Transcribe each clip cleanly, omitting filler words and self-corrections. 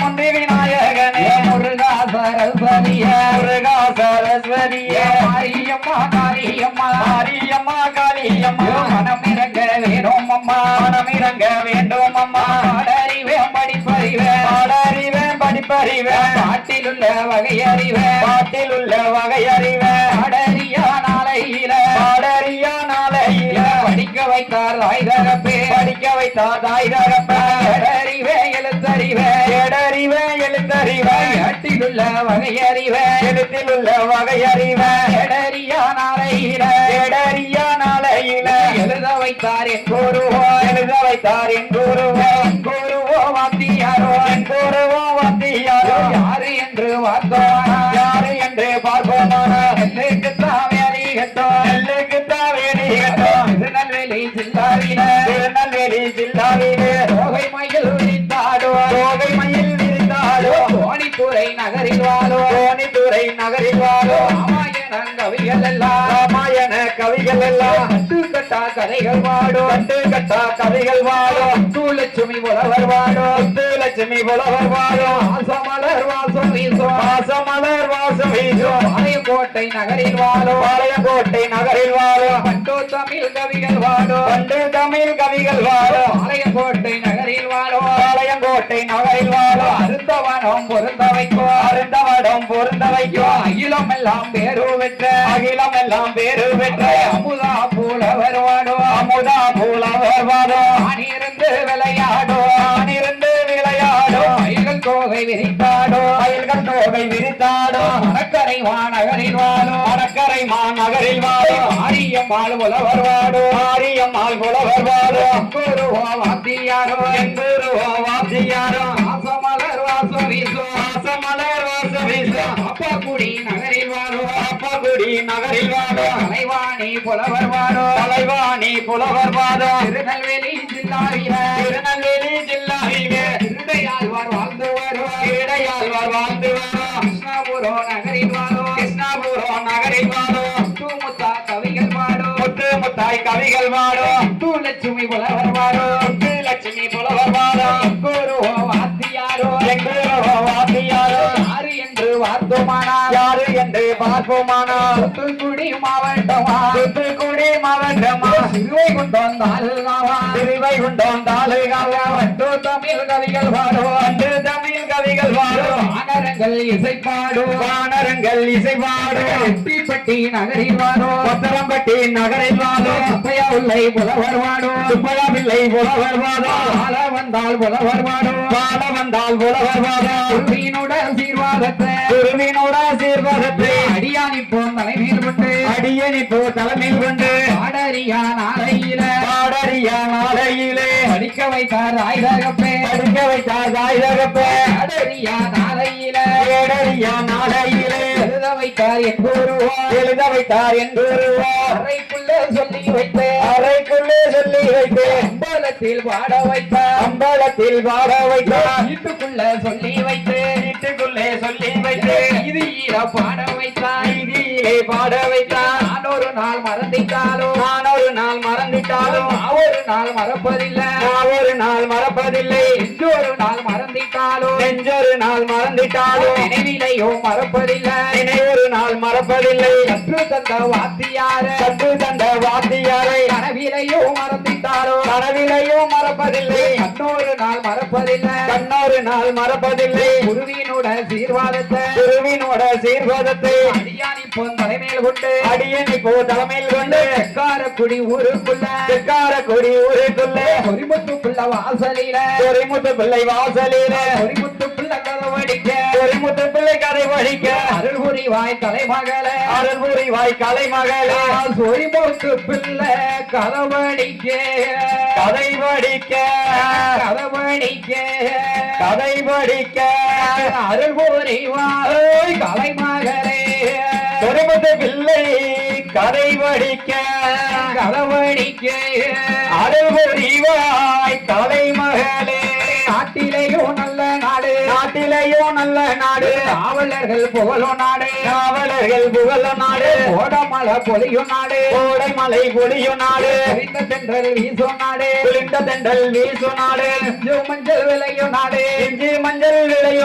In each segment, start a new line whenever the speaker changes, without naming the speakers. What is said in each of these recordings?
முந்தி விநாயகனே முருகா சரஸ்வதியே முருகா சரஸ்வதியே மாரியம்மா காளியம்மா மாரியம்மா காளியம்மா மனமிறங்க வேணும் அம்மா மனமிறங்க வேண்டும் அம்மா பாடறிவேன் படிப்பறிவேன் பாடறிவேன் படிப்பறிவேன் பாட்டில் உள்ள வகை அறிவேன் பாட்டில் உள்ள வகை அறிவேன் பாடறியா நாளையில பாடறியா நாளையில படிக்க வைத்தார் தாய் தகப்பே படிக்க வைத்தார் தாய் தகப்பே எடறிவேன் எழுத்தறிவேன் எடறிவேன் எழுத்தறிவேன் எட்டில் உள்ள வகை அறிவேன் எழுத்தில் உள்ள வகை அறிவேன் எடறியா நாளையில எடறியா நாளையில எழுத வைத்தார் என் குருவோ எழுத வைத்தார் என் குருவோ என் குருவோ வாத்தியாரோ என் குருவோ வாத்தியாரோ யாரு என்று பார்த்தோம் யாரு என்று பார்ப்போமான நெல்லுக்கு தாவேரி கட்டோம் நெல்லுக்கு தாவேரி கட்டோம் திருநெல்வேலி ஜில்லாவிலே திருநெல்வேலி ஜில்லாவிலே தோகை மயில் விரித்தாடோ தோகை மயில் விரித்தாடோ தோணித்துறை நகரில் வாழோ தோணித்துறை நகரில் வாழோ ராமாயண கவிகள் எல்லாம் ராமாயண கவிகள் எல்லாம் கட்டுக்கட்டா கதைகள் வாடோ கட்டுக்கட்டா கதைகள் வாடோ லட்சுமி புலவர் வாடோ லட்சுமி புலவர் வாடோ ஆசமலர் வாசம் வீசும் ஆசமலர் வாசம் வீசும் பாளையங்கோட்டை நகரில் வாழோ பாளையங்கோட்டை நகரில் வாழோ பண்டு தமிழ் கவிகள் வாடோ பண்டு தமிழ் கவிகள் வாடோ பாளையங்கோட்டை நகரில் வாழோ பாளையங்கோட்டை நகரில் வாழோ அருந்தவனம் பொருந்த வைக்கோ அருந்தவனம் பொருந்த வைக்கோ அகிலம் எல்லாம் பேரு பெற்ற அகிலம் எல்லாம் பேரு பெற்ற அமுதா புலவர் வாடோ அமுதா புலவர் வாடோ ஆனிருந்து விளையாடோ ஆனிருந்து விளையாடோ மயில்கள் தோகை விரித்தாடோ மயில்கள் தோகை விரித்தாடோ மணக்கரை மாநகரில் வாடோ மணக்கரை மாநகரில் வாடோ ஆரியம்மாள் புலவர் வாடோ ஆரியம்மாள் புலவர் வாடோ குருவோ வாத்தியாரோ குருவோ வாத்தியாரோ ஆசமலர் வாசம் வீசோ ஆசமலர் வாசம் வீசோ அப்பாக்குடி நகரில் வாடோ அப்பாக்குடி நகரில் வாடோ தலைவாணி புலவர் வாடோ தலைவாணி புலவர் வாடோ திருநெல்வேலி ஜில்லாவிலே திருநெல்வேலி ஜில்லாவிலே இடையாழ்வார் வாழ்ந்து வரோ இடையாழ்வார் வாழ்ந்து வரோ கிருஷ்ணாபுரோ நகரில் வாடோ கிருஷ்ணாபுரோ நகரில் வாடோ முத்துமுத்தா கவிகள் வாடோ முத்துமுத்தாய் கவிகள் வாடோ லட்சுமி புலவர் வாடோ லட்சுமி புலவர் வாடோ குருவோ வாத்தியாரோ குருவோ வாத்தியாரோ யாரு என்று பார்த்தோமானா யாரு என்று பார்ப்போமானா தூத்துக்குடி மாவட்டமா தூத்துக்குடி மாவட்டமா சிறுவைகுண்டம் தாலுகாவா சிறுவைகுண்டம் தாலுகாவா வண்டு தமிழ் கவிகள் வாடோ வண்டு தமிழ் கவிகள் வாடோ வானரங்கள் இசைப்பாடோ வானரங்கள் இசைப்பாடோ எட்டிப்பட்டி நகரில் வாடோ பத்தரம்பட்டி நகரில் வாடோ சுப்பையா பிள்ளை புலவர் வாடோ சுப்பையா பிள்ளை புலவர் வாடோ பால வந்தால் புலவர் வாடோ பால வந்தால் புலவர் வாடோ குருவினோட சீர்வாதத்தை குருவினோட சீர்வாதத்தை அடியானிப்போம் தலைமையில் கொண்டு அடியனிப்போ தலைமையில் கொண்டு பாடறியா நாளையில பாடறியா நாளையிலே படிக்க வைத்தார் ஆயுதகப்பே படிக்க வைத்தார் ஆயுதகப்பே பாடறியா நாளையில ஏடறியா நாளையிலே எழுத வைத்தார் என் குருவா எழுத வைத்தார் என் குருவா அறைக்குள்ளே சொல்லி வைத்து அறைக்குள்ளே சொல்லி வைத்து அம்பலத்தில் பாட வைத்தார் அம்பலத்தில் பாட வைத்தார் வீட்டுக்குள்ள சொல்லி வைத்து வீட்டுக்குள்ளே சொல்லி வைத்து வீதியில பாட வைத்தார் வீதியிலே பாட வைத்தார் நான் ஒரு நாள் மறந்திட்டாலோ நான் ஒரு நாள் மறந்திட்டாலோ ஒரு நாள் மறப்பதில்லை ஒரு நாள் மறப்பதில்லை நெஞ்சொரு நாள் மறந்திட்டாலோ நெஞ்சொரு நாள் மறந்திட்டாலோ நினைவிலையோ மறப்பதில்லை நினைவொரு நாள் மறப்பதில்லை கற்று தந்த வாத்தியாரை கற்று தந்த வாத்தியாரை கனவிலையோ மறந்திட்டாலோ கனவிலையோ மறப்பதில்லை கண்ணொரு நாள் மறப்பதில்லை கண்ணொரு நாள் மறப்பதில்லை குருவினோட சீர்வாதத்தை குருவினோட சீர்வாதத்தை அடியானிப்போ தலைமையில் கொண்டு அடியனிப்போ தலைமையில் கொண்டு செக்காரக்குடி ஊருக்குள்ள செக்காரக்குடி ஊருக்குள்ள பொறிமுத்து பிள்ளை வாசலில பொறிமுத்து பிள்ளை வாசலில பொறிமுத்து பிள்ளை கதை படிக்க பொறிமுத்து பிள்ளை கதை படிக்க அருள் புரிவாய் கலைமகளே அருள் புரிவாய் கலைமகளே பொறிமுத்து பிள்ளை கதை படிக்க கதை படிக்க கதை படிக்க கதை படிக்க அருள் புரிவாய் கலைமகளே பொறிமுத்து பிள்ளை கதை படிக்க கதை படிக்க அருள் புரிவாய் கலைமகளே நாட்டிலேயோ நல்ல நாடு நாட்டிலேயோ நல்ல நாடு காவலர்கள் புகழும் நாடு காவலர்கள் புகழும் நாடு கோடமலை பொழியும் நாடு கோடைமலை பொழியும் நாடு குளிர்ந்த தென்றல் வீசும் நாடு குளிர்ந்த தென்றல் வீசும் நாடு இஞ்சி மஞ்சள் விளையும் நாடு இஞ்சி மஞ்சள் விளையும்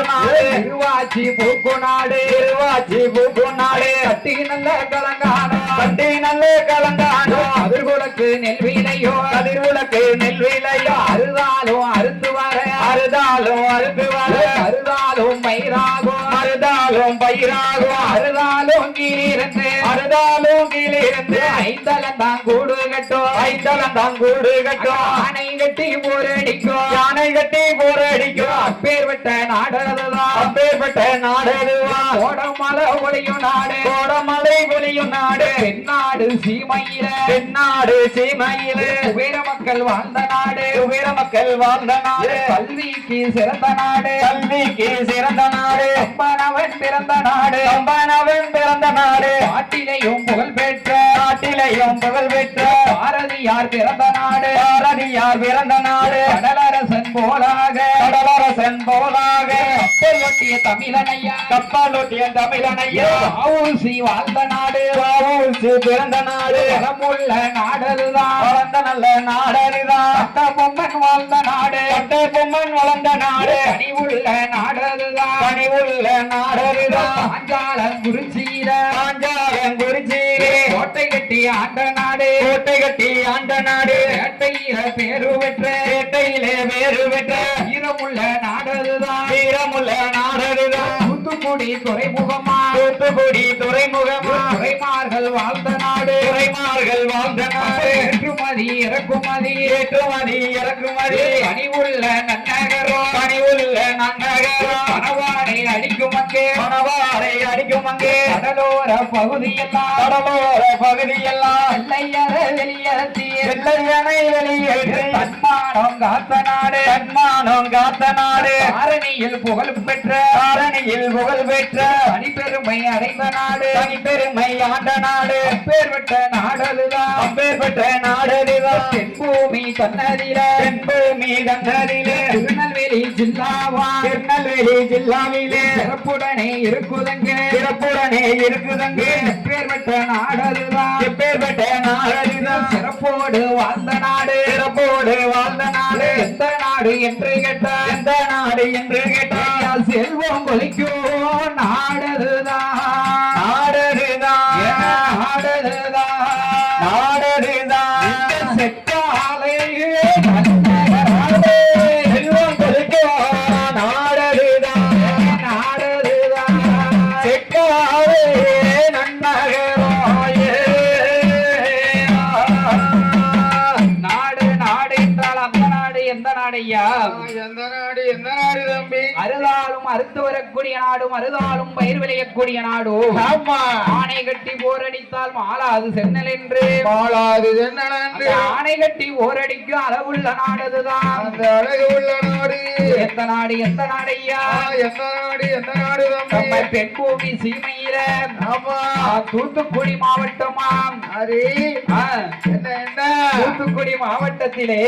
திருவாச்சி பூக்குநாடு திருவாச்சி பூக்குநாடு கட்டி நல்ல கலங்கானோ கட்டி நல்ல கலங்கானோ கதிர்குலக்கு நெல்விலையோ கதிர்குலக்கு நெல்விலையோ அறுதாலும் அறுத்து வர அறுதாலும் அறுத்து வர அறுதாலும் பயிராகும் அறுதாலும் பயிராகும் அறுதாலும் கீழிருந்து அறுதாலும் கீழிருந்து ஐந்தலம் தான் கூடு கட்டும் ஐந்தலம் தான் கூடு கட்டும் யானை கட்டி போரடிக்கும் யானை கட்டி போரடிக்கும் அப்பேற்பட்ட நாடதுதான் அப்பேற்பட்ட நாடதுதான் கோடமலை ஒளியும் நாடு கோடமலை ஒளியும் நாடு தென்னாடு சீமையில தென்னாடு சீமையில வீர மக்கள் வாழ்ந்த நாடு வீர மக்கள் வாழ்ந்த நாடு கல்விக்கு சிறந்த நாடு கல்விக்கு சிறந்த நாடு அம்பனவன் பிறந்த நாடு அம்பனவன் பிறந்த நாடு நாட்டிலையும் புகழ் பெற்ற நாட்டிலையும் புகழ் பெற்ற பாரதியார் பிறந்த நாடு பாரதியார் பிறந்த நாடு கடலரசன் போலாக கடலரசன் போலாக கப்பலொட்டிய தமிழனையா கப்பலொட்டிய தமிழனையா வஉசி வாழ்ந்த நாடு வஉசி பிறந்த நாடு வளமுள்ள நாடதுதான் வளர்ந்த நல்ல நாடதுதான் கட்ட பொம்மன் வாழ்ந்த நாடு கட்ட பொம்மன் வளர்ந்த நாடு கனிவுள்ள நாடதுதான் கனிவுள்ள நாடதுதான் பாஞ்சாலம் குறிச்சீர பாஞ்சாலம் குறிச்சீரே கோட்டை கட்டி ஆண்ட நாடு கோட்டை கட்டி ஆண்ட நாடு வேட்டையில பேரு பெற்ற வேட்டையிலே பேரு பெற்ற வீரமுள்ள நாடதுதான் வீரமுள்ள நாடதுதான் தூத்துக்குடி துறைமுகமா தூத்துக்குடி துறைமுகமா துறைமார்கள் வாழ்ந்த நாடு துறைமார்கள் வாழ்ந்த நாடு ஏற்றுமதி இறக்குமதி ஏற்றுமதி இறக்குமதி கனிவுள்ள நன்னகரோ கனிவுள்ள நன்னகரோ கணவாரை அடிக்கும் அங்கே கணவாரை அடிக்கும் அங்கே கடலோர பகுதியெல்லாம் கடலோர பகுதியெல்லாம் வெள்ளையர வெளியேற்றி வெள்ளையனை வெளியேற்றி தன்மானம் காத்த நாடு தன்மானம் காத்த நாடு ஆரணியில் புகழ் பெற்ற ஆரணியில் புகழ் பெற்ற தனிப்பெருமை அடைந்த நாடு தனிப்பெருமை ஆண்ட நாடு அப்பேற்பட்ட நாடதுதான் அப்பேற்பட்ட நாடதுதான் தென்பூமி தன்னதில தென்பூமி தன்னதிலே திருநெல்வேலி ஜில்லாவா திருநெல்வேலி ஜில்லாவிலே சிறப்புடனே இருக்குதங்க சிறப்புடனே இருக்குதங்க எப்பேற்பட்ட நாடதுதான் எப்பேற்பட்ட நாடதுதான் சிறப்போடு வாழ்ந்த நாடு சிறப்போடு வாழ்ந்த நாடு எந்த நாடு என்று கேட்டால் எந்த நாடு என்று கேட்டால் செல்வம் கொலிக்கும் நாடதுதான் நாடதுதான் நாடதுதான் நாடதுதான் செட்டாலே செல்வம் கொலிக்கும் நாடதுதான் நாடதுதான் செட்டாலே நன்னகராயே நாடு நாடு என்றால் அந்த நாடு எந்த நாடையா எந்த நாடு எந்த நாடு தம்பி அறுதாலும் அறுத்து வரக்கூடிய நாடும் அறுதாலும் பயிர் விளையக்கூடிய நாடு ஆமா ஆணை கட்டி போரடித்தால் மாலாது சென்னல் என்று மாலாது சென்னல் என்று ஆணை கட்டி போரடிக்கும் அளவுள்ள நாடுதான் அந்த அழகு உள்ள நாடு எந்த நாடு எந்த நாடையா எந்த நாடு எந்த நாடு தம்பி தென்பூமி சீமையில ஆமா தூத்துக்குடி மாவட்டமா அரே என்ன என்ன தூத்துக்குடி மாவட்டத்திலே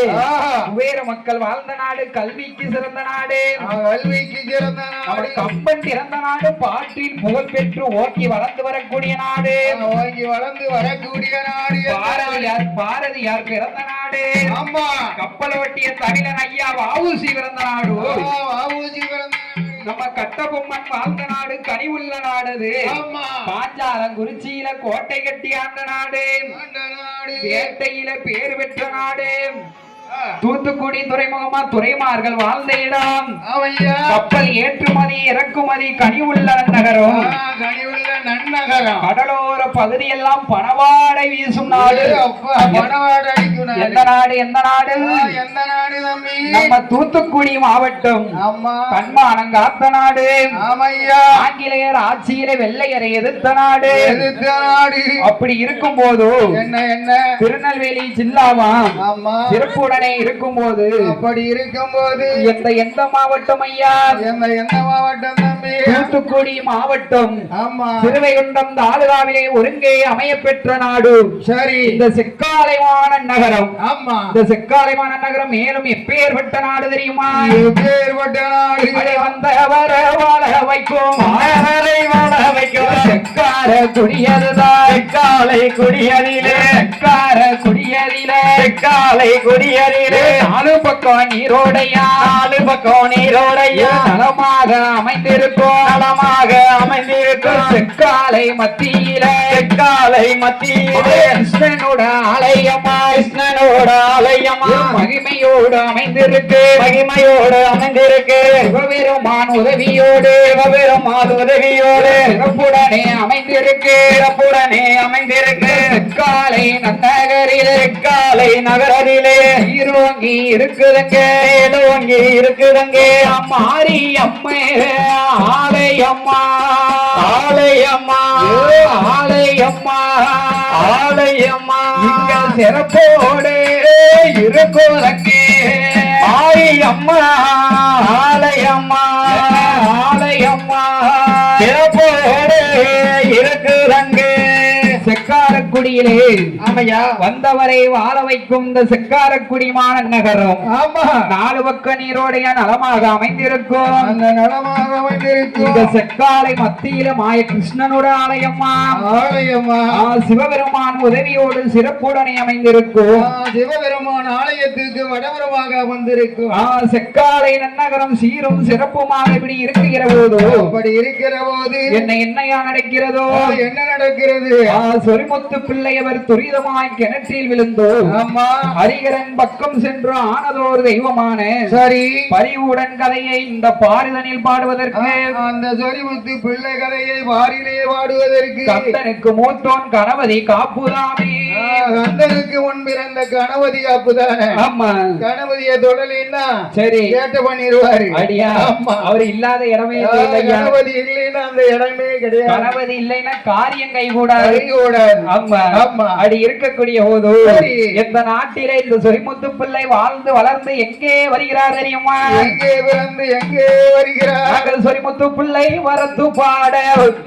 குபேர மக்கள் வாழ்ந்த நாடு கல்விக்கு சிறந்த நாடு கல்விக்கு சிறந்த நாடு கம்பன் பிறந்த நாடு பாட்டின் புகழ் பெற்று ஓக்கி வளர்ந்து வரக்கூடிய நாடு ஓக்கி வளர்ந்து வரக்கூடிய நாடு பாரதியார் பிறந்த நாடு ஆமா கப்பல் ஓட்டிய தமிழன் ஐயா வஉசி பிறந்த நாடு வஉசி பிறந்த நம்ம கட்ட பொம்மன் வாழ்ந்த நாடு கனிவுள்ள நாடு பாஞ்சாலம் குறிச்சியில கோட்டை கட்டி ஆண்ட நாடு வேட்டையில பேர் பெற்ற நாடு தூத்துக்குடி துறைமுகமா துறைமார்கள் வாழ்ந்த இடம் கப்பல் ஏற்றுமதி இறக்குமதி கனிவுள்ள நன்னகரம் கனிவுள்ள நன்னகரம் கடலோர பகுதியெல்லாம் பணவாடை வீசும் நாடு பணவாடை எந்த நாடு எந்த நாடு எந்த நாடு தம்பி நம்ம தூத்துக்குடி மாவட்டம் தன்மானம் காத்த நாடு ஆங்கிலேயர் ஆட்சியில வெள்ளையரை எதிர்த்த நாடு அப்படி இருக்கும் போது என்ன என்ன திருநெல்வேலி ஜில்லாவா சிறப்புடன் இருக்கும் போது அப்படி இருக்கும் போது எந்த மாவட்டம் ஐயா எந்த மாவட்டம் தம்பி தூத்துக்குடி மாவட்டம் ஆமா திருவைகுண்டம் தாலுகாவிலே ஒருங்கே அமைய பெற்ற நாடு.
சரி.
இந்த செக்காலைமான நகரம்.
ஆமா.
இந்த செக்காலைமான நகரம் மேலும் எப்பேற்பட்ட நாடு தெரியுமா?
எப்பேற்பட்ட நாடு?
வந்தவர வாழ வைக்கும் வாழ வைக்கும் செக்கார குடியதுதான். செக்காலை குடியதிலே செக்கார குடியதிலே செக்காலை குடியதிலே நாலு பக்கம் நீரோடையா நாலு பக்கம் நீரோடையா நலமாக அமைந்திருக்கும் நலமாக அமைந்திருக்கும் செக்காலை மத்தியிலே செக்காலை மத்தியிலே கிருஷ்ணனோட ஆலயமா கிருஷ்ணனோட ஆலயமா மகிமையோடு அமைந்திருக்கு மகிமையோடு அமைந்திருக்கு சிவபெருமான் உதவியோடு சிவபெருமான் உதவியோடு சிறப்புடனே அமைந்திருக்கு சிறப்புடனே அமைந்திருக்கு செக்காலை நன்னகரிலே செக்காலை நகரிலே ஈரோங்கி இருக்குதுங்க ஏதோங்கி இருக்குதுங்க மாரி அம்மே ஆலயம்மா ஆலயம்மா ஆலயம்மா ஆலயம்மா இங்க சிறப்போடு இருக்குதுங்க ஆரியம்மா ஆலயம்மா ஆலயம்மா சிறப்போடு இருக்குதுங்க செக்காரக்குடியிலே ஆமையா வந்தவரை வாழ வைக்கும் இந்த செக்காரக்குடிமான நகரம். ஆமா. நாலு பக்க நீரோடைய நலமாக அமைந்திருக்கும் அந்த நலமாக அமைந்திருக்கும் இந்த செக்காலை மத்தியில மாய கிருஷ்ணனோட ஆலயம்மா ஆலயம்மா சிவபெருமான் உதவியோடு சிறப்புடனே அமைந்திருக்கும் சிவபெருமான் ஆலயத்துக்கு வடபுறமாக வந்திருக்கும் செக்காலை நன்னகரம் சீரும் சிறப்புமாக இப்படி இருக்கிற போது அப்படி இருக்கிற போது என்னையா நடக்கிறதோ என்ன நடக்கிறது? சொரிமுத்து பிள்ளையவர் துரிதமாய் கிணற்றில் விழுந்தோ ஹரிகரன் பக்கம் சென்று ஆனதோர் தெய்வமான சரி பரிவுடன் கதையை இந்த பாரிதனில் பாடுவதற்கு அந்த சொரிமுத்து பிள்ளை கதையை பாரிலே பாடுவதற்கு கந்தனுக்கு மூத்தோன் கணபதி காப்புதாமே கந்தனுக்கு முன் பிறந்த கணபதி காப்புதானே. ஆமா. கணபதியை தொடலின்னா சரி கேட்ட பண்ணிடுவாரு. அடியா அவர் இல்லாத இடமே இல்லை. கணபதி இல்லைன்னா அந்த இடமே கிடையாது. கணபதி இல்லைன்னா காரியம் கைகூடாது. அடி இருக்கக்கூடிய போது இந்த நாட்டிலே இந்த சொரிமுத்து பிள்ளை வாழ்ந்து வளர்ந்து எங்கே வருகிறார் தெரியுமா? எங்கே பிறந்து எங்கே வருகிறார்? சொரிமுத்து பிள்ளை வரத்து பாட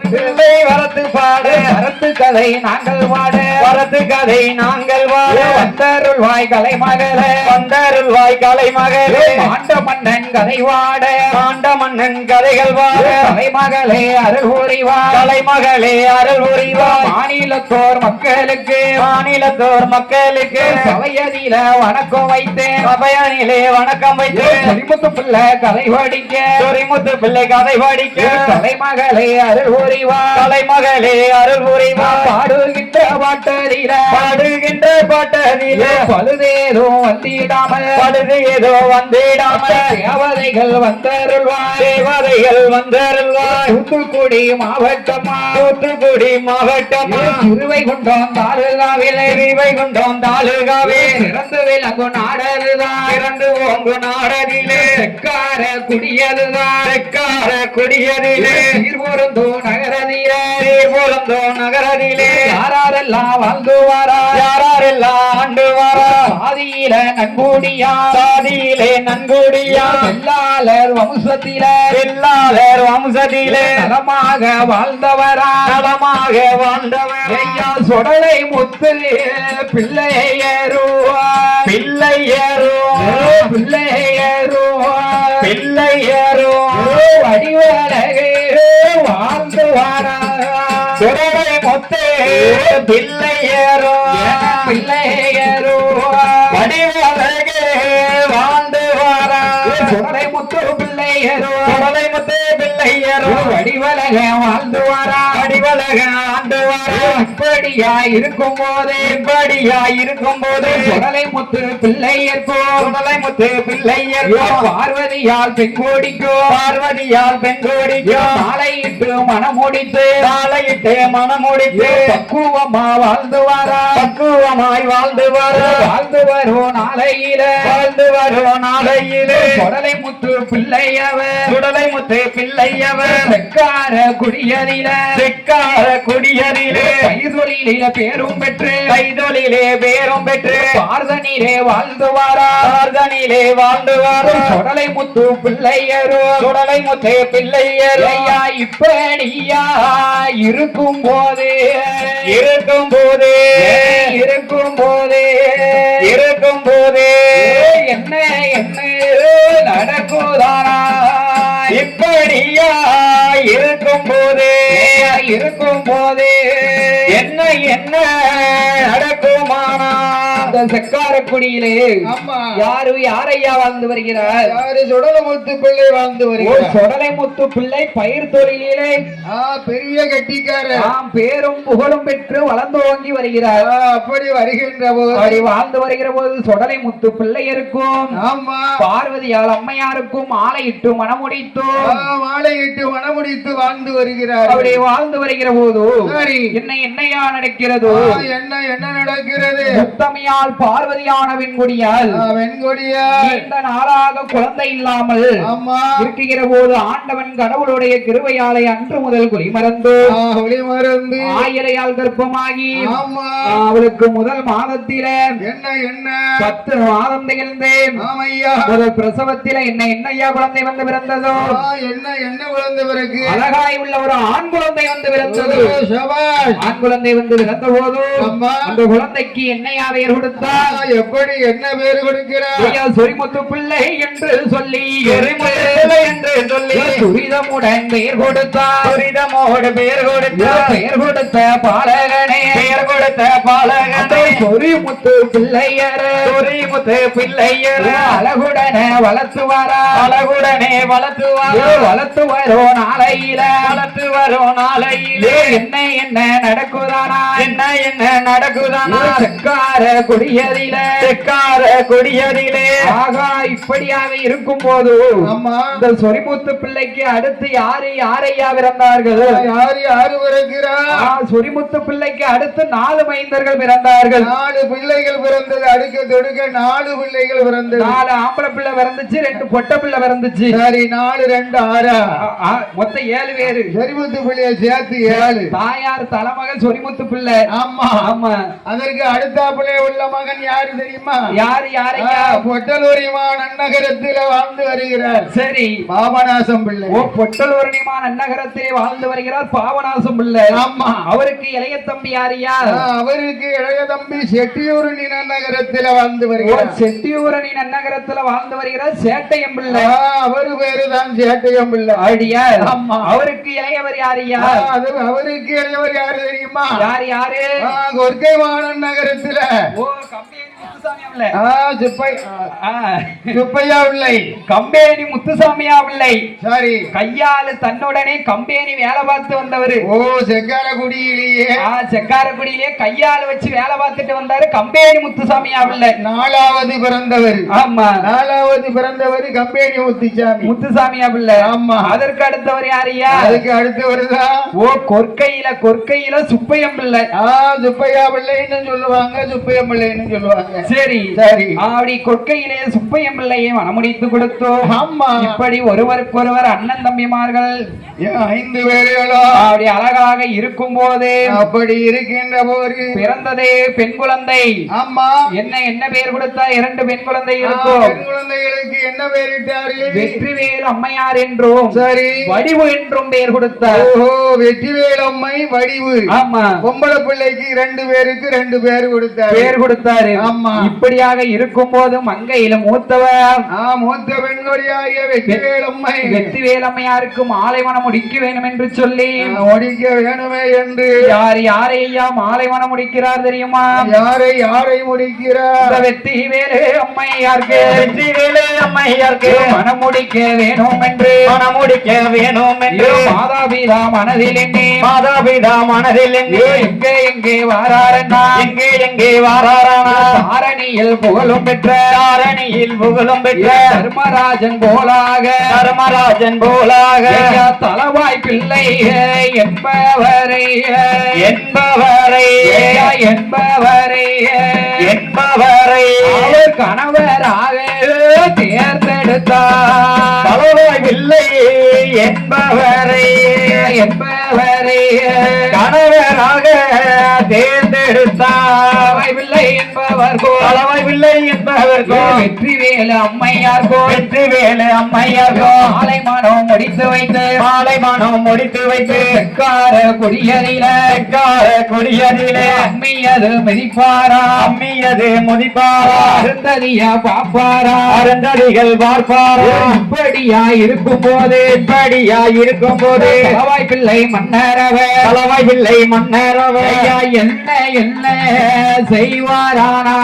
பிள்ளை வரத்து பாட வரத்து கதை நாங்கள் பாட வரத்து கதை நாங்கள் பாட வந்தருள்வாய் கலை மகளே வந்தருள்வாய் கலை மகளே ஆண்ட மன்னன் கதை வாட ஆண்ட மன்னன் கதைகள் வாட கலை மகளே அருள் புரிவா கலை மகளே அருள் புரிவா மாநிலத்தோர் மக்களுக்கு மாநிலத்தோர் மக்களுக்கு சபையதில வணக்கம் வைத்தேன் சபையனிலே வணக்கம் வைத்தேன் சொரிமுத்து பிள்ளை கதை படிக்க சொரிமுத்து பிள்ளை கதை படிக்க கலைமகளே அருள் புரிவா கலைமகளே அருள் புரிவா பாடுகின்ற பாட்டதில பாடுகின்ற பாட்டதில பழுதேதோ வந்திடாமல் பழுது ஏதோ வந்திடாமல் தேவதைகள் வந்தருள்வாய் தேவதைகள் வந்தருள்வாய் தூத்துக்குடி மாவட்டமா தூத்துக்குடி மாவட்டமா திருவைகுண்டம் தாலுகாவிலே திருவைகுண்டம் தாலுகாவே சிறந்து விளங்கும் நாடருதான் சிறந்து ஓங்கு நாடரிலே செக்கார குடியதுதான் செக்கார குடியதிலே சீர்பொருந்தோ நகரதிலே சீர்பொருந்தோ நகரதிலே யாரெல்லாம் வாழ்ந்து வாரா யாரெல்லாம் ஆண்டு வாரா சாதியில நன்கூடியா சாதியிலே நன்கூடியா வெள்ளாளர் வம்சத்திலே வெள்ளாளர் வம்சத்திலே நலமாக வாழ்ந்தவரா நலமாக வாழ்ந்தவர் ஐயா சொடலை முத்து பிள்ளையருவா பிள்ளையருவா பிள்ளையருவா பிள்ளையருவா வடிவழகே வாழ்ந்து வாரா சொடலை முத்து பிள்ளையருவா பிள்ளையருவா வடிவழகே வாழ்ந்து வாரா சொடலை முத்து பிள்ளையருவா சொடலை முத்து பிள்ளையருவா வடிவழக வாழ்ந்து வாரா வடிவழக ஆண்டு வாரா இப்படியா இருக்கும் போது இப்படியா இருக்கும் போது சுடலை முத்து பிள்ளையர்க்கோ சுடலை முத்து பிள்ளையர்க்கோ பார்வதியால் பெண்கோடிக்கோ பார்வதியால் பெண்கோடிக்கோ மாலையிட்டு மனமுடித்து மாலையிட்டு மனமுடித்து பக்குவமா வாழ்ந்து வாரா பக்குவமாய் வாழ்ந்து வாரா வாழ்ந்து வரும் நாளையில வாழ்ந்து வரும் நாளையிலே சுடலை முத்து பிள்ளையவர் சுடலை முத்து பிள்ளையவர் வந்தவர் செக்கார குடியரிலே கைதொழிலே பேரும் பெற்று பார்தனிலே வாழ்ந்து வாரா சுடலை முத்து பிள்ளையரோ ஐயா இப்படியா இருக்கும் போதே என்ன நடக்குதானா இப்படியா இருக்கும் போதே என்ன நடக்குமானா அந்த செக்காரக்குடியிலே
ஆமா
யாரையா வாழ்ந்து வருகிறார்
யாரு சுடலமுத்து பிள்ளை வாழ்ந்து வருகிறார்
சொடலைமுத்து பிள்ளை பயிர் தொழிலிலே
பெரிய கட்டிக்காரர்
பேரும் புகழும் பெற்று வளர்ந்து ஓங்கி வருகிறார்
அப்படி வருகின்ற போது
அப்படி வாழ்ந்து வருகிற போது சொடலைமுத்து பிள்ளையருக்கும்
ஆமா
பார்வதியால் அம்மையாருக்கும் மாலையிட்டு
மணமுடித்து வாழ்ந்து வருகிறார்
அப்படி வாழ்ந்து வருகிற போது
சரி
என்னையா நடக்கிறதோ
என்ன நடக்கிறது
உத்தமையால் பார்வதியான வெண்கொடியால் நீண்ட நாளாக குழந்தை இல்லாமல் இருக்கிற போது ஆண்டவன் கடவுளுடைய கிருபையாலை அன்று முதல் குளிமறந்து ஆயிரையால் கர்ப்பமாகி அவளுக்கு முதல் மாதத்தில
என்ன
10 மாதம் திகழ்ந்தேன் முதல் பிரசவத்தில என்னையா குழந்தை வந்து பிறந்ததோ
என்ன குழந்தை பிறகு
அழகாய் உள்ள ஒரு ஆண் குழந்தை வந்து பிறந்தது ஆண் குழந்தை வந்து பிறந்த போது அந்த குழந்தைக்கு என்னையா பெயர் கொடுத்தார்
எப்படி என்ன பெயர் கொடுக்கிறார்
சொரிமுத்து பிள்ளை என்று சொல்லி துரிதமுடன் பெயர் கொடுத்தார் பெயர் கொடுத்த பாலகனே சொரிமுத்து பிள்ளையர் அழகுடனே வளர்த்து வரோ நாளையில என்ன நடக்குதானா செக்கார கொடியதிலே ஆகா இப்படியாக இருக்கும் போது இந்த சொரிமுத்து பிள்ளைக்கு அடுத்து யாரையா பிறந்தார்கள்
யாரு பிறக்கிறார்
சொரிமுத்து பிள்ளைக்கு அடுத்து 4 மைந்தர்கள் பிறந்தார்கள்
4 பிள்ளைகள் பிறந்தது அடுக்க தொடுக்க 4 பிள்ளைகள் பிறந்தது
4 ஆம்பளை பிள்ளை பிறந்துச்சு 2 பொட்டை பிள்ளை பிறந்துச்சு
சரி 4 2 6
மொத்தம் 7 பேரு
சொரிமுத்து பிள்ளையை சேர்த்து 7
தாயார் தலைமகன் சொரிமுத்து பிள்ளை
ஆமா அதற்கு அடுத்தாப்புல உள்ள மகன் யாரு தெரியுமா
யாரையா
பொட்டலூரிமான் நன்னகரத்தில வாழ்ந்து வருகிறார்
சரி
பாபநாசம் பிள்ளை
பொட்டலூரிமான் நன்னகரத்திலே வாழ்ந்து வருகிறார் பாபநாசம் பிள்ளை
ஆமா
அவருக்கு இளைய தம்பி யாரையா
அவருக்கு இளைய தம்பி செட்டியூரணி நன்னகரத்தில வாழ்ந்து வருகிறார்
செட்டியூரணி நன்னகரத்தில வாழ்ந்து வருகிறார் சேட்டையம் பிள்ளை
அவரு பேருதான் சேட்டையம் பிள்ளை
ஐடியா அவருக்கு இளையவர் யாரையா
அவருக்கு இளையவர் யாரு தெரியுமா
யாரு
கொர்க்கைவாணன் நகரத்துல சுப்பையா பிள்ளை
கம்பேனி முத்துசாமியா பிள்ளை
சரி
கையால தன்னுடனே கம்பேனி வேலை பார்த்து வந்தவர் செக்காரக்குடியிலேயே கையால வச்சு வேலை பார்த்துட்டு வந்தாரு கம்பேனி முத்துசாமியா பிள்ளை
4வது பிறந்தவர்
ஆமா
4வது பிறந்தவர் கம்பேனி
முத்துசாமியா பிள்ளை ஆமா அதற்கு அடுத்தவர் யாரையா
அதுக்கு அடுத்தவர் தான்
கொற்கையில சுப்பையம் பிள்ளை
சுப்பையா பிள்ளைன்னு சொல்லுவாங்க சுப்பையம் பிள்ளைன்னு சொல்லுவாங்க
சரி அப்படி கொற்கையிலே சுப்பையம் பிள்ளையை மனமுடித்து கொடுத்தோம் ஆமா இப்படி ஒருவருக்கொருவர் அண்ணன் தம்பிமார்கள்
5 பேர்களோ
அப்படி அழகாக இருக்கும் போதே
அப்படி இருக்கின்ற போது
பிறந்ததே பெண் குழந்தை
ஆமா
என்ன பேர் கொடுத்தா 2 பெண் குழந்தை இருக்கும்
பெண் குழந்தைகளுக்கு என்ன பெயரிட்டார்கள்
வெற்றிவேல் அம்மையார் என்றும்
சரி
வடிவு என்றும் பெயர் கொடுத்தார்
வெற்றிவேல் அம்மை வடிவு
ஆமா
பொம்பளை பிள்ளைக்கு 2 பேருக்கு 2 பேர்
கொடுத்தாரு ஆமா இப்படியாக இருக்கும் போது மங்கையில மூத்தவர்
மூத்த பெண்கொடியாகிய
வெற்றிவேலம்மையாருக்கு மாலை மனம் முடிக்க வேண்டும் என்று சொல்லி
முடிக்க வேணுமே என்று
யாரையா மாலை மனம் முடிக்கிறார் தெரியுமா
யாரை முடிக்கிறார்
வெற்றிவேலே அம்மையாருக்கு மனம் முடிக்க வேணும் என்று மாதாபிதா மனதில் எங்கே வாராரா தாரணியில் புகழும் பெற்ற தர்மராஜன் போலாக ஐயா தலவாய் பிள்ளை என்பவரை ஐயா என்பவரை அவர் கணவராக தேர்ந்தெடுத்தார்
தலவாய் பிள்ளை என்பவரை கணவராக தேர்ந்தெடுத்தார்.
பிள்ளை என்பவர்
தலவாய் பிள்ளை என்பவர்
வெற்றிவேலு அம்மையார்
வெற்றிவேலு அம்மையார்
மாலைமானம் முடித்து வைத்து செக்கார கொடியதிலே அம்மியது மிதிப்பாரா அருந்ததியா பாப்பாரா
அருந்ததிகள் பார்ப்பாரா
இப்படியா இருக்கும் போது தலவாய் பிள்ளை மன்னரவே ஐயா என்ன என்ன செய்வாரானா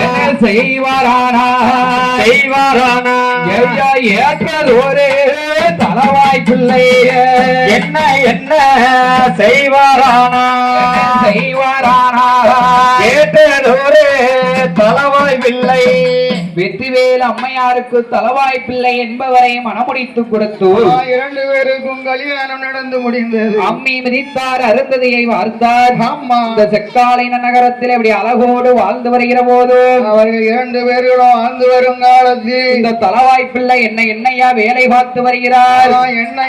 என்ன செய்வாரானா ஐயா ஏற்றதொரு தலவாய் பிள்ளை
என்ன செய்வாரானா கேட்டதொரு தலவாய் பிள்ளை
வெற்றிவேல் அம்மையாருக்கு தலவாய் பிள்ளை என்பவரை மணமுடித்து கொடுத்து
இரண்டு பேருக்கும் கல்யாணம் நடந்து முடிந்தது.
அம்மி மிதித்தார் அருந்ததியை வார்த்தார்.
ஆமா.
இந்த செக்காலின நகரத்தில் அப்படி அழகோடு வாழ்ந்து வருகிற போது
அவர்கள் இரண்டு பேர்களும் வாழ்ந்து வரும் காலத்தில்
இந்த தலவாய் பிள்ளை என்னையா வேலை பார்த்து வருகிறார்.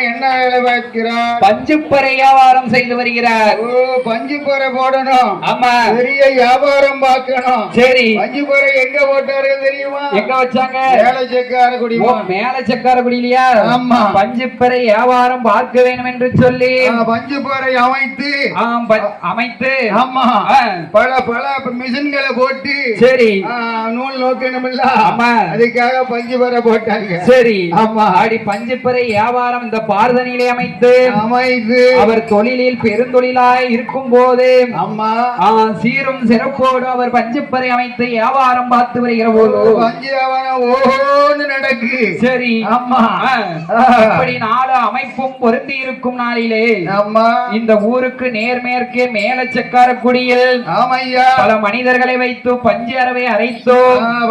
என்ன வேலை பார்க்கிறார்?
பஞ்சுப்பறை வியாபாரம் செய்து வருகிறார்.
ஓ, பஞ்சு பொறை போடணும்.
ஆமா,
பெரிய வியாபாரம் பார்க்கணும்.
சரி.
பஞ்சு பொறை எங்க போட்டார்கள் தெரியுமா?
எங்க வச்சாங்க?
மேலச்சக்காரக்குடி.
மேலச்சக்காரக்குடியிலையா?
ஆமா.
பஞ்சுப்பறை வியாபாரம் பார்க்க வேண்டும் என்று சொல்லி
பஞ்சு பொறை
அமைத்து
ஆமா பல மிஷின்களை போட்டு
சரி
நூல் நோக்கணும் இல்ல.
ஆமா,
அதுக்காக பஞ்சு பொறை போட்டாங்க.
சரி.
ஆமா.
அடி பஞ்சுப்பறை வியாபாரம் இந்த பார்தனிலே அமைத்து அவர் தொழிலில் பெருந்தொழிலாய் இருக்கும் போது
அம்மா
சீரும் சிறப்போடு அவர் பஞ்சுப்பறை அமைத்து வியாபாரம் பார்த்து வருகிற போது
பஞ்சு வியாபாரம் ஓஹோன்னு நடக்கு.
சரி.
அம்மா
இப்படி நாலு அமைப்பும் பொருந்தி இருக்கும் நாளிலே
அம்மா
இந்த ஊருக்கு நேர்மேற்கே மேலச்சக்காரக்குடியில்
ஆமையா
பல மனிதர்களை வைத்து பஞ்சு அரவை அரைத்தோ.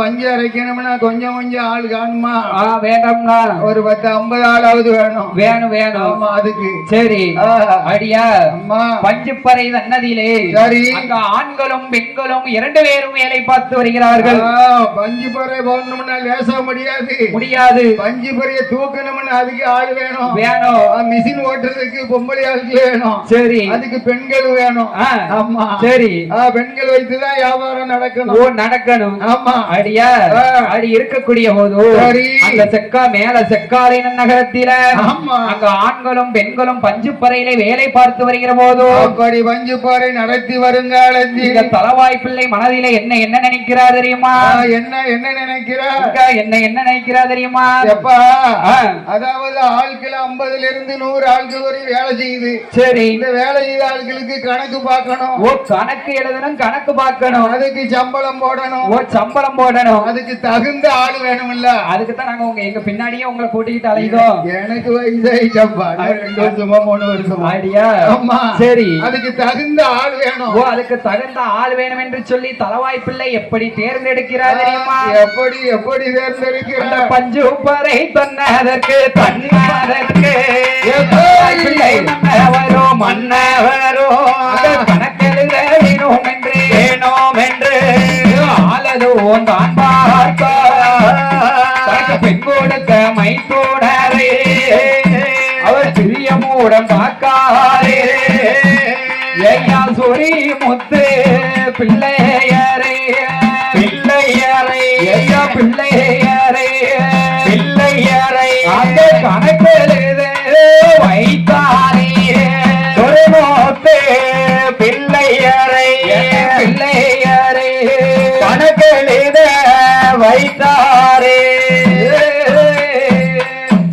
பஞ்சு அரைக்கணும்னா கொஞ்சம் ஆள் காணுமா?
வேண்டாம்னா
ஒரு 10-50 ஆளாவது வேணும்.
வேணும்.
அதுக்கு
சரி. அடியா
அம்மா
பஞ்சுப்பறை தன்னதிலே
சரி
அங்க ஆண்களும் பெண்களும் 2 பேரும் வேலை பார்த்து வருகிறார்கள்.
பஞ்சு பொறை போடணும்னா லேசா முடியாது. பஞ்சு பொறையை தூக்கணும்னா அதுக்கு ஆள் வேணும். மிஷின் ஓட்டுறதுக்கு பொம்பளை ஆளுக்கு வேணும்.
சரி.
அதுக்கு பெண்கள் வேணும். ஆமா.
சரி.
பெண்கள் வைத்துதான் வியாபாரம் நடக்கணும்.
ஆமா. அடியா அடி இருக்கக்கூடிய போது அந்த மேல செக்காலின நகரத்தில அங்க ஆண்களும் பெண்களும் பஞ்சுப்பறையிலே வேலை பார்த்து வருகிற போது
அப்படி பஞ்சுப்பறை நடத்தி வருங்காலத்தில்
இந்த தலவாய் பிள்ளை மனதில என்ன நினைக்கிறார் தெரியுமா?
என்ன நினைக்கிறார்?
என்ன நினைக்கிறார் தெரியுமா?
அதாவது ஆட்கள் 50 இருந்து 100 ஆட்கள் வரை வேலை செய்யுது.
சரி.
இந்த வேலை செய்த ஆட்களுக்கு கணக்கு பார்க்கணும்.
கணக்கு எழுதணும், கணக்கு பார்க்கணும்.
அதுக்கு சம்பளம் போடணும். அதுக்கு தகுந்த ஆள் வேணும் இல்ல.
அதுக்கு தான் நாங்க எங்க பின்னாடியே உங்களை கூட்டிக்கிட்டு அலைதோம்.
எனக்கு வயசாயிட்டப்பா 2 வருஷமா 3 வருஷமா.
ஐடியா.
ஆமா.
சரி.
அதுக்கு தகுந்த ஆள் வேணும்.
அதுக்கு தகுந்த ஆள் வேணும் என்று சொல்லி தலவாய் பிள்ளை எப்படி தேர்ந்தெடுக்கிறார் தெரியுமா?
எப்படி தேர்ந்தெடுக்கிறார்?
பஞ்சுப்பறை தன்னதற்கு மன்னவரோ கணக்கெழுத வேணும் என்று ஆளதோ தான் பார்க்க பெண் கொடுக்க மைத்தோடரே அவர் சிறியமூடம் பார்க்காரே ஐயா சொரி முத்து பிள்ளையரே ஐயா பிள்ளையரே அந்த கணக்கெழுத வைத்தாரே சொரிமூத்து பிள்ளையரே கணக்கெழுத வைத்தாரே.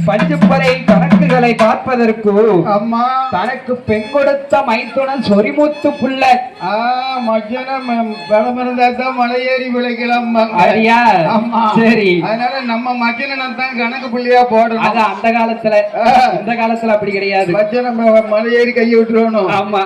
பஞ்சுப்பறை கணக்குகளை அவளை பார்ப்பதற்கு
அம்மா
தனக்கு பெண் கொடுத்த மைத்துனன் சொரிமுத்து பிள்ளை.
மத்தியானம் பலம் இருந்தா தான் மலையேறி விளைக்கலாம்.
ஐயா
ஆமா
சரி,
அதனால நம்ம மத்தியானம் தான் கணக்கு புள்ளியா போடணும்.
அது அந்த காலத்துல, இந்த காலத்துல அப்படி கிடையாது.
மத்தியானம் மலையேறி கையை விட்டுருவணும்.
ஆமா,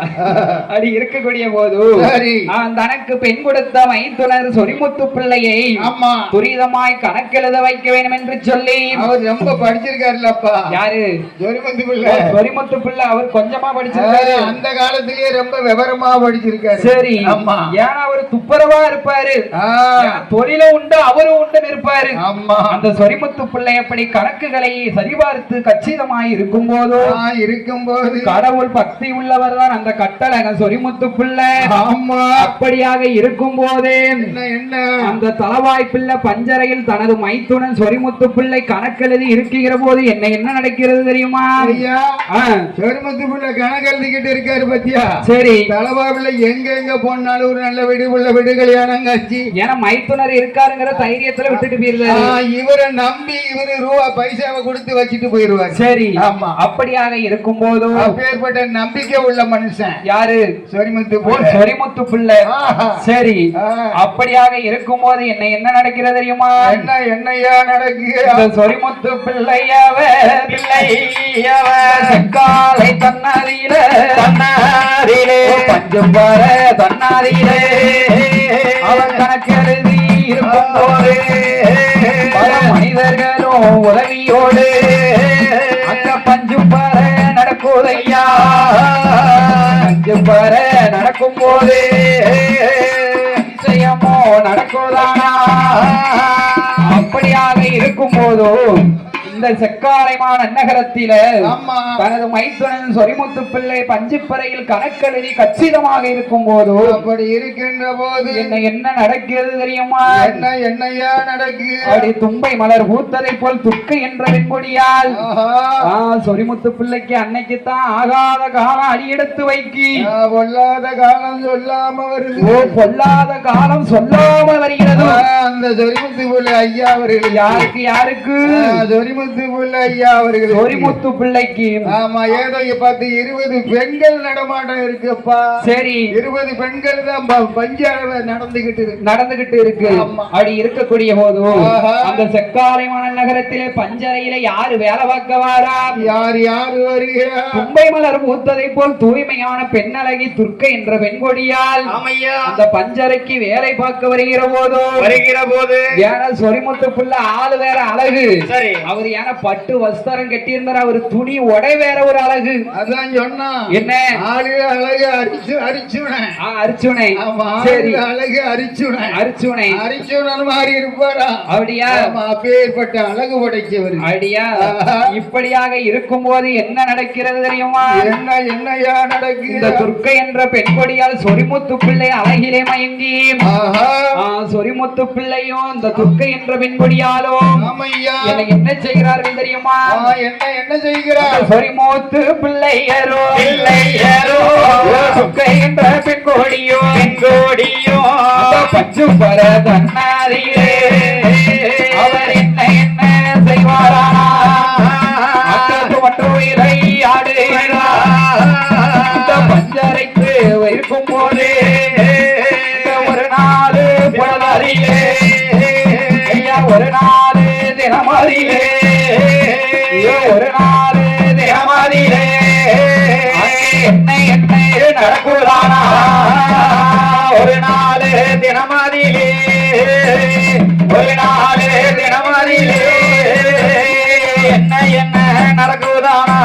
அப்படி இருக்கக்கூடிய போது
சரி,
தனக்கு பெண் கொடுத்த மைத்துனர் சொரிமுத்து பிள்ளையை
ஆமா
துரிதமாய் கணக்கெழுத வைக்க வேண்டும் என்று சொல்லி.
அவர் ரொம்ப படிச்சிருக்காருல்லப்பா.
யாரு?
சொரிமுத்து பிள்ளை.
சொரிமுத்து பிள்ளை அவர் கொஞ்சமா படிச்சிருக்காரு.
அந்த காலத்திலேயே ரொம்ப விவரமா படிச்சிருக்காரு.
சரி,
ஆமா.
ஏன்னா அவரு துப்புரவா இருப்பாரு, தொழில உண்டு அவரும் உண்டு இருப்பாரு.
ஆமா,
அந்த சொரிமுத்து பிள்ளை அப்படி கணக்குகளை சரிபார்த்து கச்சிதமாய் இருக்கும் போது கடவுள் பக்தி உள்ளவர் தான் அந்த கட்டளக சொரிமுத்து பிள்ளை.
ஆமா,
அப்படியாக இருக்கும் போதே
என்ன
அந்த தலவாய் பிள்ளை பஞ்சரையில் தனது மைத்துனன் சொரிமுத்து பிள்ளை கணக்கெழுதி இருக்கிற போது என்ன நடக்கிறது தெரியுமா?
ஐயா, சொரிமுத்து பிள்ளை கணக்கு எழுதிக்கிட்டு இருக்காரு பத்தியா?
சரி,
தலவாய் பிள்ளை எங்க போனாலும் ஒரு நல்ல வீடு உள்ள வீடு கல்யாணம் காட்சி.
ஏன்னா மைத்துனர் இருக்காருங்கிற தைரியத்துல விட்டுட்டு போயிருந்தாரு.
இவரை நம்பி இவரு ரூபா பைசாவை கொடுத்து வச்சுட்டு போயிருவாரு.
சரி,
ஆமா.
அப்படியாக இருக்கும் போது
அப்பேற்பட்ட நம்பிக்கை உள்ள மனுஷன்
யாரு?
சொரிமுத்து
சொரிமுத்து பிள்ளை. சரி, அப்படியாக இருக்கும் போது என்ன நடக்கிறது தெரியுமா?
என்னையா நடக்கு?
சொரிமுத்து பிள்ளையவ செக்காலை தன்னாரிலே பஞ்சம் வர தன்னாரிலே அவன் கணக்கு எழுதி இருக்கும் போது பல மனிதர்களும் உதவியோடு அங்க பஞ்சும் பார நடக்குதையா. பஞ்சும் பார நடக்கும் போது நிச்சயமோ நடக்குதானா? அப்படியாக இருக்கும் போதும் இந்த செக்காலைமான நகரத்தில தனது மைத்துனன் சொரிமுத்து பிள்ளை பஞ்சுப்பறையில் கணக்கெழுதி கச்சிதமாக இருக்கும் போது,
அப்படி இருக்கின்ற போது
என்ன நடக்கிறது தெரியுமா?
என்னையா நடக்கு?
அப்படி தும்பை மலர் பூத்ததை போல் துர்க்கை என்ற வெண்கொடியால் சொரிமுத்து பிள்ளைக்கு அன்னைக்குத்தான் ஆகாத காலம் அடியெடுத்து வைக்கி.
பொல்லாத காலம் சொல்லாம வருது.
பொல்லாத காலம் சொல்லாம வருகிறது.
அந்த சொரிமுத்து பிள்ளை ஐயா அவர்கள்
யாருக்கு?
சொரிமுத்து ஐயா அவர்கள்
சொரிமுத்து பிள்ளைக்கு.
ஆமா, ஏதோ 20 பெண்கள் நடமாட்டம் இருக்குப்பா.
சரி,
20 பெண்கள் தான் பஞ்சால நடந்துகிட்டு இருக்கு.
அப்படி இருக்கக்கூடிய போது அந்த செக்காலைமான நகரத்திலே பஞ்சரையில யாரு வேலை பார்க்க வாரா? யாரு வருகிறார்? தும்பை மலர் பூத்ததை போல் தூய்மையான பெண்ணழகி துர்க்கை என்ற பெண்கொடியால் அந்த பஞ்சரைக்கு வேலை பார்க்க வருகிற போது ஏன்னா சொரிமுத்து புள்ள ஆளு வேற அழகு. அவர் ஏன்னா பட்டு வஸ்திரம் கட்டியிருந்தார், அவர் துணி உடை வேற ஒரு அழகு.
அதான் சொன்னா
என்ன
ஆளு அழகு? அரிச்சுனை. சரி, அழகு அரிச்சுனன் மாதிரி இருப்பாரா? அப்படியா? அப்பேற்பட்ட அழகு உடைச்சவர். அப்படியா? இப்படியாக இருக்கும் போது என்ன நடக்கிறது தெரியுமா? என்னையா நடக்கு? இந்த துர்க்கை என்ற பெண்கொடியால் சொரிமுத்து பிள்ளை அழகிலே மயங்கி சொரிமுத்து பிள்ளையும் இந்த துர்க்கை என்ற பெண்கொடியாலும் என்ன செய்கிறார்கள் தெரியுமா? என்ன செய்கிறார்? சொரிமுத்து பிள்ளையரோ துர்க்கை என்ற பெண்கொடியோ பஞ்சு பர தன்னாரிலே அவர் என்ன செய்வாரானா? மற்றொரு ஆடுகிறார். பஞ்சரைக்கு இருக்கும் போது ஒரு நாள் புலவரிலே ஒரு நாள் தினமதிலே என்ன நடக்குதானா? ஒரு நாள் தினமதிலே என்ன நடக்குதானா?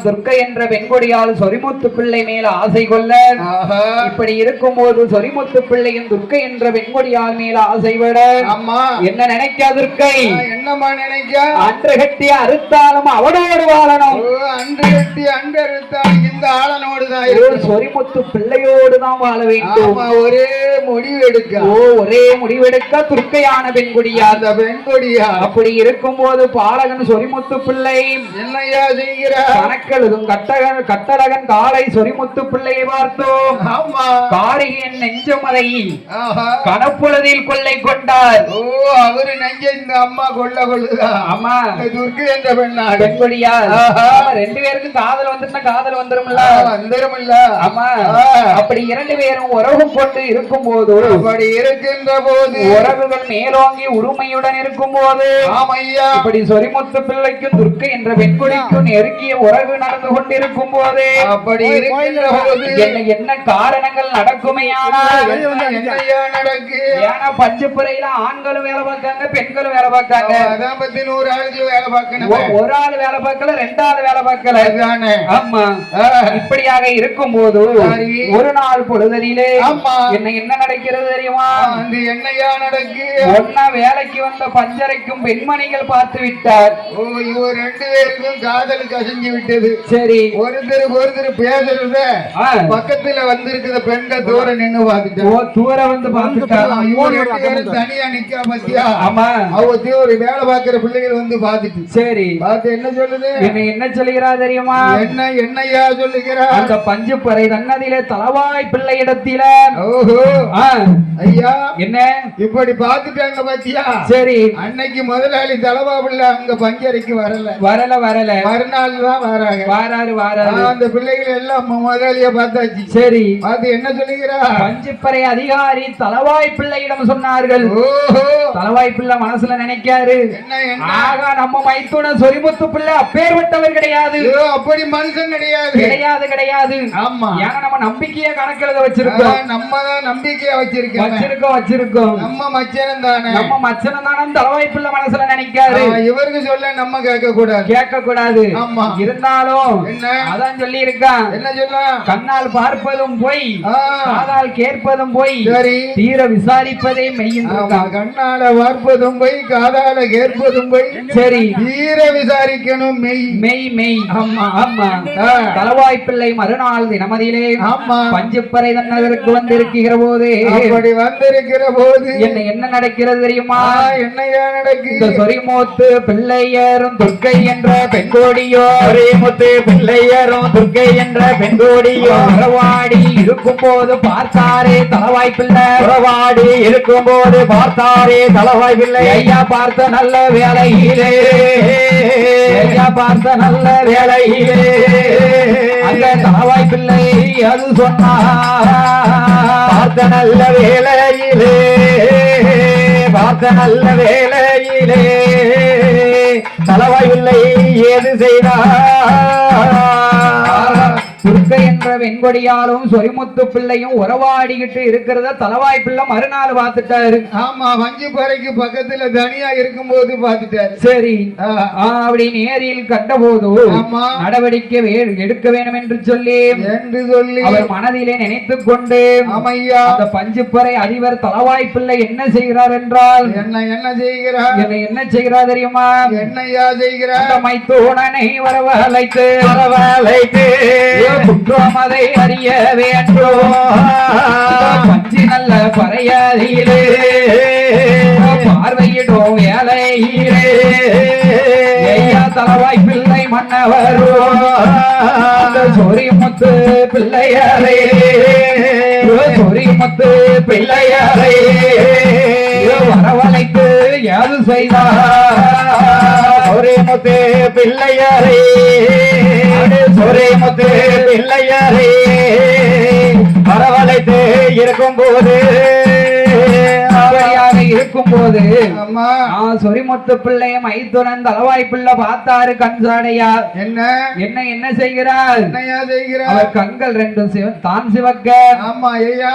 துர்க்கை என்ற பெண்கொடியால் சொரிமுத்து பிள்ளை மேல ஆசை கொள்ள இப்படி இருக்கும் போது சொரிமுத்து பிள்ளையின் துர்க்கை என்ற பெண்கொடியால் மேல ஆசை விட என்ன நினைக்கா துர்க்கை? என்னமா நினைக்க? அன்று கட்டி அறுத்தாலும் அவனோடு வாழணும். அன்று கட்டி அன்று அறுத்தாலும் இந்த ஆளனோடு தான் சொரிமுத்து பிள்ளையோடு தான் வாழ வேண்டும். ஒரே முடிவெடுக்க துர்க்கையான பெண்கொடியா அந்த பெண்கொடியா. அப்படி இருக்கும் போது பாலகன் சொரிமுத்து பிள்ளை என்னையா செய்கிறார்? கணக்கெழுத அப்பொழுதும் கட்டழகன் காலை சொரிமுத்து பிள்ளையை பார்த்தோம்.
ஆமா.
காரிகையின் நெஞ்சம் அதை
ஆஹா.
கனப்பொழுதில் கொள்ளை கொண்டார்.
ஓ, அவரு நெஞ்ச இந்த அம்மா கொள்ளுதா?
ஆமா,
இந்த துர்க்கை என்ற பெண்ணாள்.
பெண்கொடியா?
ஆஹா.
ரெண்டு பேருக்கும் காதல் வந்துருந்தா காதல் வந்துரும்ல.
வந்துருமில்ல.
ஆமா. அப்படி இரண்டு பேரும் உறவு கொண்டு இருக்கும் போது,
அப்படி இருக்கின்ற போது,
உறவுகள் மேலோங்கி உரிமையுடன் இருக்கும் போது,
ஆமையா,
இப்படி சொரிமுத்து பிள்ளைக்கும் துர்க்கை என்ற பெண்கொடிக்கும் நெருங்கிய உறவு நடந்து கொண்டிருக்கும் போது,
அப்படி இருக்கின்ற போது
என்ன காரணங்கள் நடக்குமையானால்
என்னையா நடக்கு?
ஏன்னா பஞ்சுப்புறையில ஆண்களும் வேலை பார்க்காங்க, பெண்களும் வேலை பார்க்காங்க.
அதான் பத்தி 100 ஆளுக்கு வேலை பார்க்கணும்.
ஒரு ஆள் வேலை பார்க்கல, ரெண்டாவது வேலை பார்க்கல.
அதுதானே.
ஆமா. இப்படியாக இருக்கும் போது ஒரு நாள் பொழுதிலே என்ன நடக்கிறது தெரியுமா?
அந்த என்னையா நடக்கு?
ஒன்னா வேலைக்கு வந்த பஞ்சரைக்கும் பெண்மணிகள் பார்த்து விட்டார்.
ஓ, இவ ரெண்டு பேருக்கும் காதல் கசிஞ்சு விட்டது.
சரி,
ஒருத்தர் பேசுறத பக்கத்துல வந்திருக்கிற பெண்ண தூரம் நின்னு பாத்துட்டா.
தூர வந்து பாத்துட்டாங்க.
தனியா நிக்கா பத்தியா?
ஆமா.
அவ ஒரு வேலை பார்க்கிற பிள்ளைகள் வந்து பாத்துட்டு, சரி பார்த்து என்ன சொல்லுது?
என்ன சொல்லுகிறா தெரியுமா?
என்னையா சொல்லுகிறா?
அந்த பஞ்சுப்பறை தன்னதிலே தலவாய் பிள்ளை இடத்தில.
ஓஹோ. ஐயா,
என்ன
இப்படி பாத்துட்டாங்க பாத்தியா?
சரி.
அன்னைக்கு முதலாளி தலவா பிள்ளை அங்க பஞ்சரைக்கு வரல. மறுநாள் தான் வராங்க. அந்த பிள்ளைகள் எல்லாம் முதலாளிய பார்த்தாச்சு. சரி, அது என்ன சொல்லுகிறா?
பஞ்சுப்பறை அதிகாரி தலவாய் பிள்ளையிடம் சொன்னார்கள்.
ஓஹோ.
தலவாய் பிள்ளை மனசுல நினைக்காரு, ஆகா நம்ம மைத்துன சொரிமுத்து பிள்ளை அப்பேற்பட்டவர் கிடையாது.
அப்படி மனுஷன் கிடையாது.
ஆமா. ஏன்னா நம்ம நம்பிக்கைய கணக்கில் வச்சிருக்கோம்.
நம்ம தான் நம்பிக்கையா வச்சிருக்கோம். நம்ம மச்சனம் தானே.
தலவாய் பிள்ளை மனசுல நினைக்காரு.
இவருக்கு சொல்ல நம்ம கேட்க கூடாது. ஆமா.
இருந்தாலும் அதான் சொல்லி இருக்கான்.
என்ன சொல்ல?
கண்ணால் பார்ப்பதும் போய், காதால் கேட்பதும் போய், தீர விசாரிப்பதே மெய்யும்.
கண்ணால பார்ப்பதும் போய், காதால கேட்பதும் போய், சரி தீர விசாரிக்கணும். மெய்.
ஆமா. தலவாய் பிள்ளை மறுநாள் தினமதியிலே பஞ்சுப்பறை தன்னதற்கு வந்திருக்கிற போது, என்ன நடக்கிறது தெரியுமா?
என்னையா நடக்கு?
இந்த சொரிமுத்து பிள்ளையரும் துர்க்கை என்ற பெண்கோடியோ,
துர்க்கை என்ற பெண்கோடியோ
உறவாடி இருக்கும் போது பார்த்தாரே தலவாய் பிள்ளை. ஐயா பார்த்த நல்ல வேலையிலே, அந்த தலவாய் பிள்ளை அது சொன்னார்.
பார்த்த நல்ல வேலையிலே தலவாய் பிள்ளை ஏது செய்தார்?
துர்க்கை என்ற வெண்கொடியாலும் சொரிமுத்து பிள்ளையும் உறவாடிக்கிட்டு இருக்கிறத தலவாய் பிள்ளை மறுநாள் பார்த்துட்டாரு.
ஆமா, வஞ்சிப்பறைக்கு பக்கத்துல தனியா இருக்கும் போது பார்த்துட்டாரு.
சரி, அப்படி நேரில் கண்டபோது நடவடிக்கை எடுக்க வேண்டும் என்று சொல்லி அவர் மனதிலே நினைத்துக் கொண்டு,
ஆமையா,
அந்த பஞ்சுப்பறை அதிபர் தலவாய் பிள்ளை என்ன செய்கிறார் என்றால்,
என்ன செய்கிறார்
தெரியுமா?
என்னையா செய்கிறார்?
அந்த மைத்துனனை வரவழைத்து குற்றம் அதை அறிய வேண்டும். பஞ்சி நல்ல பறையாதியிலே பார்வையிடும் வேலையிலே ஐயா தலவாய் பிள்ளை மன்னவரோ சொரிமுத்து பிள்ளையாரே வரவழைத்து யாது செய்தார்?
சொரிமுத்து பிள்ளையாரே வரவழைத்து இருக்கும் போது
இருக்கும்போது சொரிமுத்து பிள்ளைய மைத்துனன் தலவாய் பிள்ளை பார்த்தாரு கண்சாடையா. என்ன செய்கிறார்? அவர் கண்கள் ரெண்டும் தான் சிவக்க.
ஆமா ஐயா,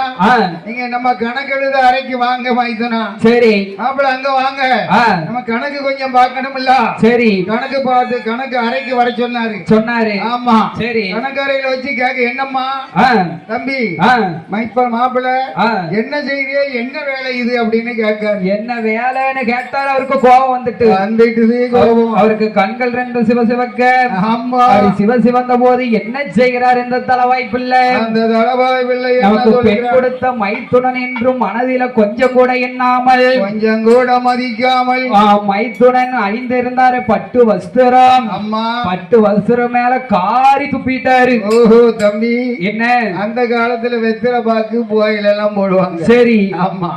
நீங்க நம்ம கணக்கெழுத அறைக்கு வாங்க மைத்துனா.
சரி,
அப்படி அங்க வாங்க, நம்ம கணக்கு கொஞ்சம் பார்க்கணும் இல்ல?
சரி,
கணக்கு பார்த்து கணக்கு அறைக்கு வர சொன்னாரு. ஆமா, சரி. கணக்கு அறையில வச்சு கேட்க, என்னம்மா தம்பி மாப்பிள்ள என்ன செய்ய, என்ன வேலை இது அப்படின்னு கேட்க, பார்க்காரு.
என்ன வேலைன்னு கேட்டாரு. அவருக்கு கோபம் வந்துட்டு அவருக்கு கண்கள் ரெண்டு சிவசிவக்க.
ஆமா,
சிவசிவந்த போது என்ன செய்கிறார் இந்த தலவாய் பிள்ளை?
அந்த தலவாய் பிள்ளை
நமக்கு பெண் கொடுத்த மைத்துனன் என்றும் மனதில கொஞ்சம் கூட எண்ணாமல்,
கொஞ்சம் கூட மதிக்காமல்,
மைத்துனன் அணிந்திருந்தாரு பட்டு வஸ்திரம்.
அம்மா,
பட்டு வஸ்திரம் மேல காரி துப்பிட்டாரு.
ஓஹோ தம்பி,
என்ன
அந்த காலத்துல வெத்தலை பாக்கு புகையில எல்லாம் போடுவாங்க.
சரி,
ஆமா,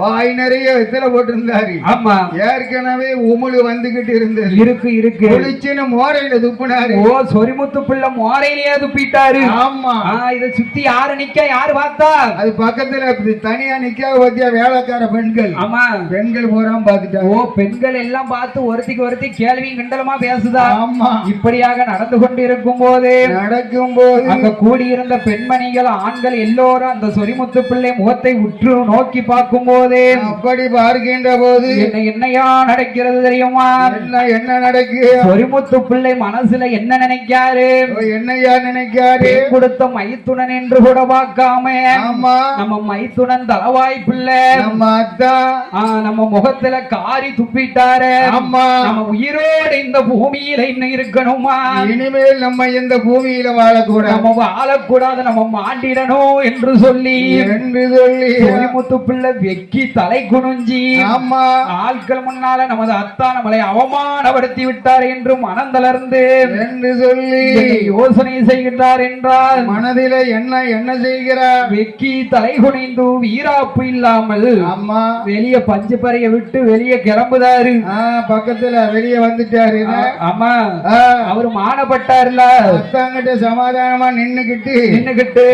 வாய் நிறைய வெத்தலை போட்டிருந்தாரு.
ஆமா,
ஏற்கனவே உமுழு வந்துகிட்டு இருந்தது.
இருக்கு இருக்கு.
குளிச்சுன்னு மோரையில துப்புனாரு.
ஓ, சொரிமுத்து பிள்ளை மோரையிலேயே துப்பிட்டாரு.
ஆமா,
இத சுத்தி யாரு நிக்க, யாரு பார்த்தா?
அது பக்கத்துல தனியா நிக்க பத்தியா வேலைக்கார பெண்கள்.
ஆமா,
பெண்கள் போறாம பாத்துட்டாங்க.
ஓ, பெண்கள் எல்லாம் பார்த்து ஒருத்திக்கு ஒருத்தி கேள்வியும் கிண்டலுமா பேசுதா?
ஆமா,
இப்படியாக நடந்து கொண்டு இருக்கும் போது அங்க கூடியிருந்த பெண்மணிகள் ஆண்கள் எல்லோரும் அந்த சொரிமுத்து பிள்ளை முகத்தை உற்று நோக்கி பார்க்கும் போது,
அப்படி பார்க்கின்ற போது
என்னையா நடக்கிறது தெரியுமா?
என்ன நடக்கு?
சொரிமுத்து பிள்ளை மனசுல என்ன நினைக்காரு?
என்னையா நினைக்காரு?
கொடுத்த மைத்துனன் என்று கூட பார்க்காம,
ஆமா,
நம்ம மைத்துனன் தலவாய் பிள்ளை
நம்ம அத்தா
நம்ம முகத்துல காரி துப்பிட்டாரு.
ஆமா,
நம்ம உயிரோடு இந்த பூமியில இன்னும் இருக்கணுமா?
இனிமேல் நம்ம இந்த பூமியில வாழக்கூடாது,
நம்ம வாழக்கூடாது, நம்ம மாண்டிடணும் என்று சொல்லி சொரிமுத்து பிள்ளை வெக்கி தலை குனிஞ்சி,
ஆமா,
ஆட்கள் முன்னால நமது அத்தா நம்மளை அவமானப்படுத்தி விட்டார் என்று மனம் தளர்ந்து
என்று சொல்லி
யோசனை செய்கின்றார் என்றால்,
மனதில என்ன செய்கிறார்?
வெக்கி தலை குனிந்து வீராப்பு இல்லாமல்
அம்மா
வெளியே பஞ்சு பறைய விட்டு வெளியே கிளம்புதாரு.
பக்கத்துல வெளியே வந்துட்டாரு.
ஆமா, அவரு மானப்பட்டாருல,
அத்தாங்கிட்ட சமாதானமா நின்னுகிட்டு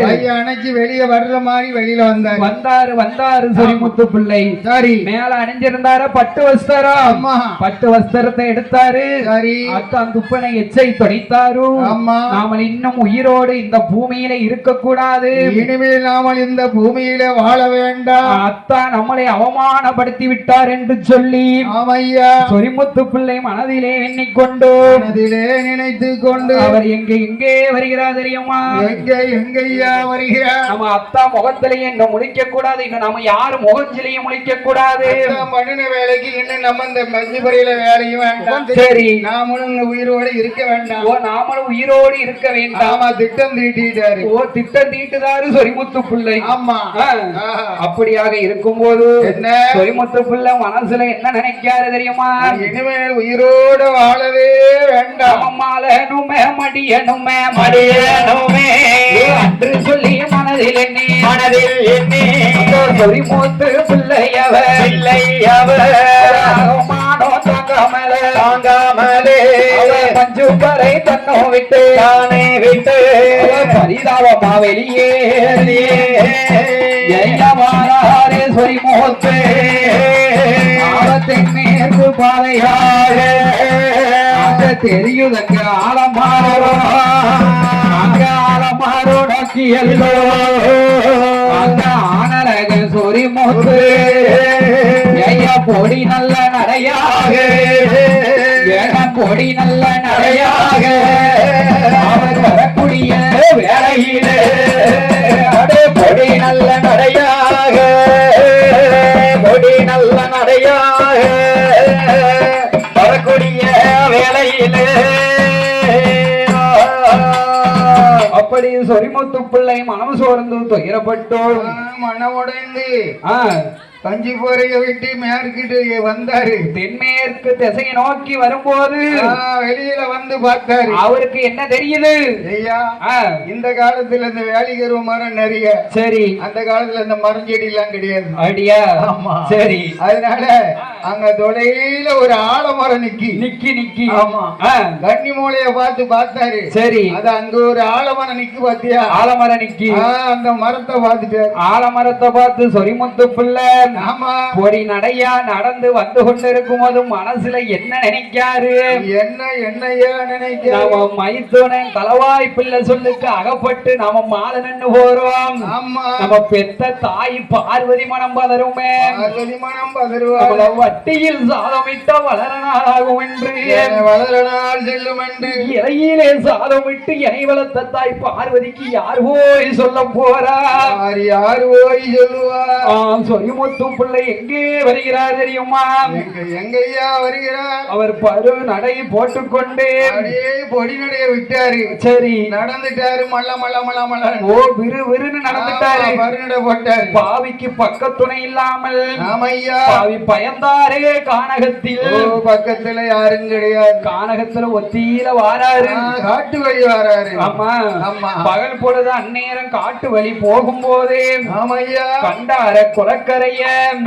கைய அணைச்சு வெளியே வர்ற மாதிரி வெளியில வந்தாரு
சொரிமுத்து பிள்ளை.
சரி,
மேல அணிஞ்சிருந்தாரு பட்டு வஸ்திரம்.
அம்மா,
பட்டு வஸ்திரத்தை எடுத்தாரு.
சரி,
அத்தான் துப்பனை எச்சை தொடித்தாரு.
அம்மா,
நாமல் இன்னும் உயிரோடு இந்த பூமியில இருக்க கூடாது,
இனிமேல் நாமல் இந்த பூமியில வாழ வேண்டாம்,
அத்தா நம்மளை அவமானப்படுத்தி விட்டார் என்று சொல்லி,
ஆமையா,
சொரிமுத்து பிள்ளை மனதிலே எண்ணிக்கொண்டு
நினைத்து கொண்டு
அவர் எங்கே வருகிறார் தெரியுமா?
எங்கய்யா வருகிறார்?
நம்ம அத்தா முகத்திலேயே இன்னும் முழிக்க கூடாது, இன்னும் நம்ம யாரு முகத்திலேயே முழிக்க கூடாது.
பண்ணின வேலைக்கு இன்னும் நம்ம இந்த மஞ்சுபுரையில வேலையும் வேண்டாம்.
சரி,
நாமளும் உயிரோடு இருக்க வேண்டாம்.
ஓ, நாமளும் உயிரோடு இருக்க வேண்டாம்.
திட்டம் தீட்டிட்டாரு.
ஓ, திட்டம் தீட்டுதாரு சொரிமுத்து பிள்ளை.
ஆமா,
அப்படியாக இருக்கும் போது
என்ன
சொரிமுத்து பிள்ளை மனசுல என்ன நினைக்காரு தெரியுமா?
இனிமேல் உயிரோடு வாழவே வேண்டாம்,
மாலனுமே மடியனுமே மடியனுமே அன்று சொல்லி மனதில் எண்ணி சொரிமுத்து பிள்ளையவர் மானோ தாங்காமலே பஞ்சு பறை தன்னோ விட்டு பரிதாபமா வெளியேறியே சொரிமுத்து ஆபத்தின் மேற்கு பாதையாக தெரியுதங்க ஆலமாரோ நோக்கியல்லோ அங்க ஆனரக சொரிமுத்து பொடி நல்ல நடையாக பொடி நல்ல நடையாக அவர் வரக்கூடிய வேலையிலே பொடி நல்ல நடையாக பொடி நல்ல நடையாக வரக்கூடிய வேலையிலே அப்படி சொரிமுத்து பிள்ளை மனம் சோர்ந்து துயரப்பட்டோம்,
மனமுடைந்து கஞ்சி போறைய விட்டு மேற்கிட்டு வந்தாரு.
தென்மேற்கு திசையை நோக்கி வரும்போது
வெளியில வந்து பார்த்தாரு.
அவருக்கு என்ன தெரியுது?
ஐயா, இந்த காலத்துல இந்த வேலிகருவ மரம் நிறைய. சரி, அந்த காலத்துல இந்த மரஞ்செடி எல்லாம் கிடையாது.
அடியா, ஆமா, சரி.
அதனால அங்க தொலையில ஒரு ஆலமரம் நிக்கி. ஆமா, கன்னி மூலைய பார்த்தாரு. சரி, அது அங்க ஒரு ஆலமரம் நிக்கு பாத்தியா? ஆலமரம் நிக்கி. அந்த மரத்தை பார்த்துட்டாரு. ஆலமரத்தை பார்த்து சொரிமுத்து பிள்ளை பொடி நடையா நடந்து வந்து கொண்டிருக்கும் போது மனசுல என்ன நினைக்காரு? என்னையா நினைக்காரு? மைத்துனன் தலவாய் பிள்ளை சொல்லுக்கு அகப்பட்டு நாம மாலை நின்று போறோம். நம்ம பெத்த தாய் பார்வதி மனம் பதருமே. வட்டியில் சாதமிட்ட வளர நாளாகும் என்று செல்லும் என்று இலையிலே சாதமிட்டு இணை வளர்த்த தாய் பார்வதிக்கு யார் போய் சொல்ல போறார்? யார் போய் சொல்லுவார்? சொரிமுத்து
சொரிமுத்து பிள்ளை எங்கே வருகிறார் தெரியுமா?
எங்கய்யா வருகிறார்?
அவர் பரு நடை போட்டுக்கொண்டு
அப்படியே பொடி நடைய விட்டாரு.
சரி,
நடந்துட்டாரு. மல்ல மல்ல மல்ல மல்ல
ஓ விறு விறுன்னு நடந்துட்டாரு.
பருநடை போட்டாரு.
பாவிக்கு பக்கத்துணை இல்லாமல்
ஆமையா
பாவி பயந்தாரே கானகத்தில்.
பக்கத்துல யாரும் கிடையாது.
கானகத்துல ஒத்தியில வாராரு.
காட்டு வழி வாராரு.
ஆமா
ஆமா.
பகல் பொழுது அந்நேரம் காட்டு வழி போகும்போதே
ஆமையா
கண்டார குளக்கரைய.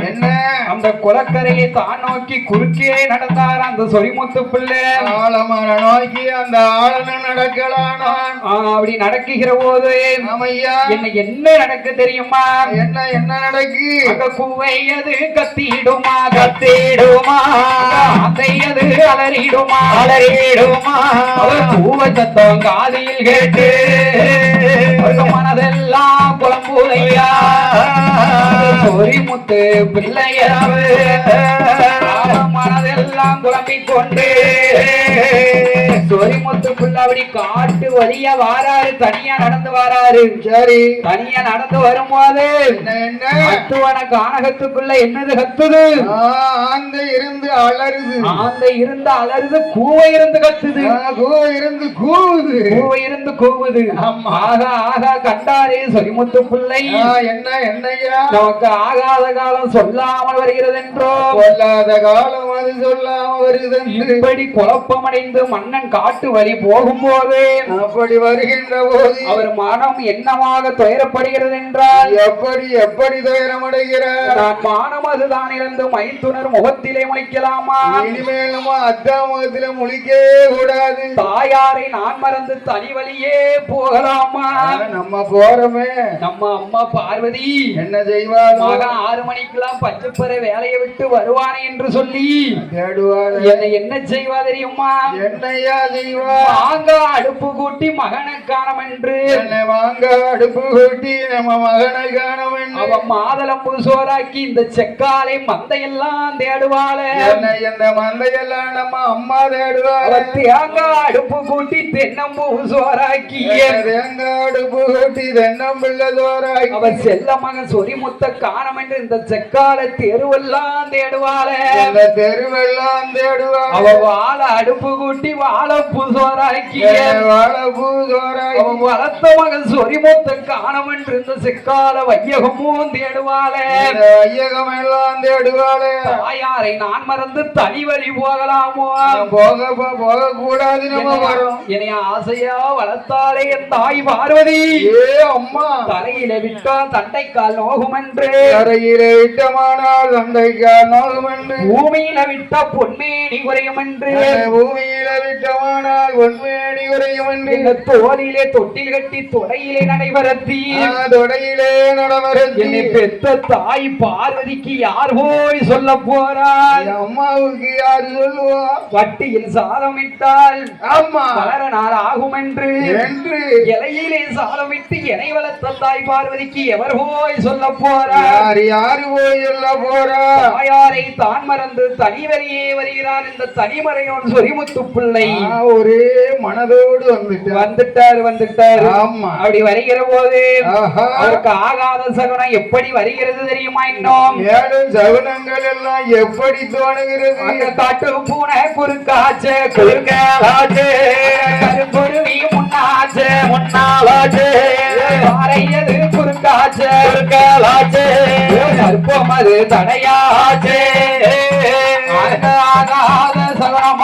என்ன
அந்த குளக்கரையை தான் நோக்கி குறுக்கே நடந்தார் அந்த சொரிமுத்து பிள்ளை.
ஆலமர நோக்கி அந்த ஆளனும் நடக்கலானான்.
அப்படி நடக்குகிற போது
ஆமையா
என்ன நடக்கு தெரியுமா?
என்ன என்ன நடக்கு?
அங்க கூவையது கத்திடுமா கத்திடுமா, அதையது அலறிடுமா அலறிடுமா. கூவ சத்தம் காதில் கேட்டு மனதெல்லாம் குழம்புலையா. சொரிமுத்து பிள்ளையாவு மனதெல்லாம் குழம்பிக் கொண்டு சொரிமுத்து பிள்ளை அப்படி காட்டு வழியா வாராரு. தனியா நடந்து வாராரு.
சரி,
தனியா நடந்து வரும்போது
என்ன
கத்துவன கானகத்துக்குள்ள என்னது கத்துது?
ஆந்தை இருந்து அலறுது.
ஆந்தை இருந்து அலறுது. கூவை இருந்து கத்துது.
கூவை இருந்து கூவுது.
கூவை இருந்து கூவுது. ஆகா ஆகா கண்டாரே சொரிமுத்து பிள்ளை.
என்ன என்னையா
நமக்கு ஆகாத காலம் சொல்லாமல் வருகிறது என்றோ,
சொல்லாத காலம் அது சொல்லாம வருது.
இப்படி குழப்பமடைந்து மன்னன் காட்டு வழி போகும்போது
அப்படி வருகின்ற போது
அவர் மனம் என்னமாக துயரப்படுகிறது என்றால்,
எப்படி எப்படி துயரம் அடைகிறார்?
நான் மானம் அதுதான் இருந்து மைத்துனர் முகத்திலே முழிக்கலாமா?
இனிமேலும் அத்தா முகத்தில முழிக்க கூடாது.
தாயாரை நான் மறந்து தனி வழியே போகலாமா?
நம்ம போறோமே.
நம்ம அம்மா பார்வதி
என்ன செய்வார்?
மகன் 6 மணிக்கெல்லாம் பச்சைப்பறை வேலையை விட்டு வருவானே என்று சொல்லி
தேடுவார்.
என்ன செய்வா தெரியுமா?
என்னையா செய்வார்?
வாங்க அடுப்பு கூட்டி மகனை காணம் என்று.
வாங்க அடுப்பு கூட்டி நம்ம மகனை காணம் என்று
அவன் மாதளம்பு சோறாக்கி இந்த செக்காலை மந்தையெல்லாம் தேடுவாள.
இந்த மந்தையெல்லாம் நம்ம அம்மா தேடுவாள்.
தேங்காய் அடுப்பு கூட்டி தென்னம்பூ சோறாக்கி
தேங்காய் அடுப்பு கூட்டி தென்னம்பிள்ளை சோறாக்கி
அவன் செல்ல மகன் சொரிமுத்த காணம் என்று இந்த செக்காலை தெருவெல்லாம் தேடுவாள.
தெருவெல்லாம் தேடுவாள்.
அவ வாழ அடுப்பு கூட்டி வாழைப்பூ சோறாக்கி
வாழைப்பூ சோறாக்கி
அவன் வளர்த்த மகன் சொரிமுத்த காணம் என்று இந்த செக்கால வையகமும் தேடுவாள.
ஐயகம் எல்லாம் தேடுவாளே.
தாயாரை நான் மறந்து தனி வழி போகலாமோ?
போக கூடாது. நம்ம வரோம்.
என்னை ஆசையா வளர்த்தாலே என் தாய் பார்வதி.
அம்மா
தரையில விட்டா தண்டைக்கால் நோகும் என்று.
தரையில விட்டமானால் தண்டைக்கால் நோகும் என்று.
பூமியில விட்டா பொன்மேனி குறையும் என்று.
பூமியில விட்டமானால் பொன்மேனி குறையும் என்று.
இந்த தோலிலே தொட்டில் கட்டி தொடையிலே நடைபெறத்தி.
தொடையிலே நடவரத்தி.
என்னை பெத்த தாய் பார்வதிக்கு யார் போய் சொல்ல போறாள்?
அம்மாவுக்கு யாரு சொல்லுவா?
வட்டியில் சாதமிட்டால்
அம்மா
வளர நாள் ஆகும் என்று. இலையிலே சாதமிட்டு இணை வளர்த்த தாய் பார்வதிக்கு எவர் போய் சொல்ல போறார்?
யாரு போய் சொல்ல போறா?
தாயாரை தான் மறந்து தனிவரையே வருகிறார் இந்த தனிமறையோன் சொரிமுத்து பிள்ளை.
ஒரே மனதோடு
வந்துட்டாரு.
ஆமா.
அப்படி வருகிற போது அவருக்கு ஆகாத சகுனம் எப்படி வருகிறது தெரியுமா? இன்னும்
ஏழும் சகுனங்கள் எல்லாம் எப்படி தோணுகிறது?
அந்த காட்டு பூனை குறுக்காச்சு குறுக்காச்சு, கருங்குருவி முன்னாச்சு முன்னாலாச்சு, பாறையது குறுக்காச்சு குறுக்காச்சு, சர்ப்பம் அது தடையாச்சு. ஆகாத சகுனம்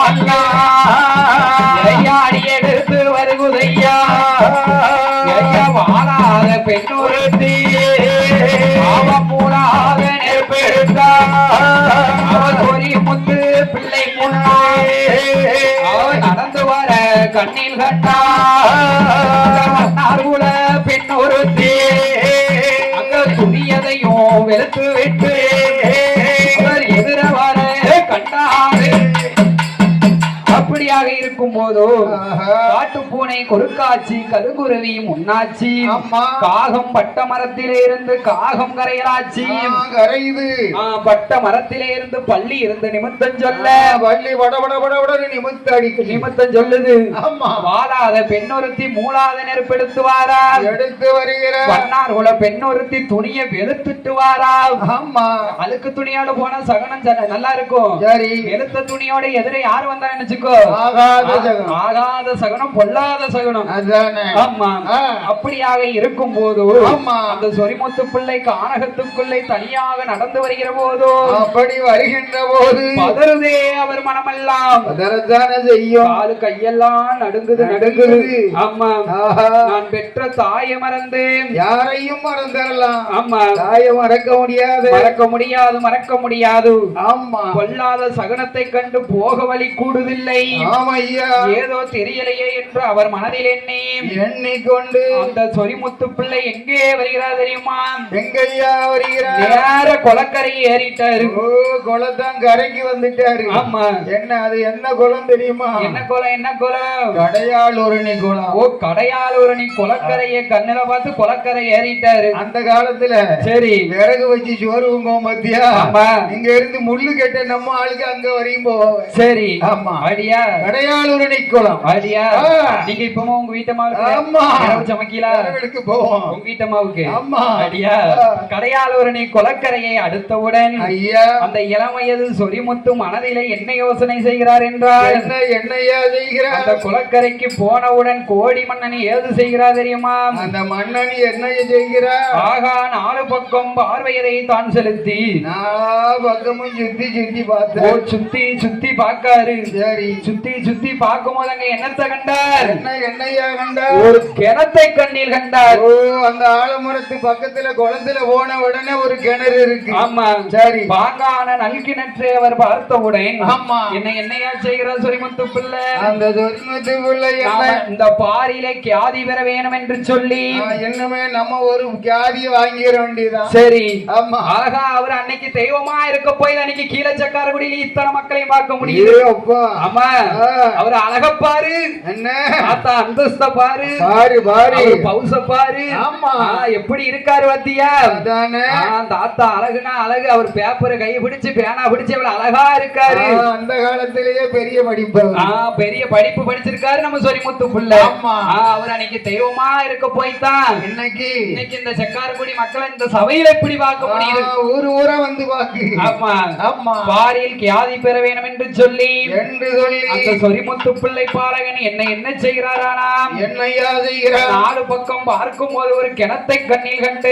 ஐயாடி எடுத்து வருகுதையா. வாழாத பெண்ணொருத்தி அவன் மூடாத நெருப்பெடுத்தா. அவன் சொரிமுத்து பிள்ளை முன்னாள் அவன் நடந்து வர கண்ணில் கண்டா. கூட பெண்ணொருத்தி அங்க துணியதையும் வெளுத்து விட்டு அவர் எதிர வர கண்டாரு. அப்படியாக இருக்கும் இருக்கும் போதோ காட்டு பூனை கொறுக்காட்சி கருங்குருவி முன்னாச்சி காகம் பட்ட மரத்திலே இருந்து காகம் கரையலாச்சி
கரையுது
பட்ட மரத்திலே இருந்து பள்ளி இருந்து நிமித்தம் சொல்ல
பள்ளி வட
நிமித்தம் சொல்லுது வாழாத பெண்ணொருத்தி மூலாத நெருப்பெடுத்து வாரா
எடுத்து வருகிற
வண்ணார் குல பெண்ணொருத்தி துணியை வெளுத்துட்டு வாரா அழுக்கு துணியோட போனா சகனம் நல்லா இருக்கும் வெளுத்த துணியோட எதிரே யாரு வந்தா நினைச்சுக்கோ ஆகாத சகனம் பொல்லாத சகனம் ஆமா அப்படியாக இருக்கும் போது அந்த சொரிமுத்து பிள்ளை கானகத்துக்குள்ளே தனியாக நடந்து வருகிற போதோ
அப்படி வருகின்ற போது
பதறுதே அவர் மனமெல்லாம்
செய்யும்
காலு கையெல்லாம் நடுங்குது ஆமா நான் பெற்ற தாயை மறந்து
யாரையும் மறந்துடலாம்
ஆமா
தாயை மறக்க
முடியாது
ஆமா
கொல்லாத சகனத்தை கண்டு போக வழி கூடுதில்லை ஏதோ தெரியலையே என்று அவர் மனதில்
எண்ணிக்கொண்டு
அந்த சொரிமுத்து பிள்ளை எங்கே வருகிறார் தெரியுமா
எங்கய்யா வருகிறார்
நேர கொலக்கரையை ஏறிட்டாரு
குளத்தான் கரைக்கு வந்துட்டாரு
ஆமா
என்ன அது என்ன குளம் தெரியுமா
என்ன குளம்
கடையாளூரணி குளம்
கடையாளூரணி குளக்கரையை கண்ணுல பார்த்து குளக்கரை ஏறிட்டாரு
அந்த காலத்துல
சரி
விறகு வச்சு சோறு உங்க மத்தியா இங்க இருந்து முள்ளு கட்ட நம்ம ஆளுக்கு அங்க வரையும் போவோம்
சரி ஆமா அடியா
கடையாளூரணி குளம்
அடியா நீங்க இப்பவும் உங்க வீட்டம்மாவுக்கு
ஆமா
சமைக்கலா
போவோம்
உங்க வீட்டம்மாவுக்கு
ஆமா
அடியா கடையாளூரணி குளக்கரையை அடுத்தவுடன்
ஐயா
அந்த இளம் வயது சொரிமுத்து மனதிலே என்ன யோசனை செய்கிறார் என்றால்
என்னையா செய்கிறார்
அந்த குளக்கரைக்கு போனவுடன் கோடி மன்னன் ஏது செய்கிறார் தெரியுமா
அந்த மன்னன் என்ன செய்கிறார்
ஆகா நாலு பக்கம் பார்வையரை தான் செலுத்தி
பக்கமும் சுத்தி பார்த்து
சுத்தி பார்க்காரு
சரி
சுத்தி பார்க்கும் போது அங்க என்னத்தை கண்டார்
என்னையா கண்டார்
ஒரு கிணத்தை கண்ணில் கண்டார்
அந்த ஆலமரத்து பக்கத்துல குளத்துல போன உடனே ஒரு கிணறு இருக்கு
ஆமா
சரி
பாங்கான நல்கிணற்றை அவர் பார்த்தவுடன்
ஆமா
என்னையா செய்கிறார் சொரிமுத்து பிள்ளை
அந்த சொரிமுத்து பிள்ளை
இந்த பாரிலே கியாதி பெற வேணும் என்று சொல்லி
என்னமே நம்ம ஒரு கியாதியை வாங்கிட வேண்டியதான்
சரி
ஆமா
அழகா அவர் அன்னைக்கு தெய்வமா இருக்க போய் அன்னைக்கு கீழே சக்காரகுடியில இத்தனை மக்களையும் பார்க்க முடியுது ஆமா அவர் அழக பாரு
என்ன
தாத்தா அந்தஸ்த பாரு பௌச பாரு
ஆமா
எப்படி இருக்காரு வத்தியா தாத்தா அழகுனா அழகு அவர் பேப்பரை கை பிடிச்சு பேனா பிடிச்சு அவர் அழகா இருக்காரு
அந்த காலத்திலேயே பெரிய
படிப்பு படிச்சிருக்காரு நம்ம சொரிமுத்து பிள்ளை அவர் அன்னைக்கு தெய்வமா இருக்க போய்தான் இன்னைக்கு இந்த செக்காரக்குடி மக்களை இந்த சபையில எப்படி பார்க்க முடியுது
ஊரா வந்து பாக்கு
ஆமா பாரியில் கியாதி பெற வேணும் என்று சொல்லி அந்த சொரிமுத்து பிள்ளை பாலகன் என்ன செய்கிறாராம்
என்னையா செய்கிறார்
நாலு பக்கம் பார்க்கும் போது ஒரு கிணத்தை கண்ணில் கண்டு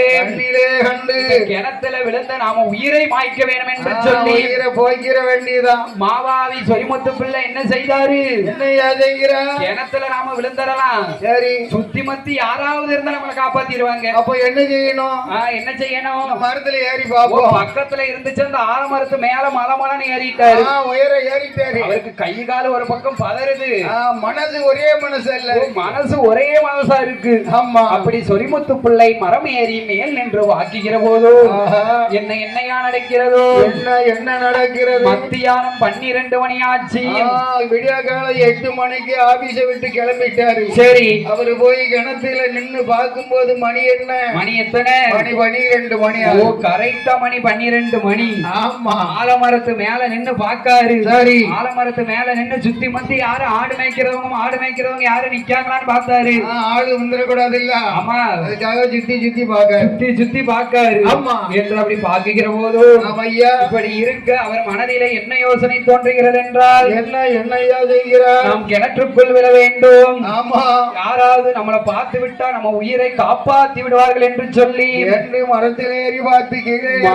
கிணத்துல விழுந்த நாம உயிரை மாய்க்க வேணும் என்று சொல்லி
போய்க்கிற வேண்டியதான்
மாவாவி சொரிமுத்து பிள்ளை என்ன செய்தாரு
என்னையா செய்கிறார்
கிணத்துல நாம விழுந்துடலாம்
சரி
சுத்தி மத்தி யாராவது இருந்தா நம்மளை காப்பாத்திடுவாங்க
அப்ப என்ன செய்யணும்
மரத்துல ஏறி பாப்போம் பக்கத்துல இருந்துச்சு அந்த ஆலமரத்து மேல மலமலன்னு ஏறிட்டாரு
உயர ஏறிட்டாரு
அவருக்கு கை கால ஒரு பக்கம் பதறுது
மனசு ஒரே மனசு இல்ல
மனசு ஒரே மனசா இருக்கு ஆமா அப்படி சொரிமுத்து பிள்ளை மரம் ஏறி மேல் நின்று வாக்குகிற போதோ என்னையா நடக்கிறதோ
என்ன நடக்கிறது
மத்தியானம் 12 மணி ஆச்சு
விடிய காலம் 8 மணிக்கு ஆபீஸ விட்டு கிளம்பிட்டாரு
சரி
அவரு போய் கிணத்துல நின்னு பார்க்கும் போது மணி
எத்தனை
மணி 12 மணி
கரெக்டா மணி 12 மணி
ஆமா
ஆலமரத்து மேல நின்னு பாக்காரு
சரி
ஆலமரத்து மேல நின்னு சுத்தி மத்தி யாரு ஆடு மேய்க்கிறவங்க யாரு நிக்காங்களான்னு பார்த்தாரு
ஆடு வந்துடக்கூடாது இல்ல
ஆமா
அதுக்காக சுத்தி
பாக்காரு
ஆமா
என்று அப்படி பாக்குகிற போது இப்படி இருக்க அவர் மனதிலே என்ன யோசனை தோன்றுகிறது என்றால்
என்னையா செய்கிறார்
நாம் கிணற்றுக்குள் விழ வேண்டும்
ஆமா
யாராவது நம்மளை பார்த்து விட்டா நம்ம உயிரை காப்பாற்றி விடுவார்கள் என்று சொல்லி
மரத்தில் ஏறி பார்த்து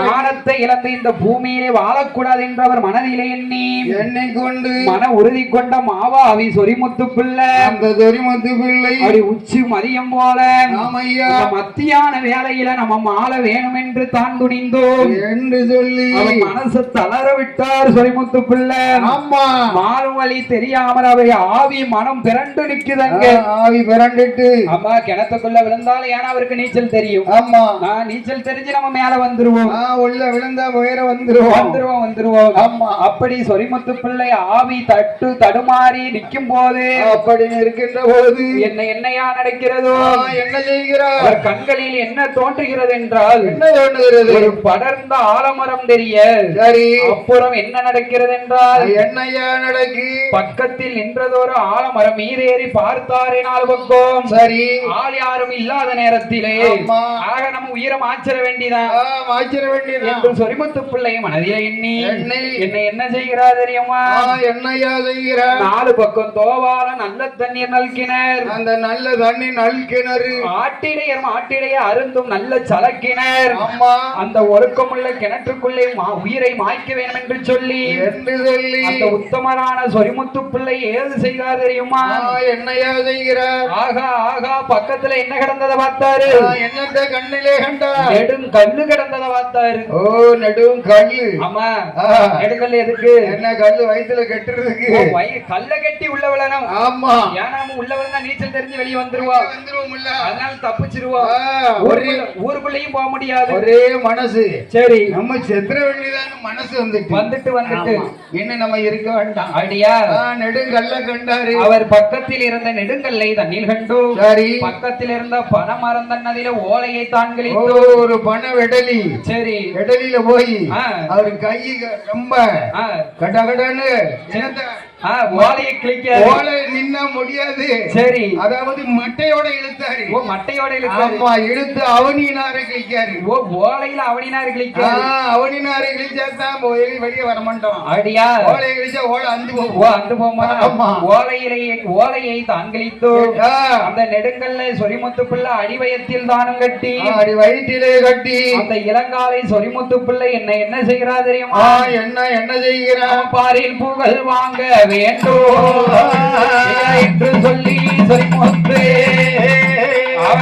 மானத்தை இழந்து இந்த பூமியிலே வாழக்கூடாது என்று அவர் மனதிலே
எண்ணிக்கொண்டு
மன உறுதி கொண்ட மாவாவி சொரிமுத்து பிள்ளை
அந்த சொரிமுத்து பிள்ளை
அப்படி உச்சி மதியம் போல மத்தியான வேலையில நம்ம மால வேணும் என்று தான் துணிந்தோம்
என்று சொல்லி
மனசு தளர விட்டார் சொரிமுத்து பிள்ளை
ஆமா
மாறும் வழி தெரியாமல் அவை ஆவி மனம் பிறண்டு நிக்குதுங்க.
ஆவி பிறண்டுட்டு
அம்மா கிணத்துக்குள்ள விழுந்தாலும் ஏன்னா அவருக்கு நீச்சல் தெரியும்.
ஆமா
நீச்சல் தெரிஞ்சு நம்ம மேல வந்துருவோம்.
உள்ள விழுந்தா உயர வந்துருவோம்.
ஆமா அப்படி சொரிமுத்து பிள்ளை ஆவி தட்டு தடுமாறி நிக்கும் போது
அப்படி இருக்கின்ற போது
என்னையா நடக்கிறதோ
என்ன செய்கிறார்?
கண்களில் என்ன தோன்றுகிறது என்றால்
என்ன தோன்றுகிறது?
ஒரு படர்ந்த ஆலமரம் தெரிய.
சரி
அப்புறம் என்ன நடக்கிறது என்றால்
என்னையா நடக்கு?
பக்கத்தில் நின்றதொரு ஆலமரம் மீதேறி பார்த்தாரே நாலு பக்கம்.
சரி
ஆள் யாரும் இல்லாத நேரத்திலே ஆக நம்ம உயிரம் ஆச்சிர வேண்டியதான் என்று சொரிமுத்து பிள்ளை மனதிலே எண்ணி என்ன செய்கிறார் தெரியுமா?
என்னையா செய்கிறார்?
நாலு பக்கம் தோவால நல்ல தண்ணீர் நல்கினர்.
அந்த நல்ல தண்ணீர் நல்கிணறு
மாட்டிடைய அருந்தும் நல்ல சலக்கினர். அந்த ஒழுக்கமுள்ள கிணற்றுக்குள்ளே உயிரை மாய்க்க வேண்டும் என்று சொல்லி அந்த உத்தமரான சொரிமுத்து பிள்ளை ஏது செய்தார் தெரியுமா?
என்னையா செய்கிறார்?
ஆகா பக்கத்துல என்ன கிடந்ததை பார்த்தாரு.
என்னத்த கண்ணிலே கண்டார்?
நெடும் கல்லு கிடந்ததை பார்த்தாரு.
நெடும் கல்லு.
ஆமா நெடுங்கல்லு எதுக்கு?
என்ன கல்லு வயிற்றுல கட்டுறதுக்கு?
கல்ல கட்டி உள்ள விழணும்.
ஆமா
ஏன்னா நம்ம உள்ள விழுந்தா நீச்சல் தெரிஞ்சு வெளியே வந்துருவோம். அதனால தப்பிச்சிருவோம். ஊருக்குள்ளேயும் போக முடியாது.
ஒரே மனசு.
சரி
நம்ம செத்துற வேண்டியதான மனசு வந்துட்டு என்ன நம்ம இருக்க வேண்டாம்.
ஐடியா
நெடுங்கல்ல கண்டாரு.
அவர் பக்கத்தில் இருந்த நெடுங்கல்லை தண்ணில் கண்டு.
சரி
பக்கத்தில் இருந்த பனமரம் தன்னதில ஓலையை தான்களி
ஒரு பண வெடலி. சரி வெடலில போய் அவர் கை ரொம்ப கடகடன்னு
ஓலையை கிளிக்க
ஓலை நின்ன முடியாது. சரி அதாவது மட்டையோட இழுத்தாரு.
மட்டையோட
இழுத்து அவனினார கிளிக்காரு.
ஓலையில அவனினாரு கிளிக்க.
அவனினாரு கிளிச்சாதான் வெளியே வர மாட்டோம்.
அப்படியா?
ஓலையை கிழிச்சா ஓலை அந்து போமா.
ஓலையை தான் கிழித்து அந்த நெடுங்கல்ல சொரிமுத்து பிள்ளை அடிவயத்தில் தானும் கட்டி
வயிற்றிலே கட்டி
அந்த இளங்காலை சொரிமுத்து பிள்ளை என்ன செய்கிறா தெரியுமா?
என்ன செய்கிறா?
பாரில் பூகள் வாங்க வேண்டும் என்று சொல்லி சொரிமுத்து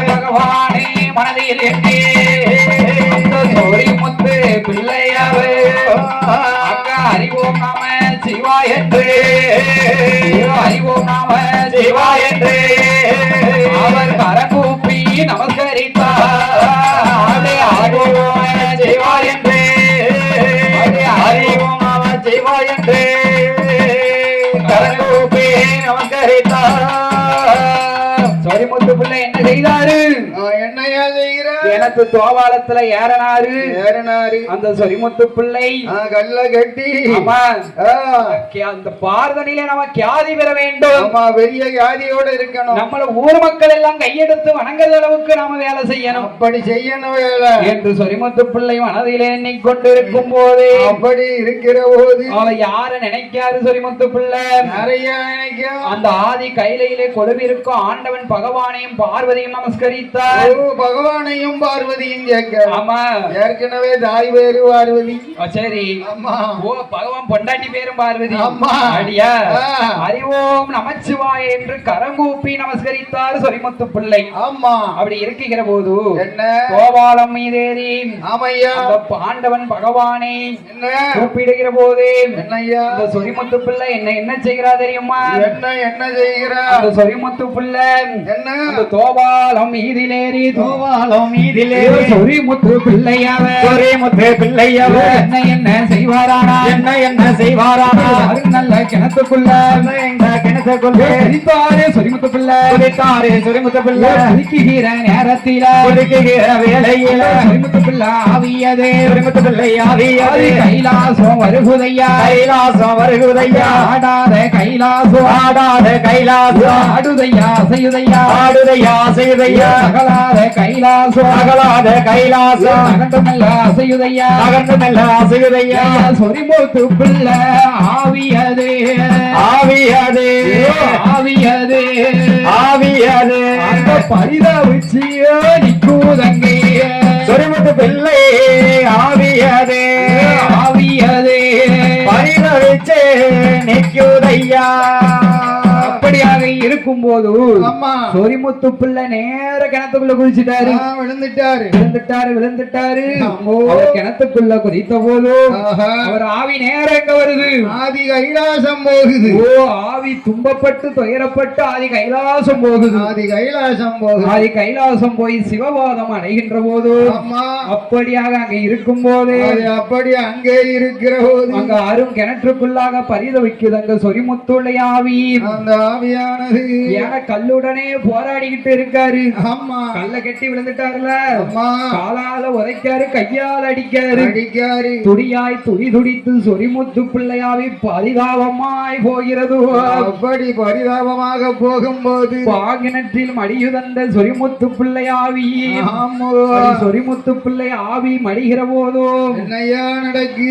பகவானை மனதில் எண்ணி சொரிமுத்து பிள்ளையாவே அக்கா அறிவோம் நாம சிவா என்று அறிவோம் நாம சிவா என்று அவர் கரகூப்பி நமஸ்கரித்தார். அறிவோம் சிவா என்று அறிவோம் நாம சிவா என்று கரகூப்பி நமஸ்கரித்தார். சொரிமுத்து பிள்ளை என்ன செய்தாரு?
என்னையா செய்கிறார்?
எனக்கு தோவாளத்துல ஏறனாரு அந்த சொரிமுத்து பிள்ளை
கல்ல கட்டி.
அந்த பார்தனிலே நம்ம கியாதி பெற வேண்டும்.
பெரிய கியாதியோட இருக்கணும்.
நம்மள ஊர் மக்கள் எல்லாம் கையெடுத்து வணங்குற அளவுக்கு நாம வேலை செய்யணும்.
அப்படி செய்யணும் வேலை
என்று சொரிமுத்து பிள்ளை மனதிலே எண்ணிக்கொண்டிருக்கும் போது
அப்படி இருக்கிற போது
அவ யார நினைக்காரு? சொரிமுத்து பிள்ளை
நிறைய நினைக்கும்.
அந்த ஆதி கையிலே கொழுவிருக்கும் ஆண்டவன் பகவானையும் பார்வதியும் நமஸ்கரித்தார்.
பகவானையும் பார்வதியும் கேட்க.
ஆமா
ஏற்கனவே தாய் பேரு பார்வதி.
சரி
ஆமா
பகவான் பொண்டாட்டி பேரும் பார்வதி.
ஆமா
அடியா அறிவோம் நமச்சிவாய என்று கரங்கூப்பி நமஸ்கரித்தார் சொரிமுத்து பிள்ளை.
ஆமா
அப்படி இருக்கிற போது
என்ன
கோபாலம் மீதேறி
ஆமையா
பாண்டவன் பகவானை
என்ன
கூப்பிடுகிற போது
என்னையா
இந்த சொரிமுத்து பிள்ளை என்ன செய்கிறா தெரியுமா?
என்ன செய்கிறா?
அந்த சொரிமுத்து பிள்ளை
என்ன
தோவாலம் மீதிலேறி சொரிமுத்து பிள்ளையவ என்ன செய்வாரானா? நல்ல கிணத்துக்குள்ள சொரிமுத்து பிள்ளை ஒதுக்குகிற நேரத்தில வேலையில சொரிமுத்து பிள்ளை ஆவியது கைலாசம் வருகுதையா ஆடாத கைலாசம் ஆடுதையா அசையுதையா அகலாத கைலாசம் அகண்டுமெல்ல அசையுதையா சொரிமுத்து பிள்ளை ஆவியது அந்த பரிதவிச்சிய நிக்கூதங்கே
சொரிமுத்து பிள்ளை ஆவியது
பரிதவிச்சு
நிக்குதையா.
அப்படியாக இருக்கும் போது சொரிமுத்து பிள்ளை நேர கிணத்துக்குள்ள குதிச்சுட்டாரு. விழுந்துட்டாரு. அவர் கிணத்துக்குள்ள குதித்த போது அவர் ஆவி நேர எங்க வருது?
ஆதி கைலாசம் போகுது.
ஆவி துன்பப்பட்டு துயரப்பட்டு ஆதி கைலாசம் போகுது. ஆதி கைலாசம் போய் சிவபாதம் அடைகின்ற போது அப்படியாக அங்க இருக்கும் போது
அங்கே இருக்கிற போது
அங்க அரும் கிணற்றுக்குள்ளாக பரிதவிக்குது அங்க சொரிமுத்துள்ள ஆவி.
அந்த ஆவியானது
ஏன்னா கல்லுடனே போராடிக்கிட்டு இருக்காரு. கல்ல கட்டி விழுந்துட்டாருல, காலால உதைக்காரு, கையால் அடிக்காரு. துடியாய் துடி துடித்து சொரிமுத்து பிள்ளையாவி பரிதாபமாய் போகிறது.
அப்படி பரிதாபமாக போகும்போது
பாகினற்றில் மடியுதந்த சொரிமுத்து பிள்ளையாவி சொரிமுத்து பிள்ளை ஆவி மடிகிற போதோ
என்னையா நடக்கு?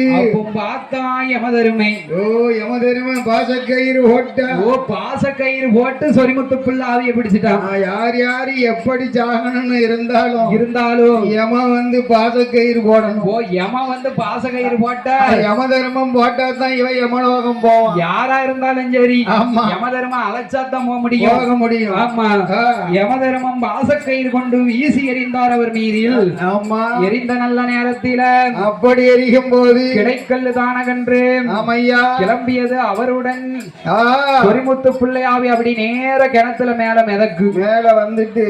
பார்த்தா யமதருமை
பாசக்கயிறு போட்டா.
பாசக்கயிறு போட்டு சொரிமுத்து பிள்ளை ஆவியை பிடிச்சிட்டான்.
யார் யாரு எப்படி சாகணும்னு இருந்தாலும் யம வந்து பாசக்கயிறு போடணும்.
யம வந்து பாசக்கயிறு போட்டா
யம தர்மம் போட்டா தான் இவன் யமலோகம் போவான்.
யாரா இருந்தாலும் சரி யம தர்மம் அழைச்சாதான் போக முடியும். ஆமா, யம தர்மம் பாசக்கயிறு கொண்டு வீசி எறிந்தார் அவர் மீதில். எரிந்த நல்ல நேரத்தில
அப்படி எரியும் போது
கிடைக்கல்லு தானகன்று கிளம்பியது அவருடன் சொரிமுத்து பிள்ளையாவி. அப்படி நேர கிணத்துல மேல வந்துட்டு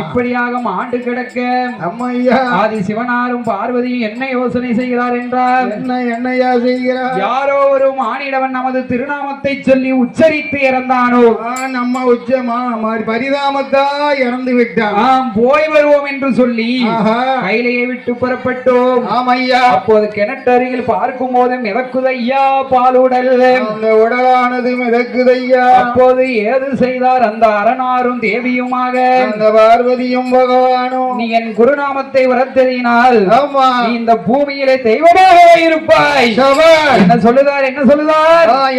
இப்படியாக மாண்டு கிடக்க ஆதி சிவனாரும் பார்வதியும் என்ன யோசனை செய்கிறார் என்றால்
என்னையா செய்கிறார்?
யாரோ ஒரு மானிடவன் நமது திருநாமத்தை சொல்லி உச்சரித்து இறந்தானோ,
நம்ம உச்சமா பரிதாமத்தா இறந்து விட்டான்,
போய் வருவோம் என்று சொல்லி கைலையை விட்டு புறப்பட்டோம். அப்போது கிணற்றருகில் பார்க்கும் போது மிதக்குதையா பாலுடல்,
அந்த உடலானது மிதக்குதையா.
அப்போது ஏது செய்தார் அந்த அரணாரும் தேவியுமாக
அந்த பார்வதியும் பகவானும்,
நீ என் குருநாமத்தை உரத்தெறியினால் நீ இந்த பூமியிலே தெய்வமாக இருப்பாய். என்ன சொல்லுதார்?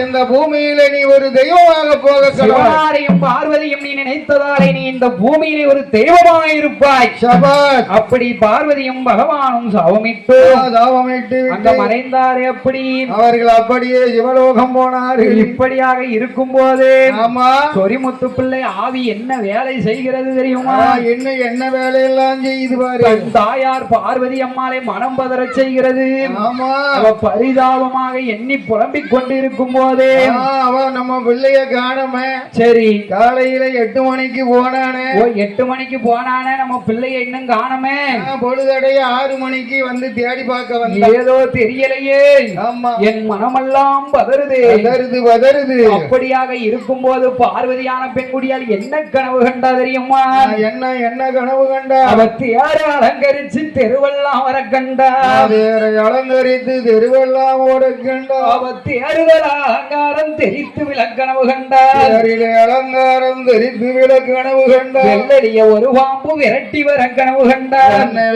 இந்த பூமியில நீ ஒரு தெய்வமாக போக,
சிவனாரையும் பார்வதியும் நீ நினைத்ததாலே நீ இந்த பூமியிலே ஒரு தெய்வமாக இருப்பாய். அப்படி பார்வதியும் பகவானும் சாவமிட்டு அங்க மறைந்தாரே. அப்படி
அவர்கள் அப்படியே சிவலோகம் போனார்கள்.
இப்படியாக இருக்கும் போது சொரிமுத்து பிள்ளை ஆவி என்ன வேலை செய்கிறது தெரியுமா?
என்ன வேலையெல்லாம் செய்து பாரு.
தாயார் பார்வதி அம்மாளை மனம் பதற செய்கிறது. பரிதாபமாக எண்ணி புலம்பிக் கொண்டு இருக்கும் போது
அவ நம்ம பிள்ளைய காணம.
சரி,
காலையில 8 மணிக்கு போனானே.
8 மணிக்கு போனானே, நம்ம பிள்ளைய இன்னும் காணமே.
பொழுதடைய 6 மணிக்கு வந்து தேடி பார்க்க வந்து
ஏதோ தெரியலையே. என் மனமெல்லாம் பதறுது. அப்படியாக இருக்கும் போது பார்வதியான பெண்குடியால் என்ன கனவு கண்டா தெரியுமா?
என்ன கனவு கண்டா?
அவ தேர அலங்கரிச்சு தெருவெல்லாம் வர கண்டா.
அலங்கரித்து தெருவெல்லாம் ஓட கண்டா.
அவ தேறுதல் அலங்காரம் தெரித்து விளக்கனவு கண்டா.
அலங்காரம் தெரித்து விளக்கனவு கண்டா.
வெள்ளடிய ஒரு பாம்பு விரட்டி வர கனவு கண்டா.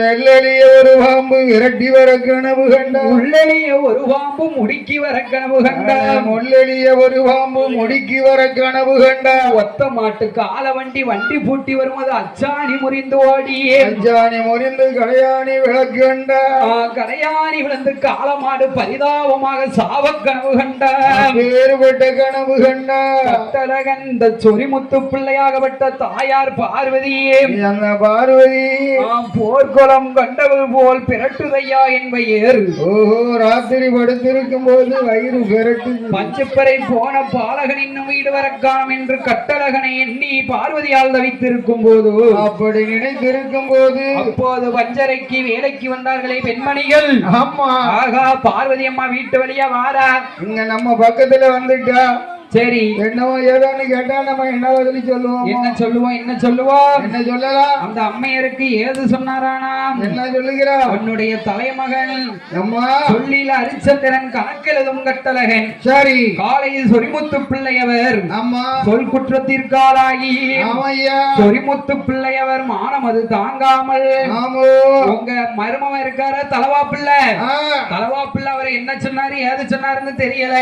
வெள்ளடிய ஒரு பாம்பு விரட்டி வர கனவு கண்டா.
உள்ளெளிய ஒரு பாம்பு முடுக்கி வர கனவு கண்டா.
முள்ளெளிய ஒரு பாம்பு முடுக்கி வர கனவு கண்டா.
ஒத்த மாட்டு கால வண்டி பூட்டி வருவது அச்சாணி முறிந்து ஓடி,
அச்சாணி முறிந்து கடையாணி விளக்கு கண்டா.
கடையாணி விழுந்து காலமாடு பரிதாபமாக சாவ கனவு கண்டா.
வேறுபட்ட கனவு கண்டா.
கட்டழகந்த சொரிமுத்து பிள்ளையாகப்பட்ட தாயார் பார்வதியே,
அந்த பார்வதி
போர்க்குளம் கண்டவர் போல் பிரட்டுதையா என்பையர்.
ராத்திரி படுத்திருக்கும் போது வயிறு பிரட்டு.
பஞ்சப்பறை போன பாலகன் இன்னும் வீடு வர காணும் என்று கட்டழகனை எண்ணி பார்வதியால் தவித்திருக்கும் போது,
அப்படி நினைத்திருக்கும் போது
அப்போது பஞ்சரைக்கு வேலைக்கு வந்தார்களே பெண்மணிகள். ஆகா, பார்வதி அம்மா வீட்டு வழியா வாரா,
இங்க நம்ம பக்கத்துல வந்துட்டா.
சரி,
என்னவோ ஏதோன்னு கேட்டா நம்ம என்ன பதில் சொல்லுவோம்?
என்ன சொல்லலாம்? அந்த அம்மையருக்கு ஏது சொன்னாரானா?
என்ன சொல்லுகிறா?
உன்னுடைய தலைமகன் சொல்லில அரிச்சந்திரன் கணக்கெழுதும் கட்டழகன். சரி, காலையில் சொரிமுத்து பிள்ளையவர் சொல் குற்றத்திற்காலாகி சொரிமுத்து பிள்ளையவர் மானமது தாங்காமல் உங்க மருமவன் இருக்கார தலவா பிள்ளை அவர் என்ன சொன்னாரு ஏது சொன்னாருன்னு தெரியல.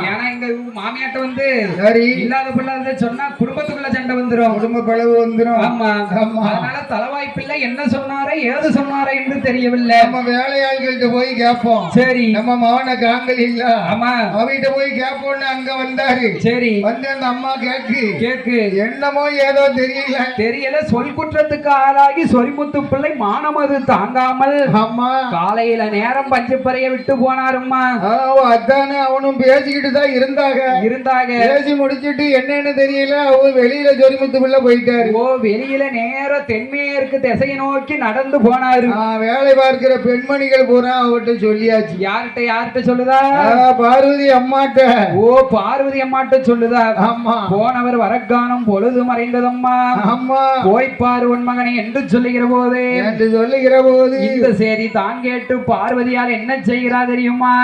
ஏன்னா எங்க மாமியாட்ட வந்து
சரி
இல்லாத பிள்ளை சொன்னா குடும்பத்துக்குள்ள சண்டை வந்துரும்,
குடும்ப பழவு வந்துரும்.
ஆமா
ஆமா.
அதனால தலவாய்ப்பில்லை என்ன சொன்னாரே ஏது சொன்னாரே என்று தெரியவில்லை.
நம்ம வேலையாள்கிட்ட போய் கேட்போம்.
சரி
நம்ம மகனை காங்கல் இல்ல,
ஆமா
அவகிட்ட போய் கேட்போம்னு அங்க வந்தாரு.
சரி
வந்து அந்த அம்மா கேக்கு
என்னமோ
ஏதோ தெரியல
சொல் குற்றத்துக்கு ஆளாகி சொரிமுத்து பிள்ளை மானமது தாங்காமல்
அம்மா
காலையில நேரம் பஞ்சப்பறைய விட்டு போனாரும்மா.
அதானே அவனும் பேசிக்கிட்டு தான் இருந்தாங்க. பேசி முடிச்சிட்டு என்னன்னு தெரியல, அவ வெளியில சொரிமுத்து பிள்ளை போயிட்டாரு.
ஓ வெளியில நேரம் தென்மேற்கு திசையை நோக்கி நடந்து போனாரு.
வேலை பார்க்கிற பெண்மணிகள் பூரா அவட்ட சொல்லியாச்சு.
யார்கிட்ட சொல்லுதா?
பார்வதி அம்மாட்ட.
ஓ பார்வதி அம்மாட்ட சொல்லுதா?
ஆமா.
போனவர் வரக்கானம் பொழுது மறைந்ததம்மா.
அம்மா
போய்ப்பாரு உன் மகனை என்று சொல்லுகிற போது இந்த செய்தி தான் கேட்டு பார்வதியால் என்ன செய்கிறா தெரியுமா?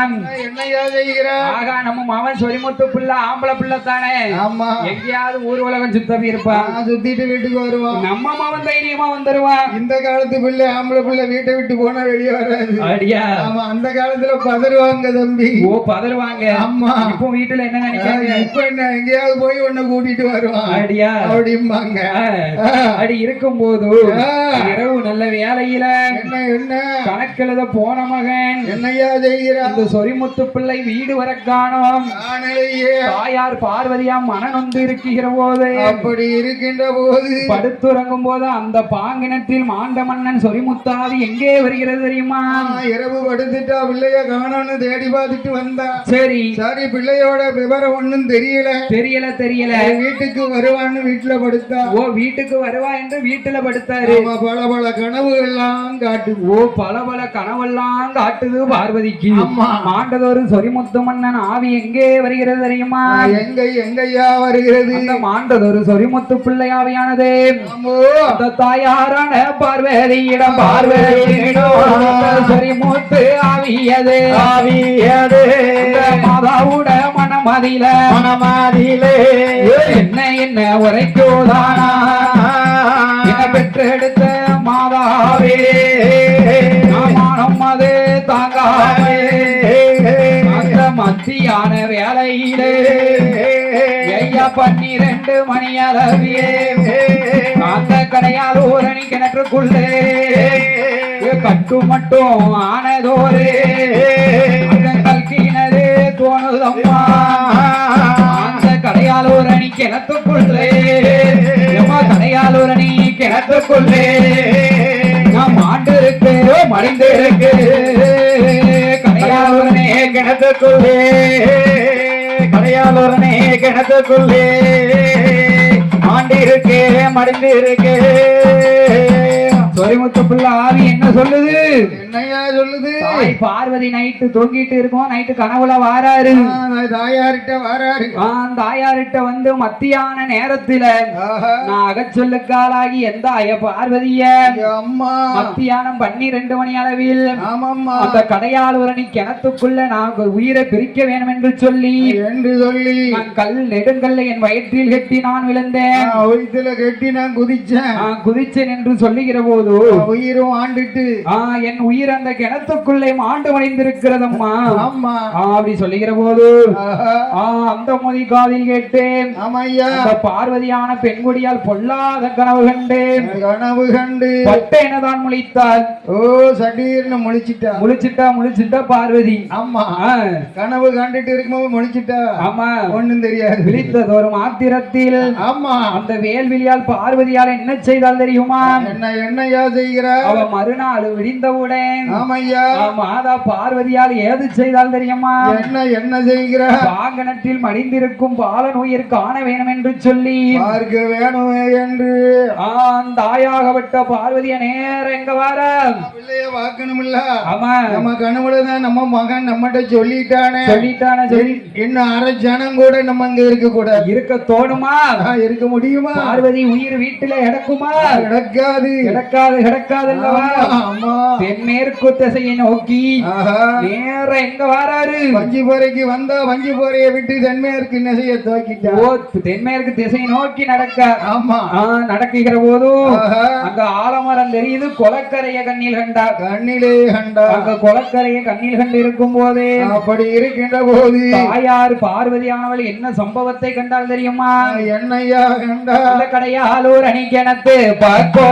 என்னையா செய்கிறா?
ஆகா நம்ம மாவன் சொரிமுத்து பிள்ளை ஆம்பளை பிள்ளை தானே.
ஆமா.
எங்கேயாவது ஊர் உலகம் சுத்தவி இருப்பான்,
சுத்திட்டு வீட்டுக்கு வருவான்.
நம்ம மாவன் தைரியமா வந்துருவான்.
இந்த காலத்து பிள்ளை ஆம்பளை பிள்ளை வீட்டை விட்டு போனா வெளியே வராது.
அடியா
ஆமா. அந்த காலத்துல பதறுவாங்க தம்பி.
ஓ பதறுவாங்க.
ஆமா.
இப்போ வீட்டுல என்ன நினைக்காங்க?
இப்ப என்ன எங்கேயாவது போய் உன்னை கூட்டிட்டு வருவான்
அடியா
அப்படிம்பாங்க.
அடி இருக்கும் போது இரவு நல்ல வேலையில
என்ன
கணக்கெழுத போன மகன்
என்னையா செய்கிறான்?
இந்த சொரிமுத்து பிள்ளை வீடு வர காணோம். தாயார் பார்வதியா மனநொந்து இருக்கிற போது,
அப்படி இருக்கின்ற போது
படுத்துறங்கும் போது அந்த பாங்கினத்தில் மாண்ட மன்னன் சொரிமுத்தாதி எங்கே வருகிறது தெரியுமா?
இரவு படுத்துட்டா பிள்ளைய காணோன்னு தேடி பார்த்துட்டு வந்தா.
சரி
பிள்ளையோட விவரம் ஒண்ணும் தெரியல. வீட்டுக்கு வருவான்னு வீட்டுல படுத்தா.
ஓ வீட்டுக்கு வருவா என்று வீட்டுல படுத்தாரு.
பல கனவு எல்லாம் காட்டு.
ஓ பல கனவெல்லாம் காட்டுது பார்வதிக்கு. மாண்டதொரு சொரிமுத்து மன்னன் ஆவி எங்கே வருகிறது தெரியுமா?
எங்கையா வருகிறது?
அந்த மாண்டதொரு சொரிமுத்து பிள்ளை ஆவியானது அந்த தாயாரான பார்வதியிடம் சொரிமுத்து ஆவியது மாதாவுட மனமதிலே என்ன உரைக்குதானா பெற்றெடுத்த மாதாவே மானம் அது தாங்காமே அந்த மத்தியான வேலையிலே ஐயா 12 மணி அளவியே அந்த கடையால் ஊரணி கிணற்றுக்குள்ளே கட்டு மட்டும் ஆனதோரே கல்கினரே தோணுதம்மா. அந்த கடையாலூரணி கிணத்துக்குள்ளே கடையாலூரணி கிணத்துக்குள்ளே நாம் ஆண்டு இருக்கு மறைந்து இருக்கு. கடையாலூரணி கிணத்துக்குள்ளே ஆண்டு இருக்கு மறைந்து இருக்கு. சொரிமுத்து பிள்ளை ஆவி என்ன சொல்லுது?
என்னையா சொல்லுது?
பார்வதி நைட்டு தூங்கிட்டு இருக்கோம். நைட்டு கனவுல வாராரு. தாயாரிட்ட வந்து மத்தியான நேரத்துல நான் அகச்சொல்லுக்காலாகி எந்த பார்வதிய
அம்மா
மத்தியானம் 12 மணி அளவில் அந்த கடையாளூரணி கிணத்துக்குள்ள நான் உயிரை பிரிக்க வேண்டும் என்று சொல்லி நான் நெடுங்கல்ல என் வயிற்றில் கட்டி நான் விழுந்தேன்.
வயிற்றுல கட்டி நான்
குதிச்சேன் என்று சொல்லுகிற போது
உயிரும் ஆண்டுட்டு
என் உயிர் அந்த கிணத்துக்குள்ளே மாண்டு மறைந்திருக்கிறதம்மா. அப்படி சொல்லுகிற போது அந்த மொழி காதில் கேட்டேன். பார்வதியான பெண்குடியால் பொல்லாத கனவு கண்டு பட்டேனதான் முழித்தாள்.
சடீர்னு
முழிச்சிட்டா பார்வதி.
ஆமா கனவு கண்டுட்டு இருக்கும்போது முழிச்சிட்டா.
ஆமா
ஒண்ணும் தெரியாது.
விழித்ததொரு மாத்திரத்தில்
ஆமா
அந்த வேல்விழியால் பார்வதியால் என்ன செய்தால் தெரியுமா?
என்னையா செய்கிறா?
அவ மறுநாள் விடிந்தவுடன்
ஆமையா
மாதா பார்வதியால் ஏது செய்தால் தெரியுமா?
என்ன செய்கிறா?
வாகனத்தில் மடிந்திருக்கும் பாலன் உயிர் காண வேணும் என்று சொல்லி
பார்க்க வேணும் என்று
தாயாகப்பட்ட பார்வதிய நேரம் எங்க வார
பிள்ளைய வாக்கணும் இல்ல.
ஆமா
நம்ம கனவுலதான் நம்ம மகன் நம்மகிட்ட சொல்லிட்டானே
சொல்லி
இன்னும் அரை ஜனம் கூட நம்ம அங்க இருக்க கூட இருக்க
தோணுமா?
இருக்க முடியுமா?
பார்வதி உயிர் வீட்டுல இடக்குமா?
இடக்காது
கிடக்காது கிடக்காதல்லவா
ஆமா
தென்மேற்கு திசையை நோக்கி நேர எங்க வாராரு
வஞ்சி போரைக்கு வந்தா வஞ்சி போரைய விட்டு தென்மேற்கு திசையை தோக்கிட்டா
ஓ தென்மேற்கு திசையை நோக்கி நடக்க
ஆமா
நடக்குகிற போதும் அங்க ஆலமரம் தெரியுது கொலக்கரைய கண்ணில் கண்டா
கண்ணிலே கண்டா
அங்க கொலக்கரைய கண்ணில் கண்டு இருக்கும் போதே
அப்படி இருக்கின்ற போது
தாயார் பார்வதியானவள் என்ன சம்பவத்தை கண்டால் தெரியுமா
என்னையா கண்டா
அந்த கடையாலூர் அணி கிணத்து பார்ப்போ